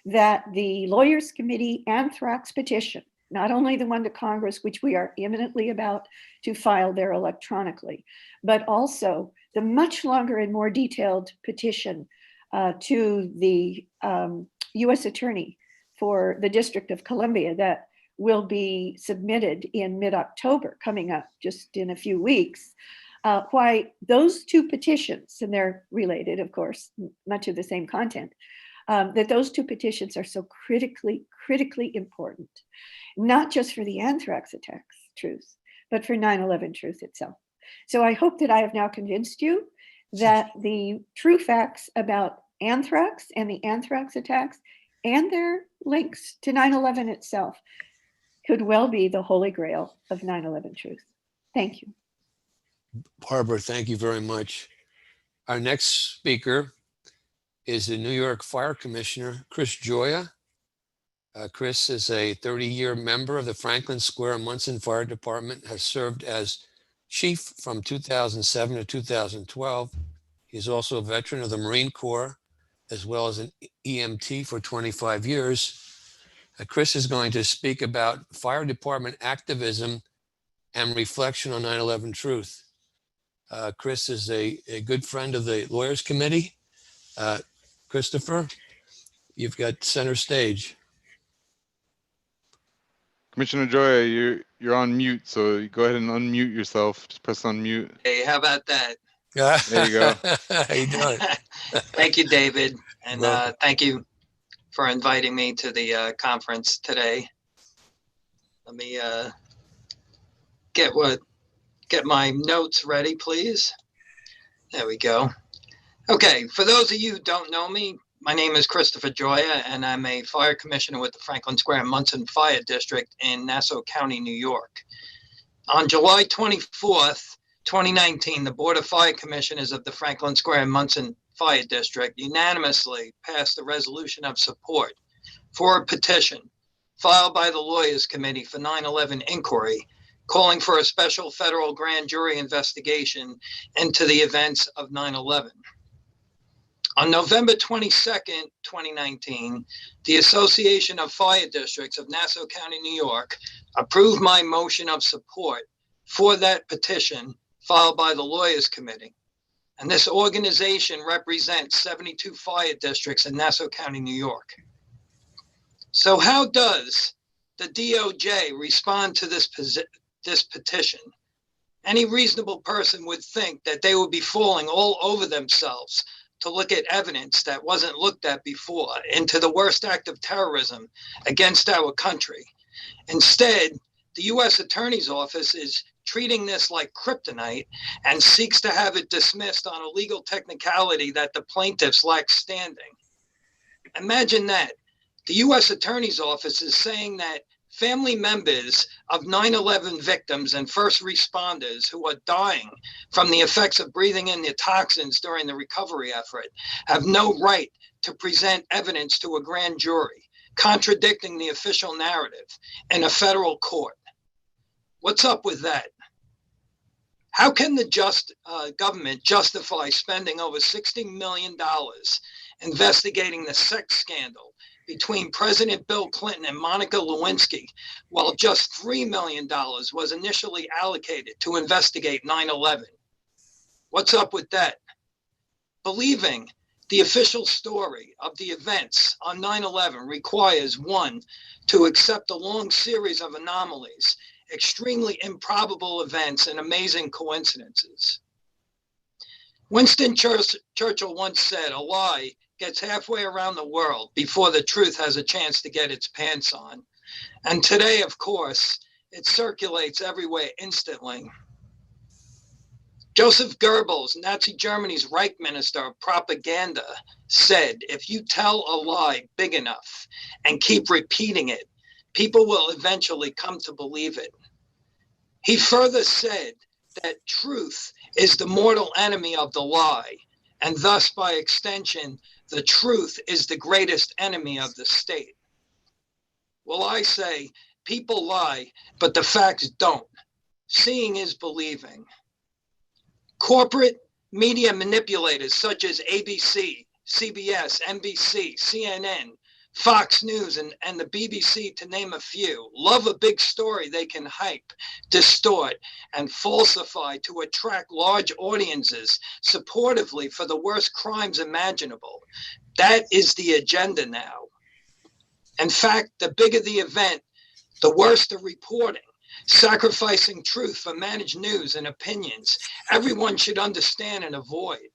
that the Lawyers Committee anthrax petition, not only the one to Congress, which we are imminently about to file there electronically, but also the much longer and more detailed petition to the U.S. Attorney for the District of Columbia that will be submitted in mid-October, coming up just in a few weeks. Why those two petitions, and they're related, of course, much of the same content, that those two petitions are so critically important, not just for the anthrax attacks truth, but for 9/11 truth itself. So I hope that I have now convinced you that the true facts about anthrax and the anthrax attacks and their links to 9/11 itself could well be the holy grail of 9/11 truth. Thank you. Barbara, thank you very much. Our next speaker is the New York Fire Commissioner, Chris Gioia. Chris is a 30-year member of the Franklin Square Munson Fire Department, has served as chief from 2007 to 2012. He's also a veteran of the Marine Corps, as well as an EMT for 25 years. Chris is going to speak about fire department activism and reflection on 9/11 truth. Chris is a good friend of the Lawyers Committee. Christopher, you've got center stage. Commissioner Gioia, you're on mute, so you go ahead and unmute yourself. Just press unmute. Hey, how about that? There you go. How you doing? Thank you, David, and thank you for inviting me to the conference today. Let me get my notes ready, please. There we go. Okay, for those of you who don't know me, my name is Christopher Gioia, and I'm a fire commissioner with the Franklin Square Munson Fire District in Nassau County, New York. On July 24th, 2019, the Board of Fire Commissioners of the Franklin Square Munson Fire District unanimously passed a resolution of support for a petition filed by the Lawyers Committee for 9/11 inquiry, calling for a special federal grand jury investigation into the events of 9/11. On November 22nd, 2019, the Association of Fire Districts of Nassau County, New York, approved my motion of support for that petition filed by the Lawyers Committee. And this organization represents 72 fire districts in Nassau County, New York. So how does the DOJ respond to this petition? Any reasonable person would think that they would be falling all over themselves to look at evidence that wasn't looked at before into the worst act of terrorism against our country. Instead, the U.S. Attorney's Office is treating this like kryptonite and seeks to have it dismissed on a legal technicality that the plaintiffs lack standing. Imagine that. The U.S. Attorney's Office is saying that family members of 9/11 victims and first responders who are dying from the effects of breathing in the toxins during the recovery effort have no right to present evidence to a grand jury, contradicting the official narrative in a federal court. What's up with that? How can the government justify spending over $60 million investigating the sex scandal between President Bill Clinton and Monica Lewinsky, while just $3 million was initially allocated to investigate 9/11? What's up with that? Believing the official story of the events on 9/11 requires one, to accept a long series of anomalies, extremely improbable events, and amazing coincidences. Winston Churchill once said, "A lie gets halfway around the world before the truth has a chance to get its pants on." And today, of course, it circulates everywhere instantly. Joseph Goebbels, Nazi Germany's Reich Minister of Propaganda, said, "If you tell a lie big enough and keep repeating it, people will eventually come to believe it." He further said that truth is the mortal enemy of the lie, and thus, by extension, the truth is the greatest enemy of the state. Well, I say, people lie, but the facts don't. Seeing is believing. Corporate media manipulators such as ABC, CBS, NBC, CNN, Fox News, and the BBC, to name a few, love a big story they can hype, distort, and falsify to attract large audiences supportively for the worst crimes imaginable. That is the agenda now. In fact, the bigger the event, the worse the reporting, sacrificing truth for managed news and opinions everyone should understand and avoid.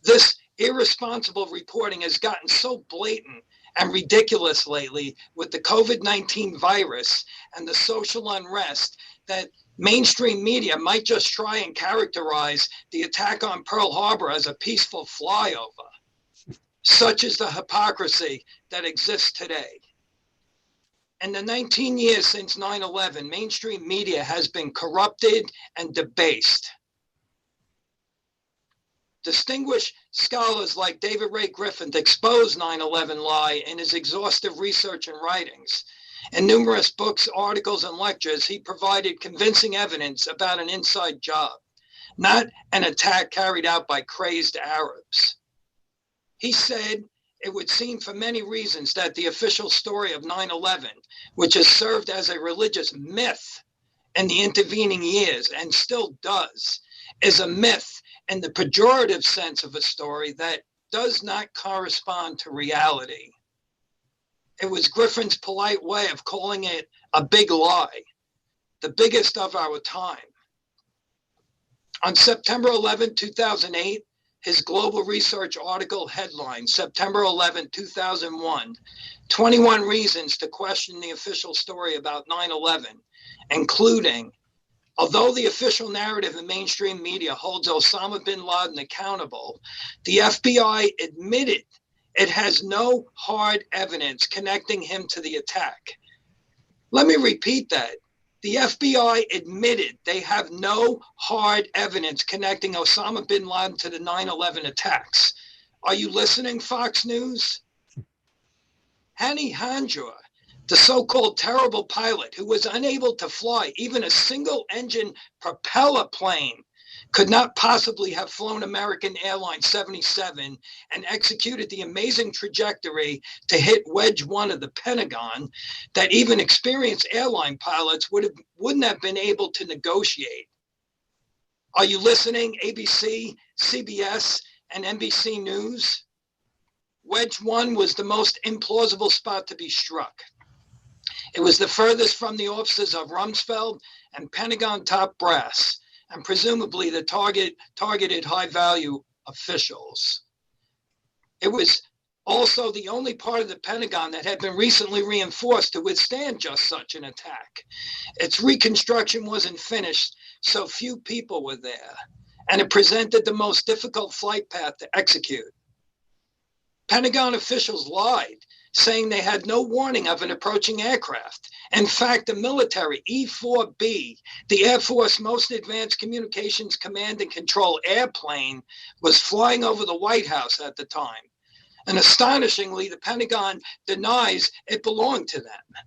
This irresponsible reporting has gotten so blatant and ridiculous lately with the COVID-19 virus and the social unrest that mainstream media might just try and characterize the attack on Pearl Harbor as a peaceful flyover. Such is the hypocrisy that exists today. In the 19 years since 9/11, mainstream media has been corrupted and debased. Distinguished scholars like David Ray Griffin exposed 9/11 lie in his exhaustive research and writings. In numerous books, articles, and lectures, he provided convincing evidence about an inside job, not an attack carried out by crazed Arabs. He said it would seem for many reasons that the official story of 9/11, which has served as a religious myth in the intervening years and still does, is a myth in the pejorative sense of a story that does not correspond to reality. It was Griffin's polite way of calling it a big lie, the biggest of our time. On September 11, 2008, his global research article headline, September 11, 2001, 21 reasons to question the official story about 9/11, including, although the official narrative in mainstream media holds Osama bin Laden accountable, the FBI admitted it has no hard evidence connecting him to the attack. Let me repeat that. The FBI admitted they have no hard evidence connecting Osama bin Laden to the 9/11 attacks. Are you listening, Fox News? Hani Hanjour, the so-called terrible pilot who was unable to fly even a single-engine propeller plane, could not possibly have flown American Airlines 77 and executed the amazing trajectory to hit Wedge 1 of the Pentagon that even experienced airline pilots wouldn't have been able to negotiate. Are you listening, ABC, CBS, and NBC News? Wedge 1 was the most implausible spot to be struck. It was the furthest from the offices of Rumsfeld and Pentagon top brass, and presumably the targeted high-value officials. It was also the only part of the Pentagon that had been recently reinforced to withstand just such an attack. Its reconstruction wasn't finished, so few people were there, and it presented the most difficult flight path to execute. Pentagon officials lied, saying they had no warning of an approaching aircraft. In fact, the military E-4B, the Air Force most advanced communications command and control airplane, was flying over the White House at the time. And astonishingly, the Pentagon denies it belonged to them.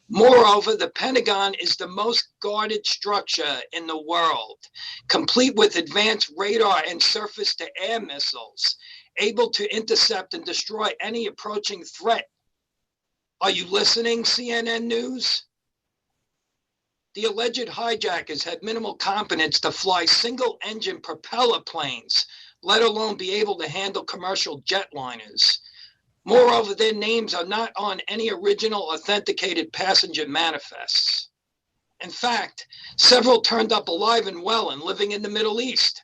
Moreover, the Pentagon is the most guarded structure in the world, complete with advanced radar and surface-to-air missiles, able to intercept and destroy any approaching threat. Are you listening, CNN News? The alleged hijackers had minimal competence to fly single-engine propeller planes, let alone be able to handle commercial jetliners. Moreover, their names are not on any original authenticated passenger manifests. In fact, several turned up alive and well and living in the Middle East.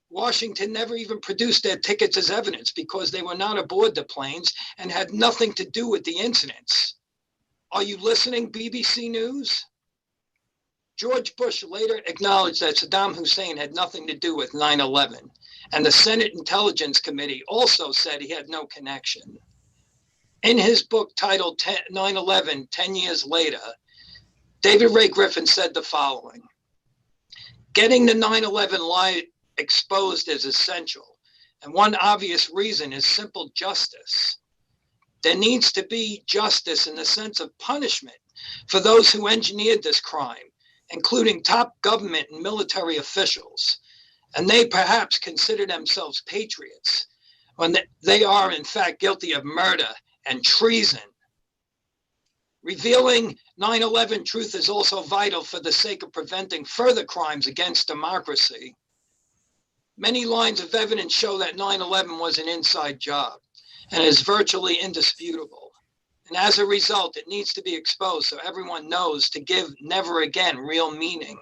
Washington never even produced their tickets as evidence because they were not aboard the planes and had nothing to do with the incidents. Are you listening, BBC News? George Bush later acknowledged that Saddam Hussein had nothing to do with 9/11, and the Senate Intelligence Committee also said he had no connection. In his book titled 9/11, 10 Years Later, David Ray Griffin said the following: getting the 9/11 lie exposed is essential, and one obvious reason is simple justice. There needs to be justice in the sense of punishment for those who engineered this crime, including top government and military officials, and they perhaps consider themselves patriots when they are in fact guilty of murder and treason. Revealing 9/11 truth is also vital for the sake of preventing further crimes against democracy. Many lines of evidence show that 9/11 was an inside job and is virtually indisputable. And as a result, it needs to be exposed so everyone knows to give never again real meaning.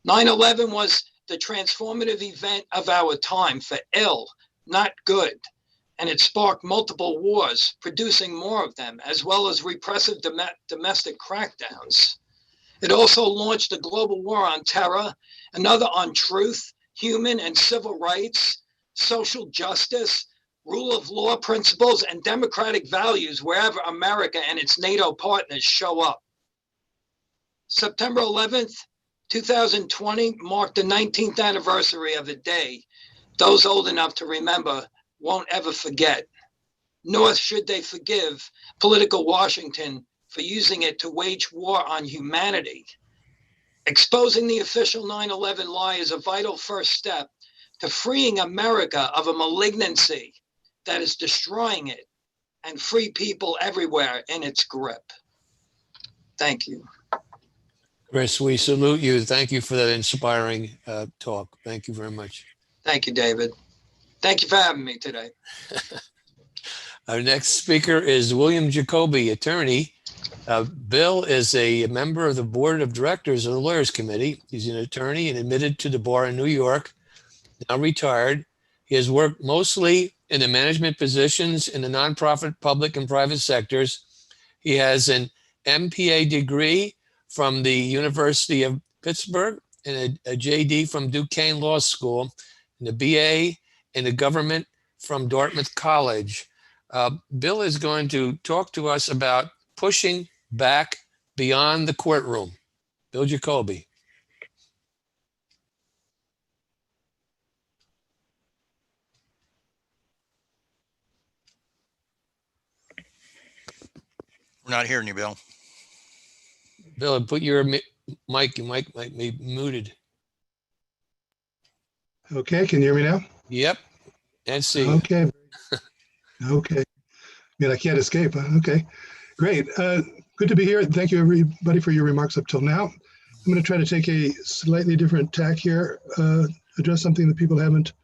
9/11 was the transformative event of our time for ill, not good. And it sparked multiple wars, producing more of them, as well as repressive domestic crackdowns. It also launched a global war on terror, another on truth, human and civil rights, social justice, rule of law principles, and democratic values wherever America and its NATO partners show up. September 11th, 2020 marked the 19th anniversary of a day those old enough to remember won't ever forget, nor should they forgive political Washington for using it to wage war on humanity. Exposing the official 9/11 lie is a vital first step to freeing America of a malignancy that is destroying it and free people everywhere in its grip. Thank you. Chris, we salute you. Thank you for that inspiring talk. Thank you very much. Thank you, David. Thank you for having me today. Our next speaker is William Jacoby, attorney. Bill is a member of the board of directors of the Lawyers Committee. He's an attorney and admitted to the bar in New York, now retired. He has worked mostly in the management positions in the nonprofit, public, and private sectors. He has an MPA degree from the University of Pittsburgh and a JD from Duquesne Law School, and a BA in the government from Dartmouth College. Bill is going to talk to us about pushing back beyond the courtroom. Bill Jacoby. We're not hearing you, Bill. Bill, put your mic. Your mic might be muted. Okay, can you hear me now? Yep. And see. Okay. Okay. I can't escape. Okay, great. Good to be here. Thank you, everybody, for your remarks up till now. I'm going to try to take a slightly different tack here, address something that people haven't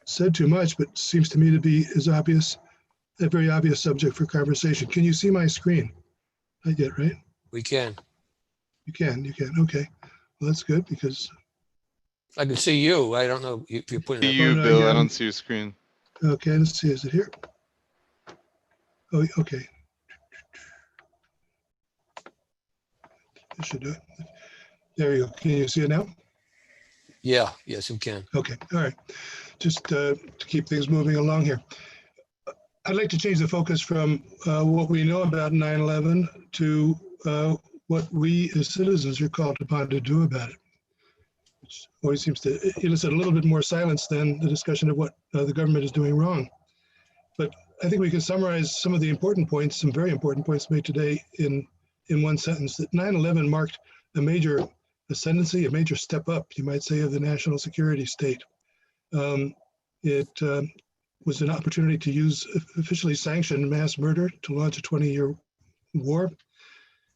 said too much, but seems to me to be a very obvious subject for conversation. Can you see my screen? Not yet, right? We can. You can. Okay. Well, that's good because I can see you. I don't know if you're putting See you, Bill. I don't see your screen. Okay, let's see, is it here? Oh, okay. This should do it. There you go. Can you see it now? Yeah, yes, you can. Okay, all right. Just to keep things moving along here. I'd like to change the focus from what we know about 9/11 to what we as citizens are called upon to do about it, which always seems to elicit a little bit more silence than the discussion of what the government is doing wrong. But I think we can summarize some of the important points, some very important points made today in one sentence, that 9/11 marked a major ascendancy, a major step up, you might say, of the national security state. It was an opportunity to use officially sanctioned mass murder to launch a 20-year war.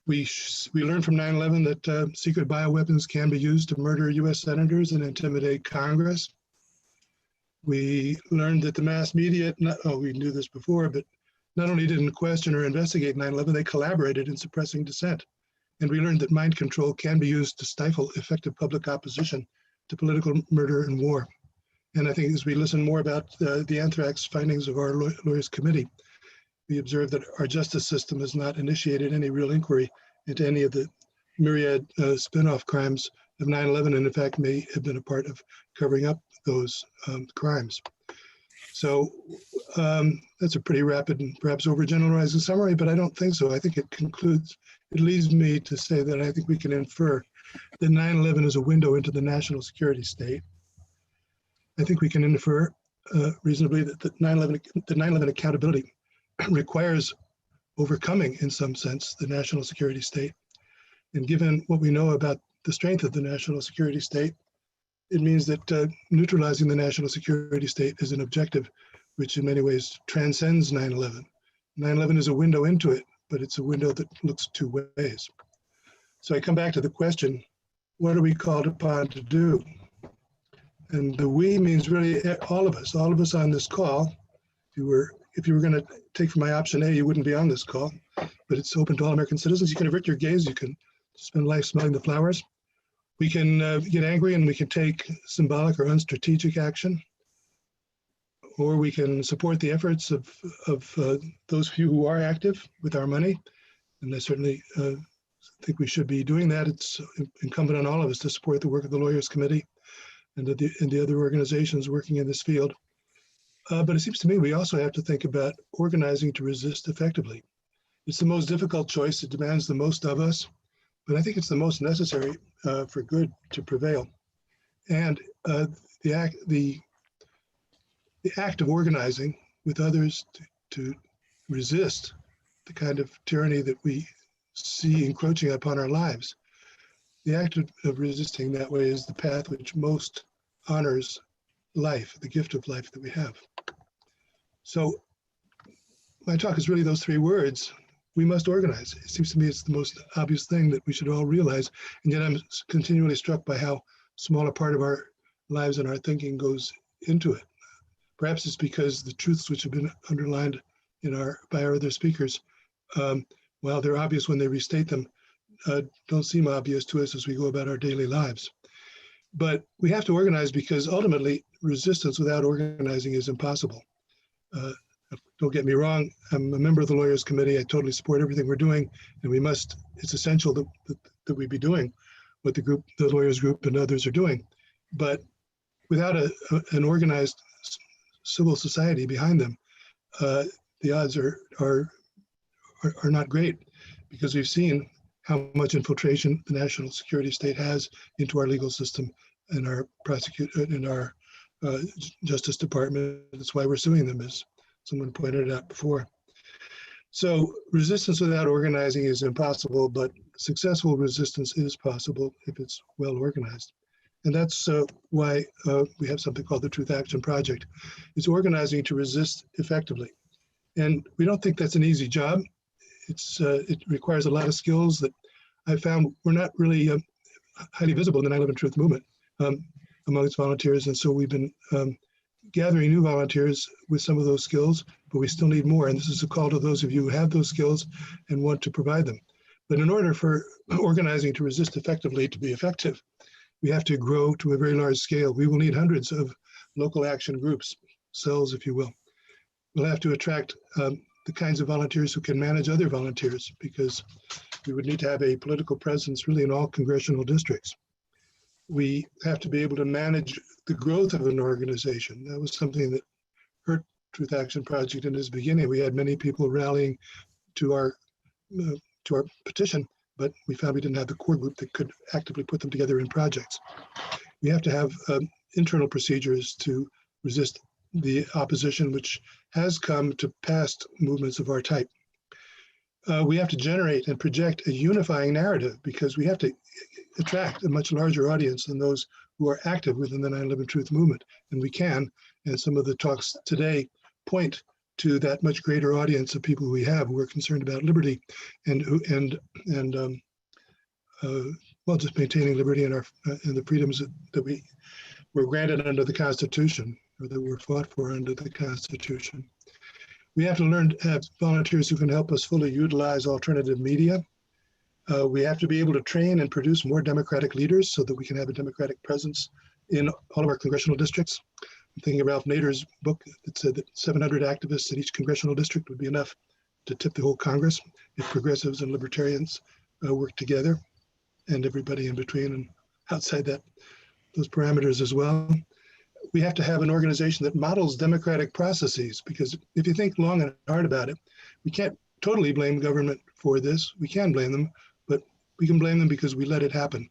We learned from 9/11 that secret bioweapons can be used to murder US senators and intimidate Congress. We learned that the mass media, we knew this before, but not only didn't question or investigate 9/11, they collaborated in suppressing dissent. And we learned that mind control can be used to stifle effective public opposition to political murder and war. And I think as we listen more about the anthrax findings of our lawyers committee, we observe that our justice system has not initiated any real inquiry into any of the myriad spin-off crimes of 9/11, and in fact may have been a part of covering up those crimes. So that's a pretty rapid and perhaps overgeneralizing summary, but I don't think so. I think it leads me to say that I think we can infer that 9/11 is a window into the national security state. I think we can infer reasonably that the 9/11 accountability requires overcoming, in some sense, the national security state. And given what we know about the strength of the national security state, it means that neutralizing the national security state is an objective which in many ways transcends 9/11. 9/11 is a window into it, but it's a window that looks two ways. So I come back to the question, what are we called upon to do? And the we means really all of us on this call. If you were going to take from my option A, you wouldn't be on this call, but it's open to all American citizens. You can avert your gaze, you can spend life smelling the flowers. We can get angry and we can take symbolic or unstrategic action, or we can support the efforts of those few who are active with our money. And I certainly think we should be doing that. It's incumbent on all of us to support the work of the Lawyers Committee and the other organizations working in this field. But it seems to me we also have to think about organizing to resist effectively. It's the most difficult choice. It demands the most of us, but I think it's the most necessary for good to prevail. And the act of organizing with others to resist the kind of tyranny that we see encroaching upon our lives, the act of resisting that way is the path which most honors life, the gift of life that we have. So my talk is really those three words. We must organize. It seems to me it's the most obvious thing that we should all realize. And yet I'm continually struck by how small a part of our lives and our thinking goes into it. Perhaps it's because the truths which have been underlined by our other speakers, while they're obvious when they restate them, don't seem obvious to us as we go about our daily lives. But we have to organize because ultimately resistance without organizing is impossible. Don't get me wrong, I'm a member of the Lawyers Committee. I totally support everything we're doing, and it's essential that we be doing what the Lawyers Group and others are doing. But without an organized civil society behind them, the odds are not great, because we've seen how much infiltration the national security state has into our legal system and our Justice Department. That's why we're suing them, as someone pointed out before. So resistance without organizing is impossible, but successful resistance is possible if it's well organized. And that's why we have something called the Truth Action Project. It's organizing to resist effectively. And we don't think that's an easy job. It requires a lot of skills that I found were not really highly visible in the 9/11 Truth movement among its volunteers. And so we've been gathering new volunteers with some of those skills, but we still need more. And this is a call to those of you who have those skills and want to provide them. But in order for organizing to resist effectively to be effective, we have to grow to a very large scale. We will need hundreds of local action groups. cells, if you will. We'll have to attract the kinds of volunteers who can manage other volunteers, because we would need to have a political presence really in all congressional districts. We have to be able to manage the growth of an organization. That was something that hurt Truth Action Project in its beginning. We had many people rallying to our petition, but we found we didn't have the core group that could actively put them together in projects. We have to have internal procedures to resist the opposition which has come to past movements of our type. We have to generate and project a unifying narrative, because we have to attract a much larger audience than those who are active within the 9/11 Truth movement, and we can. And some of the talks today point to that much greater audience of people we have who are concerned about liberty and well, just maintaining liberty and the freedoms that we were granted under the Constitution, or that were fought for under the Constitution. We have to learn to have volunteers who can help us fully utilize alternative media. We have to be able to train and produce more democratic leaders so that we can have a democratic presence in all of our congressional districts. I'm thinking of Ralph Nader's book that said that 700 activists in each congressional district would be enough to tip the whole Congress if progressives and libertarians work together, and everybody in between and outside those parameters as well. We have to have an organization that models democratic processes, because if you think long and hard about it, we can't totally blame government for this. We can blame them, but we can blame them because we let it happen.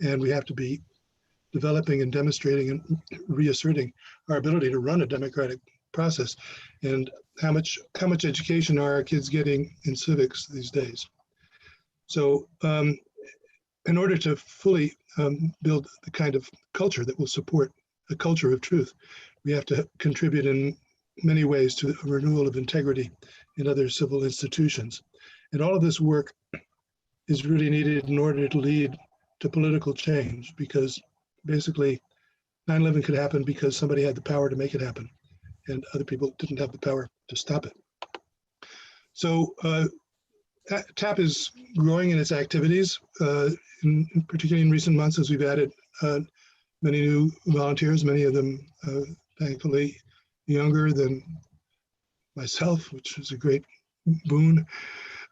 And we have to be developing and demonstrating and reasserting our ability to run a democratic process. And how much education are our kids getting in civics these days? So in order to fully build the kind of culture that will support a culture of truth, we have to contribute in many ways to a renewal of integrity in other civil institutions. And all of this work is really needed in order to lead to political change, because basically 9/11 could happen because somebody had the power to make it happen, and other people didn't have the power to stop it. So TAP is growing in its activities, particularly in recent months, as we've added many new volunteers, many of them thankfully younger than myself, which is a great boon.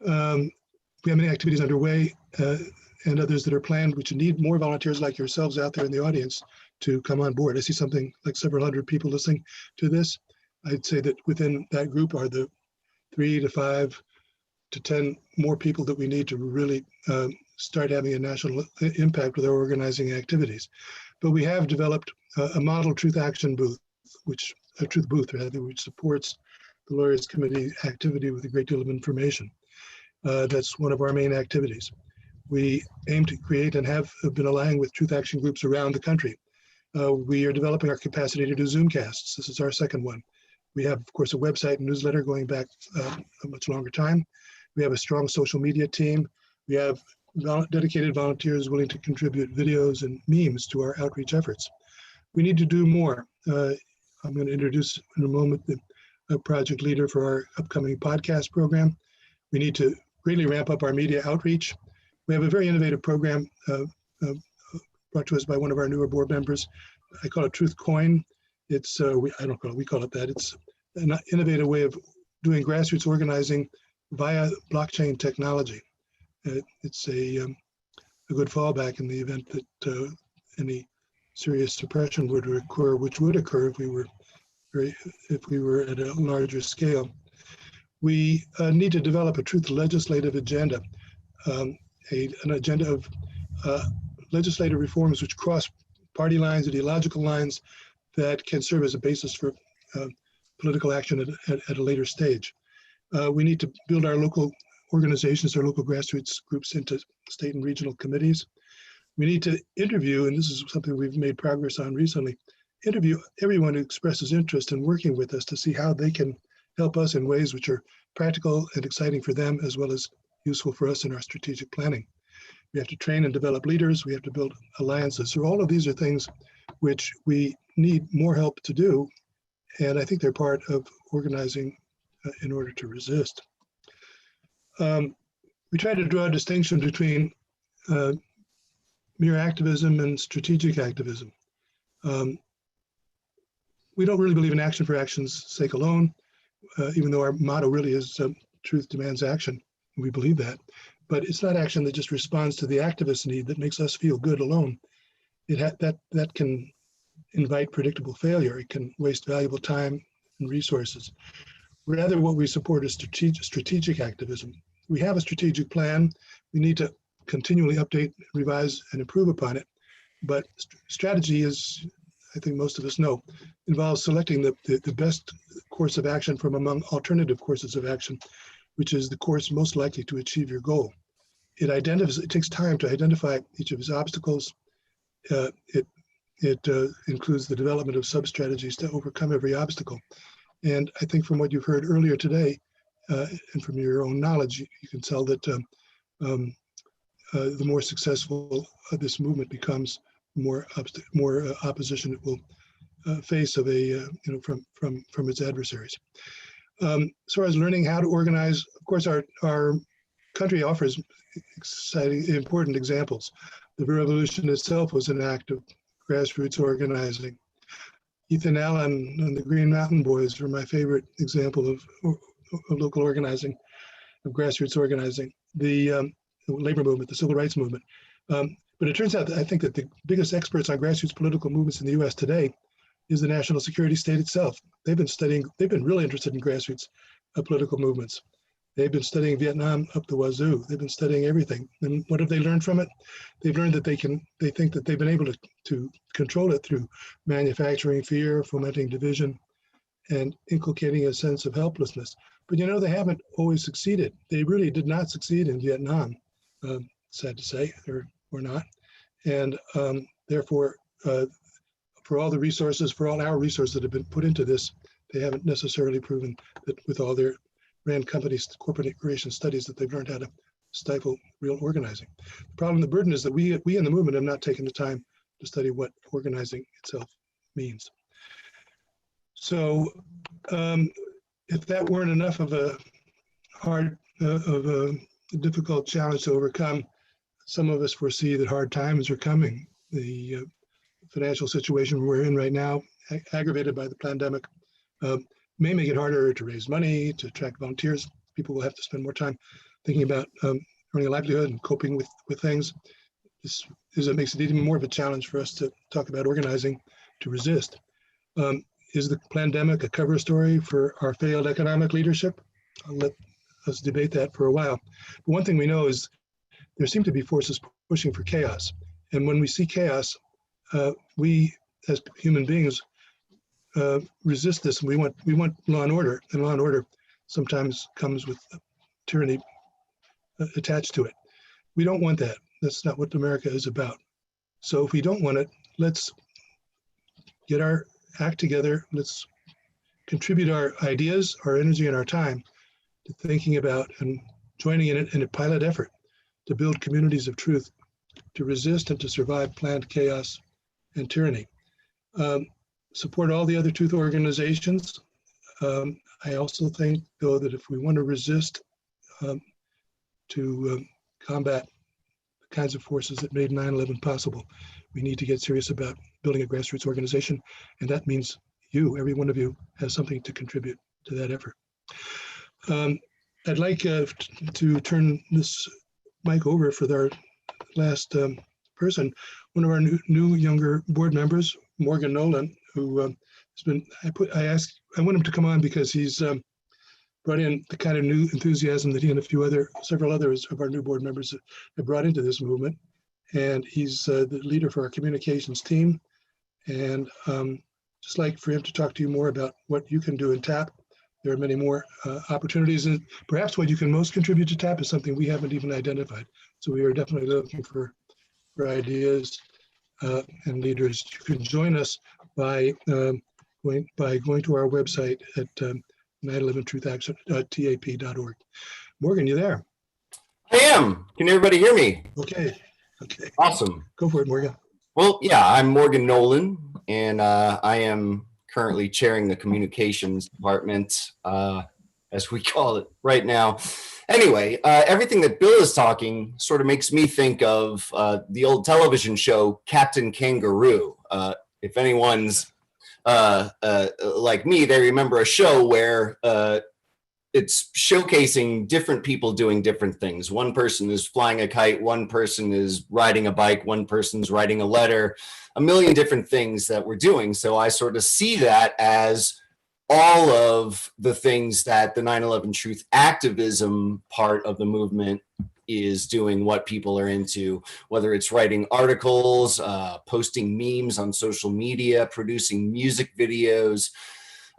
We have many activities underway and others that are planned, which need more volunteers like yourselves out there in the audience to come on board. I see something like several hundred people listening to this. I'd say that within that group are the 3 to 5 to 10 more people that we need to really start having a national impact with our organizing activities. But we have developed a model truth action booth, which supports the Lawyers Committee activity with a great deal of information. That's one of our main activities. We aim to create and have been allying with truth action groups around the country. We are developing our capacity to do zoomcasts. This is our second one. We have, of course, a website and newsletter going back a much longer time. We have a strong social media team. We have dedicated volunteers willing to contribute videos and memes to our outreach efforts. We need to do more. I'm going to introduce in a moment the project leader for our upcoming podcast program. We need to greatly ramp up our media outreach. We have a very innovative program brought to us by one of our newer board members. I call it Truth Coin. It's we call it that. It's an innovative way of doing grassroots organizing via blockchain technology. It's a good fallback in the event that any serious suppression would occur, which would occur if we were at a larger scale. We need to develop a truth legislative agenda, an agenda of legislative reforms which cross party lines, ideological lines, that can serve as a basis for political action at a later stage. We need to build our local organizations, our local grassroots groups into state and regional committees. We need to interview, and this is something we've made progress on recently, interview everyone who expresses interest in working with us to see how they can help us in ways which are practical and exciting for them, as well as useful for us in our strategic planning. We have to train and develop leaders. We have to build alliances. So all of these are things which we need more help to do. And I think they're part of organizing in order to resist. We try to draw a distinction between mere activism and strategic activism. we don't really believe in action for action's sake alone, even though our motto really is truth demands action. We believe that. But it's not action that just responds to the activist need that makes us feel good alone. That can invite predictable failure. It can waste valuable time and resources. Rather, what we support is strategic activism. We have a strategic plan. We need to continually update, revise, and improve upon it. But strategy is, I think most of us know, involves selecting the best course of action from among alternative courses of action, which is the course most likely to achieve your goal. It takes time to identify each of its obstacles. It includes the development of sub-strategies to overcome every obstacle. And I think from what you've heard earlier today, and from your own knowledge, you can tell that the more successful this movement becomes, more opposition it will face of from its adversaries. As far as learning how to organize, of course, our country offers exciting, important examples. The revolution itself was an act of grassroots organizing. Ethan Allen and the Green Mountain Boys were my favorite example of local organizing, of grassroots organizing. The labor movement, the civil rights movement. But it turns out that I think that the biggest experts on grassroots political movements in the US today is the national security state itself. They've been really interested in grassroots political movements. They've been studying Vietnam up the wazoo. They've been studying everything. And what have they learned from it? They've learned that they think that they've been able to control it through manufacturing fear, fomenting division, and inculcating a sense of helplessness. But they haven't always succeeded. They really did not succeed in Vietnam, sad to say, or not. And therefore, for all our resources that have been put into this, they haven't necessarily proven that with all their Rand companies, corporate creation studies, that they've learned how to stifle real organizing. The problem, the burden is that we in the movement have not taken the time to study what organizing itself means. So if that weren't enough of a difficult challenge to overcome, some of us foresee that hard times are coming. The financial situation we're in right now, aggravated by the pandemic, may make it harder to raise money, to attract volunteers. People will have to spend more time thinking about earning a livelihood and coping with things. This makes it even more of a challenge for us to talk about organizing to resist. Is the pandemic a cover story for our failed economic leadership? I'll let us debate that for a while. But one thing we know is there seem to be forces pushing for chaos. And when we see chaos, we as human beings resist this, and we want law and order, and law and order sometimes comes with tyranny attached to it. We don't want that. That's not what America is about. So if we don't want it, let's get our act together. Let's contribute our ideas, our energy, and our time to thinking about and joining in it in a pilot effort to build communities of truth, to resist and to survive planned chaos and tyranny. Support all the other truth organizations. I also think, though, that if we want to resist to combat the kinds of forces that made 9/11 possible, we need to get serious about building a grassroots organization. And that means every one of you has something to contribute to that effort. I'd like to turn this mic over for our last person, one of our new younger board members, Morgan Nowlen, who has been, I want him to come on because he's brought in the kind of new enthusiasm that he and several others of our new board members have brought into this movement. And he's the leader for our communications team. And just like for him to talk to you more about what you can do in TAP. There are many more opportunities, and perhaps what you can most contribute to TAP is something we haven't even identified. So we are definitely looking for ideas and leaders. You can join us by going to our website at 9/11truthaction.tap.org. Morgan, you there? I am. Can everybody hear me? Okay. Awesome. Go for it, Morgan. Well, yeah, I'm Morgan Nowlen, and I am currently chairing the communications department, as we call it right now. Anyway, everything that Bill is talking sort of makes me think of the old television show Captain Kangaroo. If anyone's like me, they remember a show where it's showcasing different people doing different things. One person is flying a kite, one person is riding a bike, one person's writing a letter, a million different things that we're doing. So I sort of see that as all of the things that the 9/11 truth activism part of the movement is doing, what people are into, whether it's writing articles, posting memes on social media, producing music videos,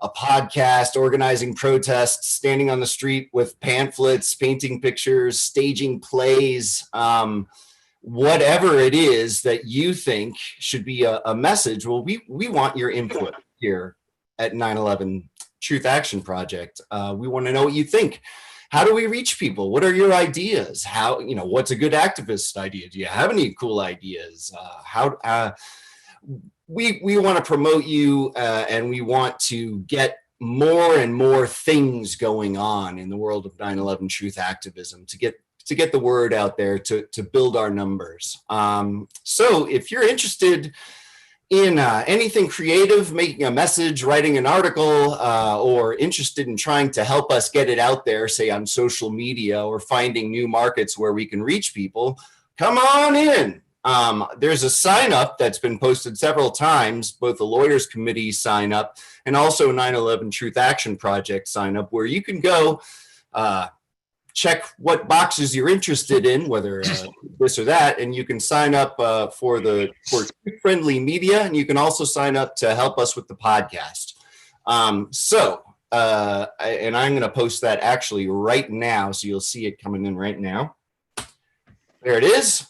a podcast, organizing protests, standing on the street with pamphlets, painting pictures, staging plays, whatever it is that you think should be a message. Well, we want your input here at 9/11 Truth Action Project. We want to know what you think. How do we reach people? What are your ideas? How, what's a good activist idea? Do you have any cool ideas? We want to promote you, and we want to get more and more things going on in the world of 9/11 truth activism to get the word out there, to build our numbers. So if you're interested in anything creative, making a message, writing an article, or interested in trying to help us get it out there, say on social media, or finding new markets where we can reach people, come on in. There's a sign up that's been posted several times, both the Lawyers Committee sign up and also 9/11 Truth Action Project sign up, where you can go check what boxes you're interested in, whether this or that, and you can sign up for friendly media, and you can also sign up to help us with the podcast. And I'm going to post that actually right now, so you'll see it coming in right now. There it is.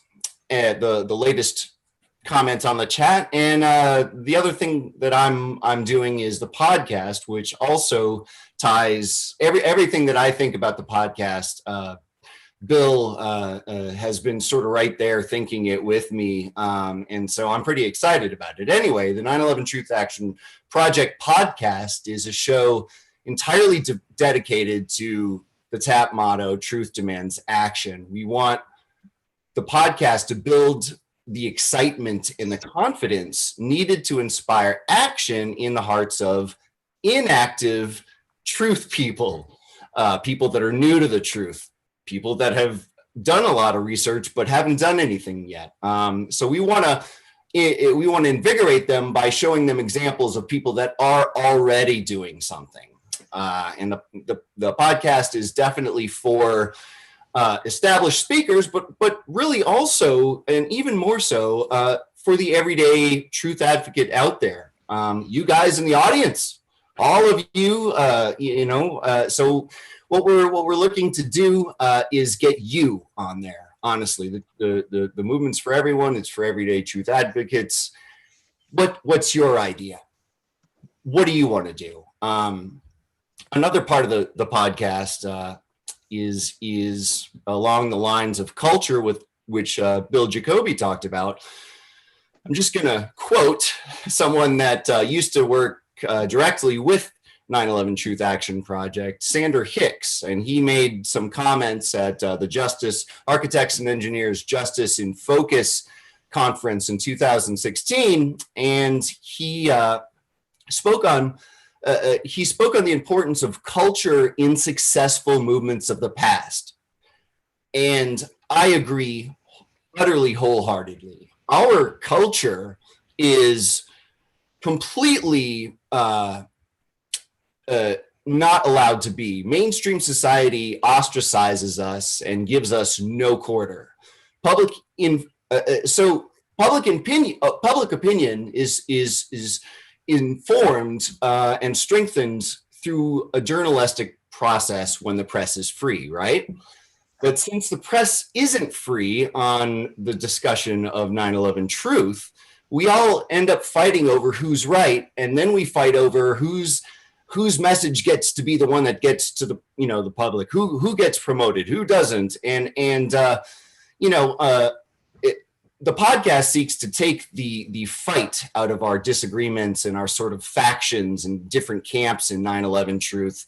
The latest comment on the chat. And the other thing that I'm doing is the podcast, which also ties everything that I think about the podcast. Bill has been sort of right there thinking it with me. And so I'm pretty excited about it. Anyway, the 9/11 Truth Action Project podcast is a show entirely dedicated to the TAP motto, Truth Demands Action. We want the podcast to build the excitement and the confidence needed to inspire action in the hearts of inactive truth people, people that are new to the truth, people that have done a lot of research but haven't done anything yet. So we want to invigorate them by showing them examples of people that are already doing something. And the podcast is definitely for established speakers, but really also, and even more so, for the everyday truth advocate out there. You guys in the audience, all of you, so what we're looking to do is get you on there. Honestly, the movement's for everyone. It's for everyday truth advocates. What's your idea? What do you want to do? Another part of the podcast is along the lines of culture, with which Bill Jacoby talked about. I'm just going to quote someone that used to work directly with 9/11 Truth Action Project, Sander Hicks, and he made some comments at the Justice Architects and Engineers Justice in Focus conference in 2016, and he spoke on the importance of culture in successful movements of the past. And I agree utterly wholeheartedly. Our culture is completely not allowed to be. Mainstream society ostracizes us and gives us no quarter. Public opinion is informed and strengthened through a journalistic process when the press is free, right? But since the press isn't free on the discussion of 9/11 truth, we all end up fighting over who's right, and then we fight over whose message gets to be the one that gets to the public, who gets promoted, who doesn't, and the podcast seeks to take the fight out of our disagreements and our sort of factions and different camps in 9/11 truth.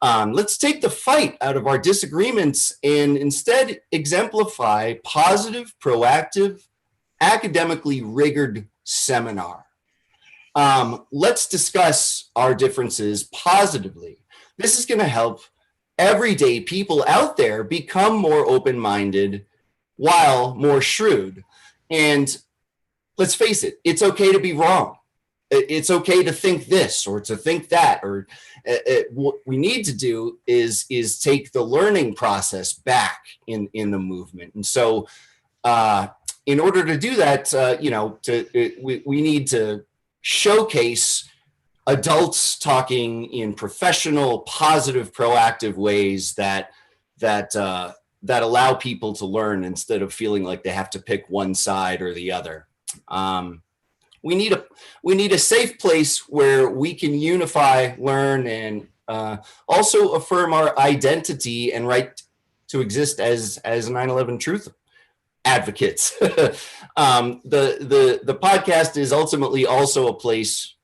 Let's take the fight out of our disagreements and instead exemplify positive, proactive, academically rigored seminar. Let's discuss our differences positively. This is going to help everyday people out there become more open-minded while more shrewd. And let's face it, it's okay to be wrong. It's okay to think this or to think that, or what we need to do is take the learning process back in the movement. And so in order to do that, we need to showcase adults talking in professional, positive, proactive ways that allow people to learn instead of feeling like they have to pick one side or the other. We need a safe place where we can unify, learn, and also affirm our identity and right to exist as 9/11 truth advocates. The podcast is ultimately also a place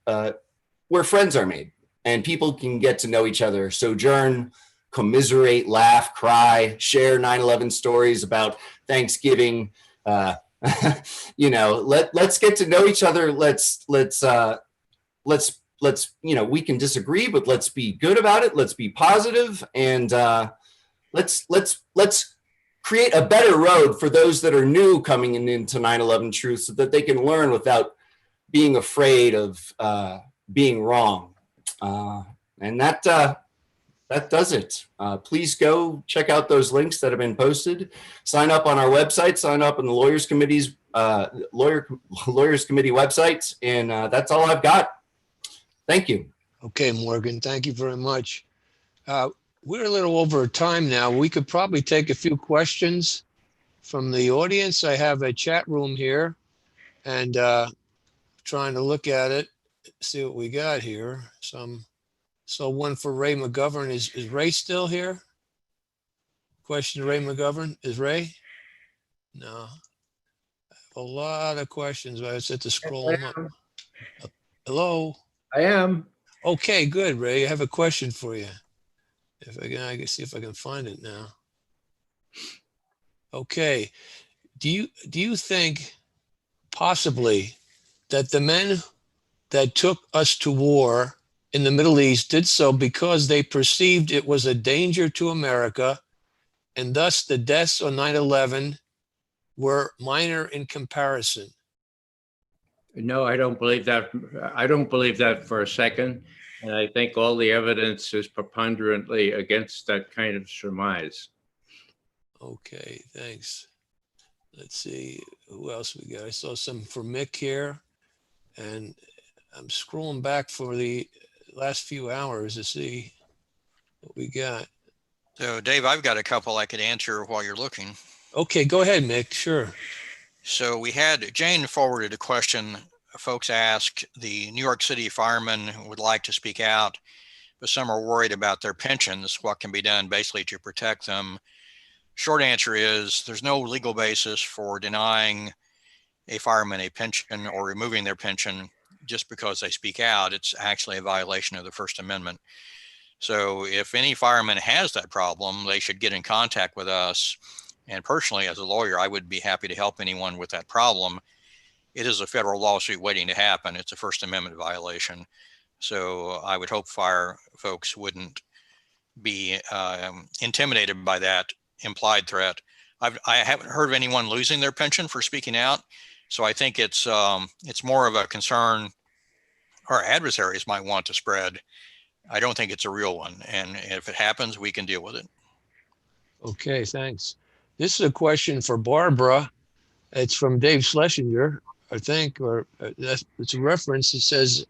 where friends are made and people can get to know each other, sojourn, commiserate, laugh, cry, share 9/11 stories about Thanksgiving. Let's get to know each other. Let's we can disagree, but let's be good about it. Let's be positive, and let's create a better road for those that are new coming into 9/11 truth, so that they can learn without being afraid of being wrong. And that does it. Please go check out those links that have been posted. Sign up on our website. Sign up on the Lawyers Committee's Lawyers Committee website. And that's all I've got. Thank you. Okay, Morgan, thank you very much. We're a little over time now. We could probably take a few questions from the audience. I have a chat room here and trying to look at it, see what we got here. So one for Ray McGovern. Is Ray still here? Question to Ray McGovern. Is Ray? No. A lot of questions, but I just have to scroll them up. Hello? I am. Okay, good, Ray. I have a question for you. If I can see if I can find it now. Okay. Do you think possibly that the men that took us to war in the Middle East did so because they perceived it was a danger to America, and thus the deaths on 9/11 were minor in comparison? No, I don't believe that. I don't believe that for a second. And I think all the evidence is preponderantly against that kind of surmise. Okay, thanks. Let's see who else we got. I saw some for Mick here, and I'm scrolling back for the last few hours to see what we got. So Dave, I've got a couple I could answer while you're looking. Okay, go ahead, Mick. Sure. So we had Jane forwarded a question. Folks asked, the New York City firemen would like to speak out, but some are worried about their pensions. What can be done basically to protect them? Short answer is there's no legal basis for denying a fireman a pension or removing their pension just because they speak out. It's actually a violation of the First Amendment. So if any fireman has that problem, they should get in contact with us. And personally, as a lawyer, I would be happy to help anyone with that problem. It is a federal lawsuit waiting to happen. It's a First Amendment violation. So I would hope fire folks wouldn't be intimidated by that implied threat. I haven't heard of anyone losing their pension for speaking out. So I think it's more of a concern our adversaries might want to spread. I don't think it's a real one. And if it happens, we can deal with it. Okay, thanks. This is a question for Barbara. It's from Dave Schlesinger, I think, or it's a reference. It says,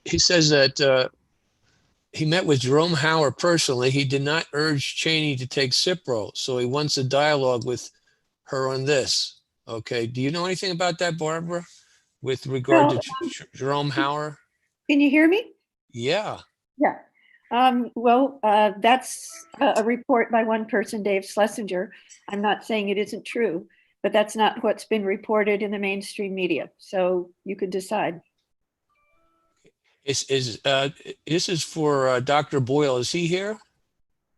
he says that he met with Jerome Hauer personally. He did not urge Cheney to take Cipro, so he wants a dialogue with her on this. Okay, do you know anything about that, Barbara, with regard to Jerome Hauer? Can you hear me? Yeah. Yeah. That's a report by one person, Dave Schlesinger. I'm not saying it isn't true, but that's not what's been reported in the mainstream media. So you could decide. This is for Dr. Boyal. Is he here?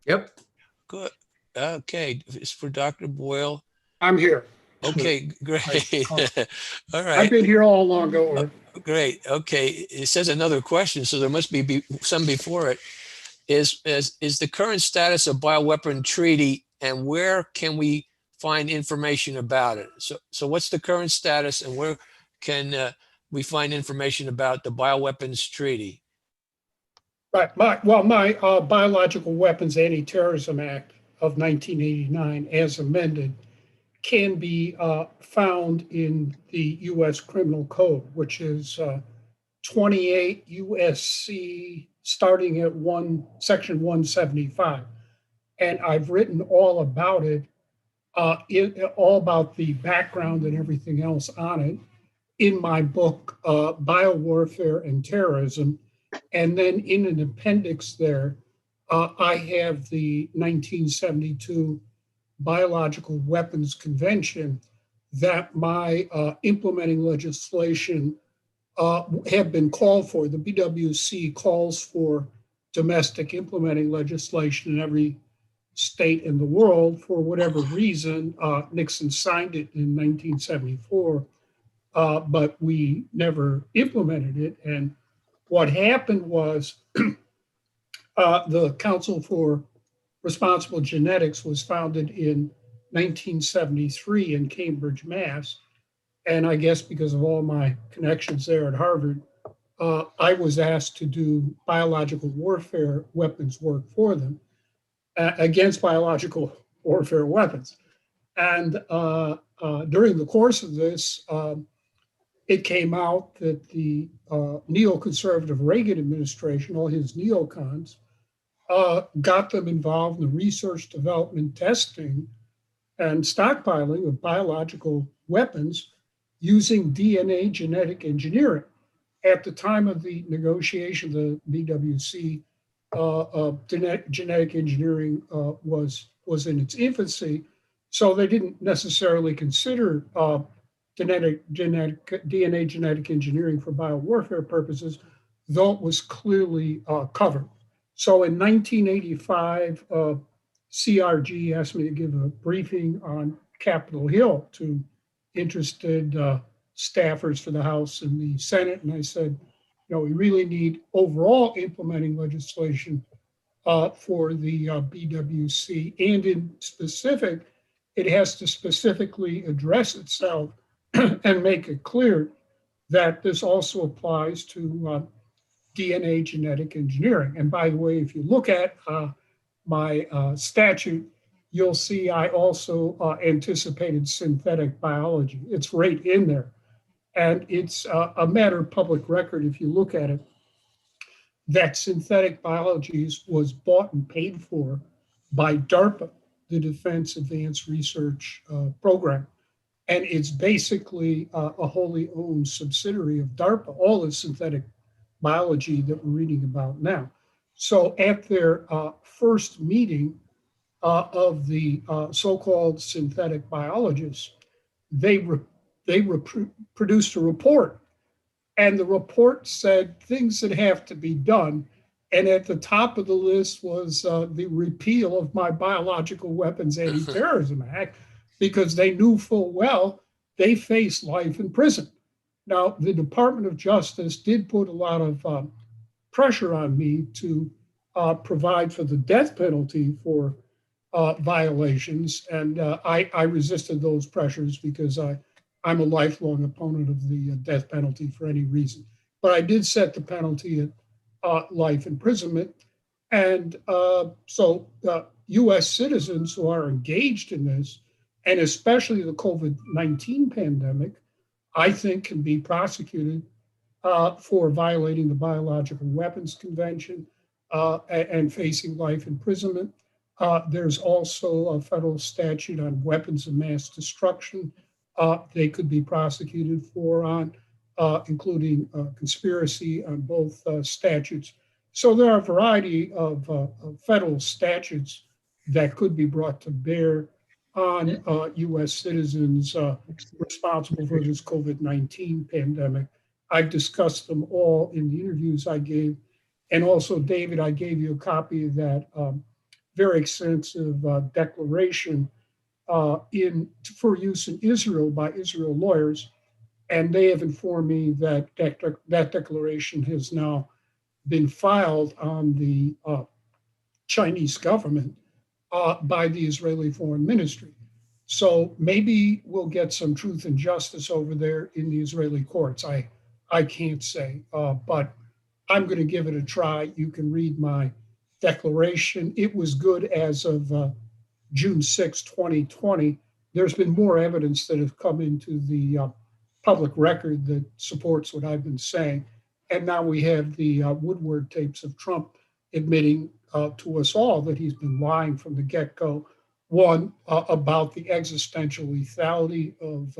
Yep. Good. Okay. It's for Dr. Boyal. I'm here. Okay, great. All I've right, been here all along, don't worry. great. Okay, it says another question, so there must be some before it. Is the current status of bioweapon treaty, and where can we find information about it? So what's the current status, and where can we find information about the bioweapons treaty? Right. My Biological Weapons Anti-Terrorism Act of 1989, as amended, can be found in the U.S. Criminal Code, which is 28 U.S.C. starting at section 175. And I've written all about it, all about the background and everything else on it in my book, Biowarfare and Terrorism. And then in an appendix there, I have the 1972 Biological Weapons Convention that my implementing legislation have been called for. The BWC calls for domestic implementing legislation in every state in the world. For whatever reason, Nixon signed it in 1974, but we never implemented it. And what happened was the Council for Responsible Genetics was founded in 1973 in Cambridge, Mass. And I guess because of all my connections there at Harvard, I was asked to do biological warfare weapons work for them against biological warfare weapons. And during the course of this, it came out that the neoconservative Reagan administration, all his neocons, got them involved in the research, development, testing, and stockpiling of biological weapons using DNA genetic engineering. At the time of the negotiation, the BWC genetic engineering was in its infancy, so they didn't necessarily consider DNA genetic engineering for biowarfare purposes, though it was clearly covered. So in 1985, CRG asked me to give a briefing on Capitol Hill to interested staffers for the House and the Senate. And I said, we really need overall implementing legislation for the BWC. And in specific, it has to specifically address itself and make it clear that this also applies to DNA genetic engineering. And by the way, if you look at my statute, you'll see I also anticipated synthetic biology. It's right in there. And it's a matter of public record, if you look at it, that synthetic biology was bought and paid for by DARPA, the Defense Advanced Research Program. And it's basically a wholly owned subsidiary of DARPA, all the synthetic biology that we're reading about now. So at their first meeting of the so-called synthetic biologists, they produced a report. And the report said things that have to be done. And at the top of the list was the repeal of my Biological Weapons Anti-Terrorism Act, because they knew full well they faced life in prison. Now, the Department of Justice did put a lot of pressure on me to provide for the death penalty for violations. And I resisted those pressures because I'm a lifelong opponent of the death penalty for any reason. But I did set the penalty at life imprisonment. And so US citizens who are engaged in this, and especially the COVID-19 pandemic, I think can be prosecuted for violating the Biological Weapons Convention and facing life imprisonment. There's also a federal statute on weapons of mass destruction they could be prosecuted for on, including conspiracy on both statutes. So there are a variety of federal statutes that could be brought to bear on US citizens responsible for this COVID-19 pandemic. I've discussed them all in the interviews I gave. And also, David, I gave you a copy of that very extensive declaration for use in Israel by Israel lawyers. And they have informed me that that declaration has now been filed on the Chinese government by the Israeli Foreign Ministry. So maybe we'll get some truth and justice over there in the Israeli courts. I can't say, but I'm going to give it a try. You can read my declaration. It was good as of June 6, 2020. There's been more evidence that have come into the public record that supports what I've been saying. And now we have the Woodward tapes of Trump admitting to us all that he's been lying from the get-go. One, about the existential lethality of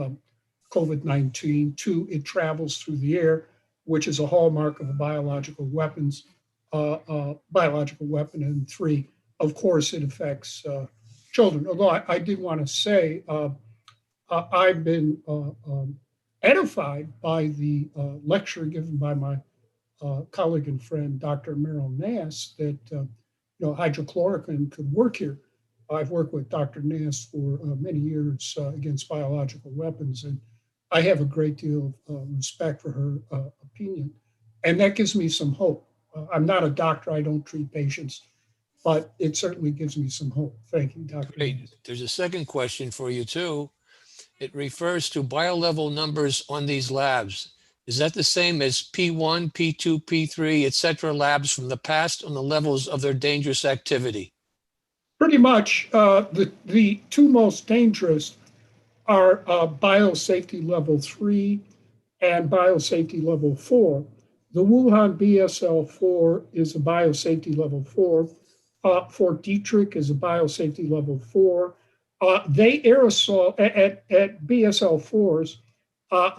COVID-19. Two, it travels through the air, which is a hallmark of a biological weapon. And three, of course, it affects children. Although I did want to say, I've been edified by the lecture given by my colleague and friend, Dr. Meryl Nass, that hydrochloroquine could work here. I've worked with Dr. Nass for many years against biological weapons, and I have a great deal of respect for her opinion. And that gives me some hope. I'm not a doctor, I don't treat patients, but it certainly gives me some hope. Thank you, Dr. Great. Nass. There's a second question for you too. It refers to biolevel numbers on these labs. Is that the same as P1, P2, P3, et cetera, labs from the past on the levels of their dangerous activity? Pretty much the two most dangerous are biosafety level 3 and biosafety level 4. The Wuhan BSL-4 is a biosafety level 4. Fort Detrick is a biosafety level 4. They aerosol, at BSL-4s,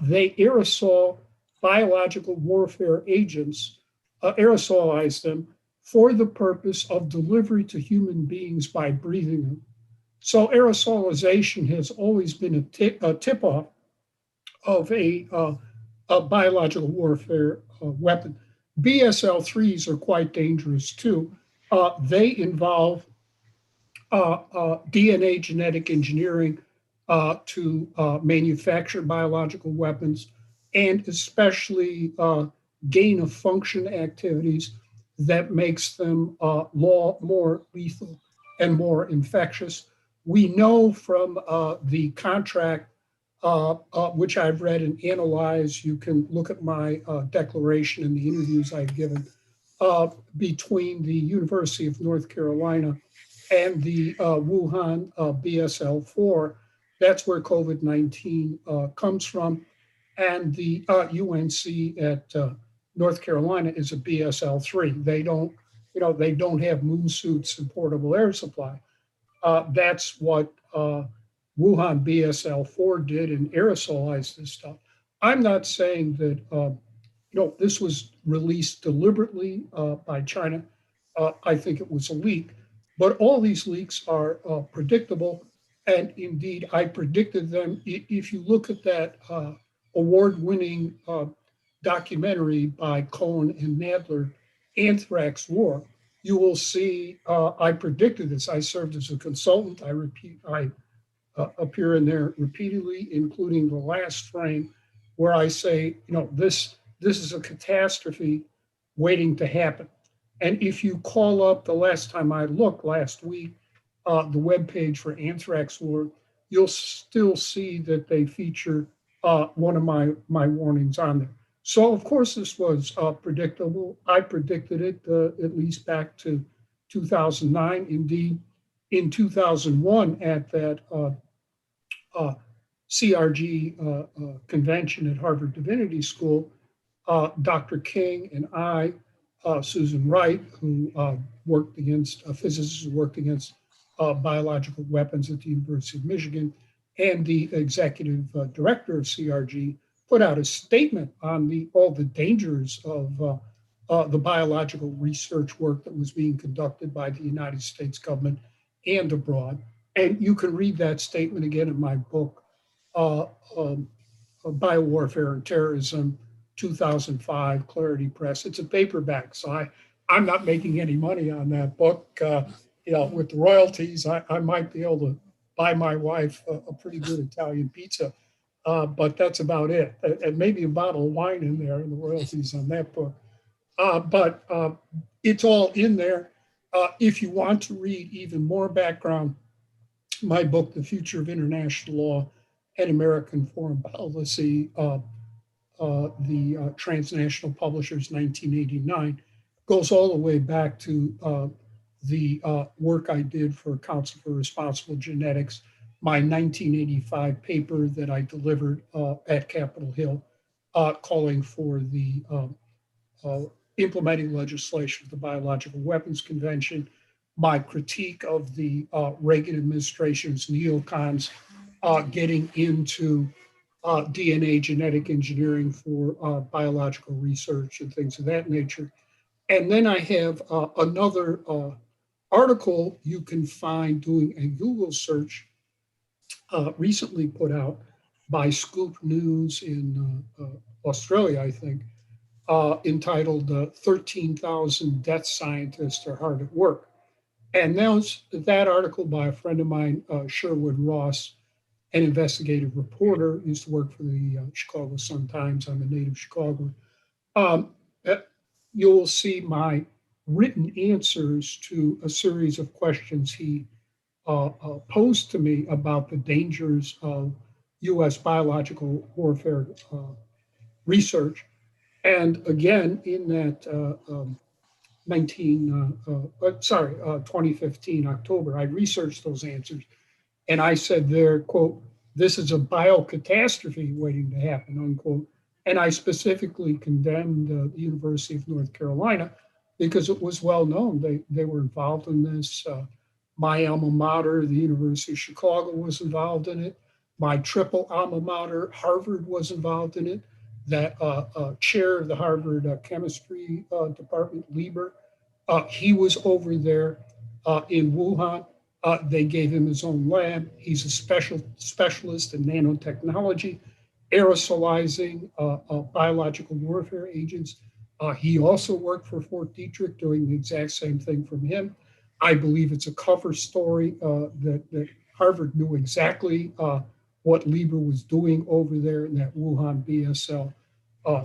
they aerosol biological warfare agents, aerosolize them for the purpose of delivery to human beings by breathing them. So aerosolization has always been a tip-off of a biological warfare weapon. BSL-3s are quite dangerous too. They involve DNA genetic engineering to manufacture biological weapons, and especially gain of function activities that makes them more lethal and more infectious. We know from the contract, which I've read and analyzed, you can look at my declaration and the interviews I've given, between the University of North Carolina and the Wuhan BSL-4. That's where COVID-19 comes from. And the UNC at North Carolina is a BSL-3. They don't have moon suits and portable air supply. That's what Wuhan BSL-4 did and aerosolized this stuff. I'm not saying that this was released deliberately by China. I think it was a leak, but all these leaks are predictable. And indeed, I predicted them. If you look at that award-winning documentary by Cohen and Nadler, Anthrax War, you will see I predicted this. I served as a consultant. I appear in there repeatedly, including the last frame, where I say, this is a catastrophe waiting to happen. And if you call up, the last time I looked last week, the webpage for Anthrax War, you'll still see that they feature one of my warnings on there. So of course this was predictable. I predicted it at least back to 2009. Indeed, in 2001 at that CRG convention at Harvard Divinity School, Dr. King and I, Susan Wright, who worked against, a physicist who worked against biological weapons at the University of Michigan, and the executive director of CRG, put out a statement on all the dangers of the biological research work that was being conducted by the United States government and abroad. And you can read that statement again in my book, Biowarfare and Terrorism, 2005, Clarity Press. It's a paperback, so I'm not making any money on that book. With the royalties, I might be able to buy my wife a pretty good Italian pizza. But that's about it. And maybe a bottle of wine in there and the royalties on that book. But it's all in there. If you want to read even more background, my book, The Future of International Law and American Foreign Policy, the Transnational Publishers, 1989, goes all the way back to the work I did for Council for Responsible Genetics, my 1985 paper that I delivered at Capitol Hill, calling for the implementing legislation of the Biological Weapons Convention, my critique of the Reagan administration's neocons getting into DNA genetic engineering for biological research and things of that nature. And then I have another article you can find doing a Google search recently put out by Scoop News in Australia, I think, entitled 13,000 Death Scientists Are Hard at Work. And that article by a friend of mine, Sherwood Ross, an investigative reporter, used to work for the Chicago Sun-Times. I'm a native Chicagoan. You'll see my written answers to a series of questions he posed to me about the dangers of U.S. biological warfare research. And again, in that 2015 October, I researched those answers. And I said there, quote, "This is a biocatastrophe waiting to happen," unquote. And I specifically condemned the University of North Carolina because it was well known. They were involved in this. My alma mater, the University of Chicago, was involved in it. My triple alma mater, Harvard, was involved in it. That chair of the Harvard chemistry department, Lieber, he was over there in Wuhan. They gave him his own lab. He's a specialist in nanotechnology, aerosolizing biological warfare agents. He also worked for Fort Detrick, doing the exact same thing from him. I believe it's a cover story that Harvard knew exactly what Lieber was doing over there in that Wuhan BSL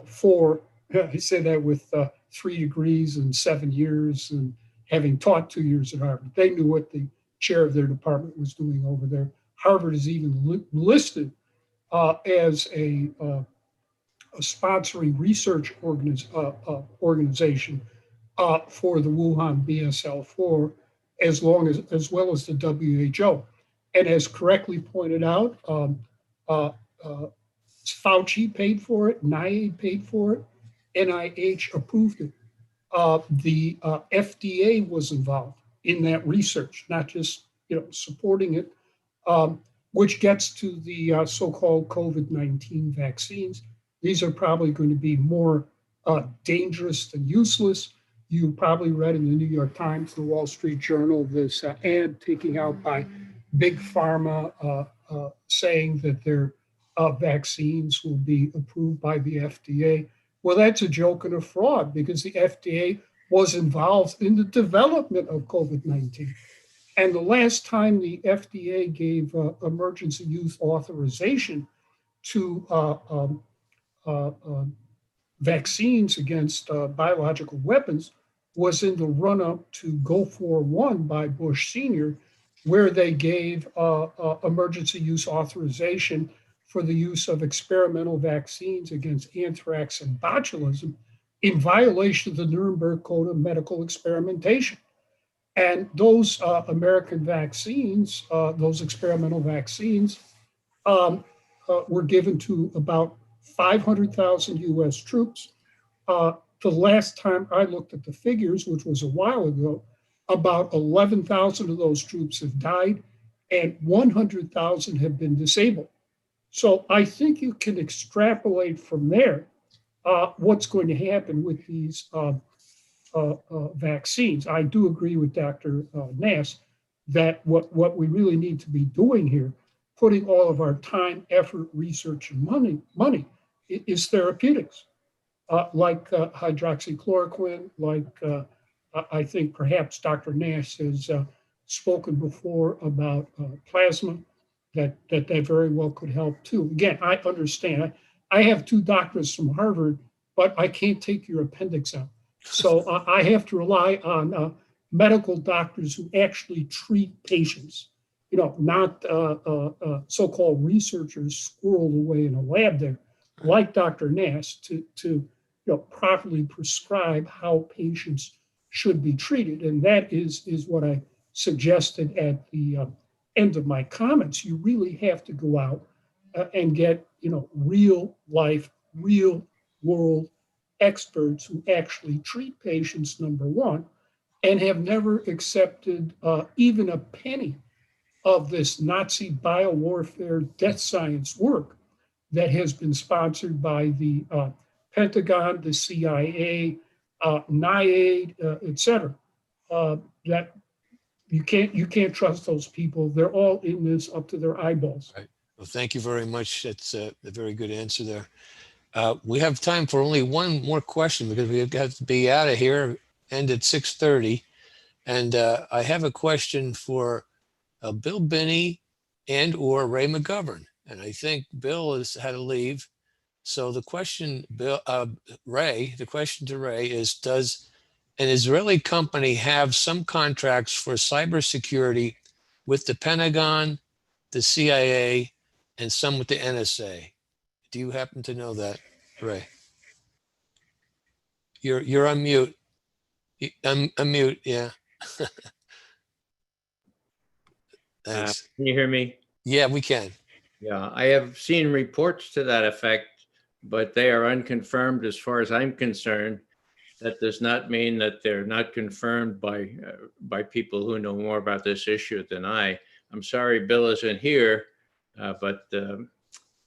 4. He said that with 3 degrees and 7 years and having taught 2 years at Harvard. They knew what the chair of their department was doing over there. Harvard is even listed as a sponsoring research organization for the Wuhan BSL-4, as well as the WHO. And as correctly pointed out, Fauci paid for it, NIAID paid for it, NIH approved it. The FDA was involved in that research, not just supporting it, which gets to the so-called COVID-19 vaccines. These are probably going to be more dangerous than useless. You probably read in the New York Times, the Wall Street Journal, this ad taken out by Big Pharma saying that their vaccines will be approved by the FDA. Well, that's a joke and a fraud because the FDA was involved in the development of COVID-19. And the last time the FDA gave emergency use authorization to vaccines against biological weapons was in the run-up to Go For One by Bush Sr., where they gave emergency use authorization for the use of experimental vaccines against anthrax and botulism in violation of the Nuremberg Code of Medical Experimentation. And those American vaccines, those experimental vaccines, were given to about 500,000 US troops. The last time I looked at the figures, which was a while ago, about 11,000 of those troops have died and 100,000 have been disabled. So I think you can extrapolate from there what's going to happen with these vaccines. I do agree with Dr. Nass that what we really need to be doing here, putting all of our time, effort, research, and money is therapeutics, like hydroxychloroquine, like I think perhaps Dr. Nass has spoken before about plasma, that very well could help too. Again, I understand. I have 2 doctorates from Harvard, but I can't take your appendix out. So I have to rely on medical doctors who actually treat patients, not so-called researchers squirreled away in a lab there, like Dr. Nass, to properly prescribe how patients should be treated. And that is what I suggested at the end of my comments. You really have to go out and get, real life, real world experts who actually treat patients, number one, and have never accepted even a penny of this Nazi biowarfare death science work that has been sponsored by the Pentagon, the CIA, NIAID, et cetera. That you can't trust those people. They're all in this up to their eyeballs. Right. Well, thank you very much. That's a very good answer there. We have time for only one more question because we've got to be out of here, end at 6:30. And I have a question for Bill Binney and or Ray McGovern. And I think Bill has had to leave. So the question, Ray, the question to Ray is, does an Israeli company have some contracts for cybersecurity with the Pentagon, the CIA, and some with the NSA? Do you happen to know that, Ray? You're on mute. Unmute, yeah. Thanks. Can you hear me? Yeah, we can. Yeah, I have seen reports to that effect, but they are unconfirmed as far as I'm concerned. That does not mean that they're not confirmed by people who know more about this issue than I. I'm sorry Bill isn't here, but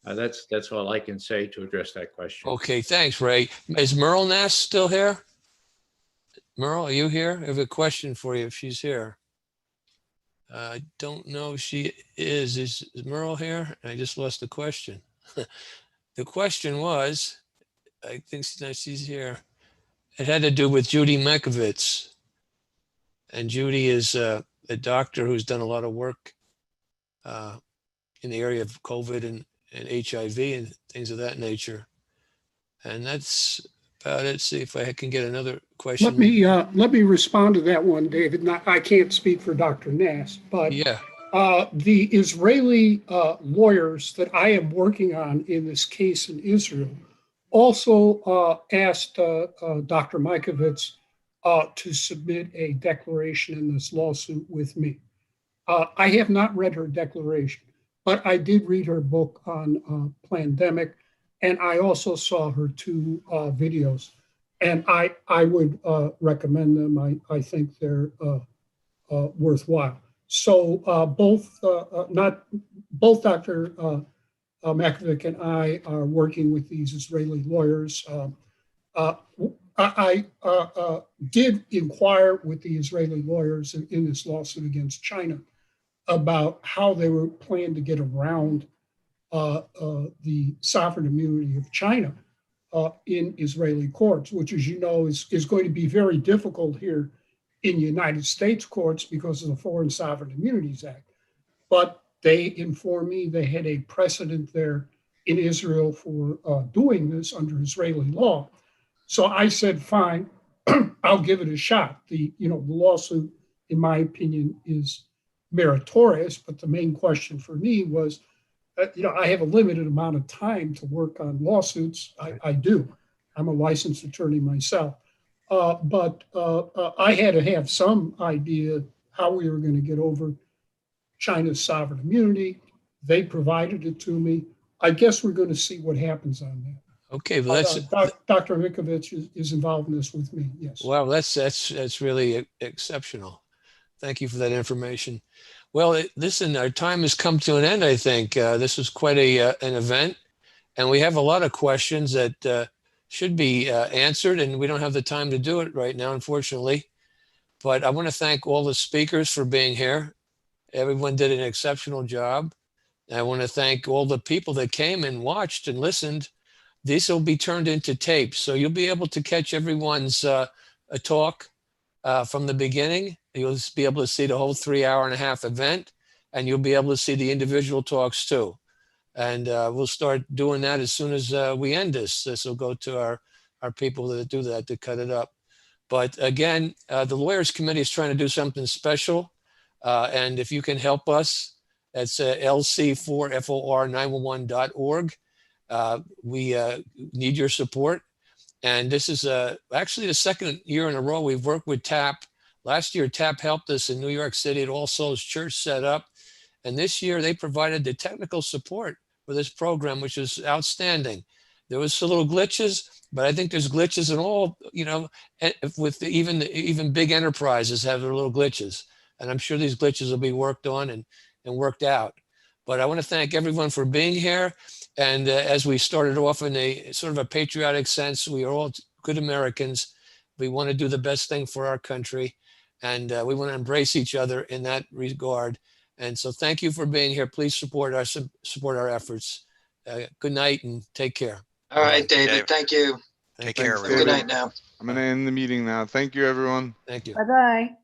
that's all I can say to address that question. Okay, thanks, Ray. Is Meryl Nass still here? Meryl, are you here? I have a question for you if she's here. I don't know if she is. Is Meryl here? I just lost the question. The question was, I think she's here. It had to do with Judy Mekovitz. And Judy is a doctor who's done a lot of work in the area of COVID and HIV and things of that nature. And that's about it. See if I can get another question. Let me respond to that one, David. I can't speak for Dr. Nass, but yeah. The Israeli lawyers that I am working on in this case in Israel also asked Dr. Mekovitz to submit a declaration in this lawsuit with me. I have not read her declaration, but I did read her book on pandemic, and I also saw her 2 videos, and I would recommend them. I think they're worthwhile. So both Dr. Mackovic and I are working with these Israeli lawyers. I did inquire with the Israeli lawyers in this lawsuit against China about how they were planning to get around the sovereign immunity of China in Israeli courts, which, as you know, is going to be very difficult here in United States courts because of the Foreign Sovereign Immunities Act. But they informed me they had a precedent there in Israel for doing this under Israeli law. So I said, fine, I'll give it a shot. The lawsuit, in my opinion, is meritorious, but the main question for me was, I have a limited amount of time to work on lawsuits. I do. I'm a licensed attorney myself. But I had to have some idea how we were going to get over China's sovereign immunity. They provided it to me. I guess we're going to see what happens on that. Okay, well, that's Dr. Mikovitz is involved in this with me. Yes. Wow, that's really exceptional. Thank you for that information. Well, listen, our time has come to an end. I think this was quite an event, and we have a lot of questions that should be answered, and we don't have the time to do it right now, unfortunately. But I want to thank all the speakers for being here. Everyone did an exceptional job. And I want to thank all the people that came and watched and listened. This will be turned into tapes, so you'll be able to catch everyone's talk from the beginning You'll be able to see the whole 3.5 hour event, and you'll be able to see the individual talks too. And we'll start doing that as soon as we end this. This will go to our people that do that to cut it up. But again, the Lawyers Committee is trying to do something special. And if you can help us, that's lcfor911.org. We need your support. And this is actually the second year in a row we've worked with TAP. Last year, TAP helped us in New York City at All Souls Church set up. And this year they provided the technical support for this program, which is outstanding. There was some little glitches, but I think there's glitches in all, you know, with even big enterprises have their little glitches. And I'm sure these glitches will be worked on and worked out. But I want to thank everyone for being here. And as we started off in a sort of a patriotic sense, we are all good Americans. We want to do the best thing for our country. And we want to embrace each other in that regard. And so thank you for being here. Please support our efforts. Good night and take care. All right, David. Thank you. Take care, Thanks, everyone. Good David. night now. I'm going to end the meeting now. Thank you, everyone. Thank you. Bye-bye.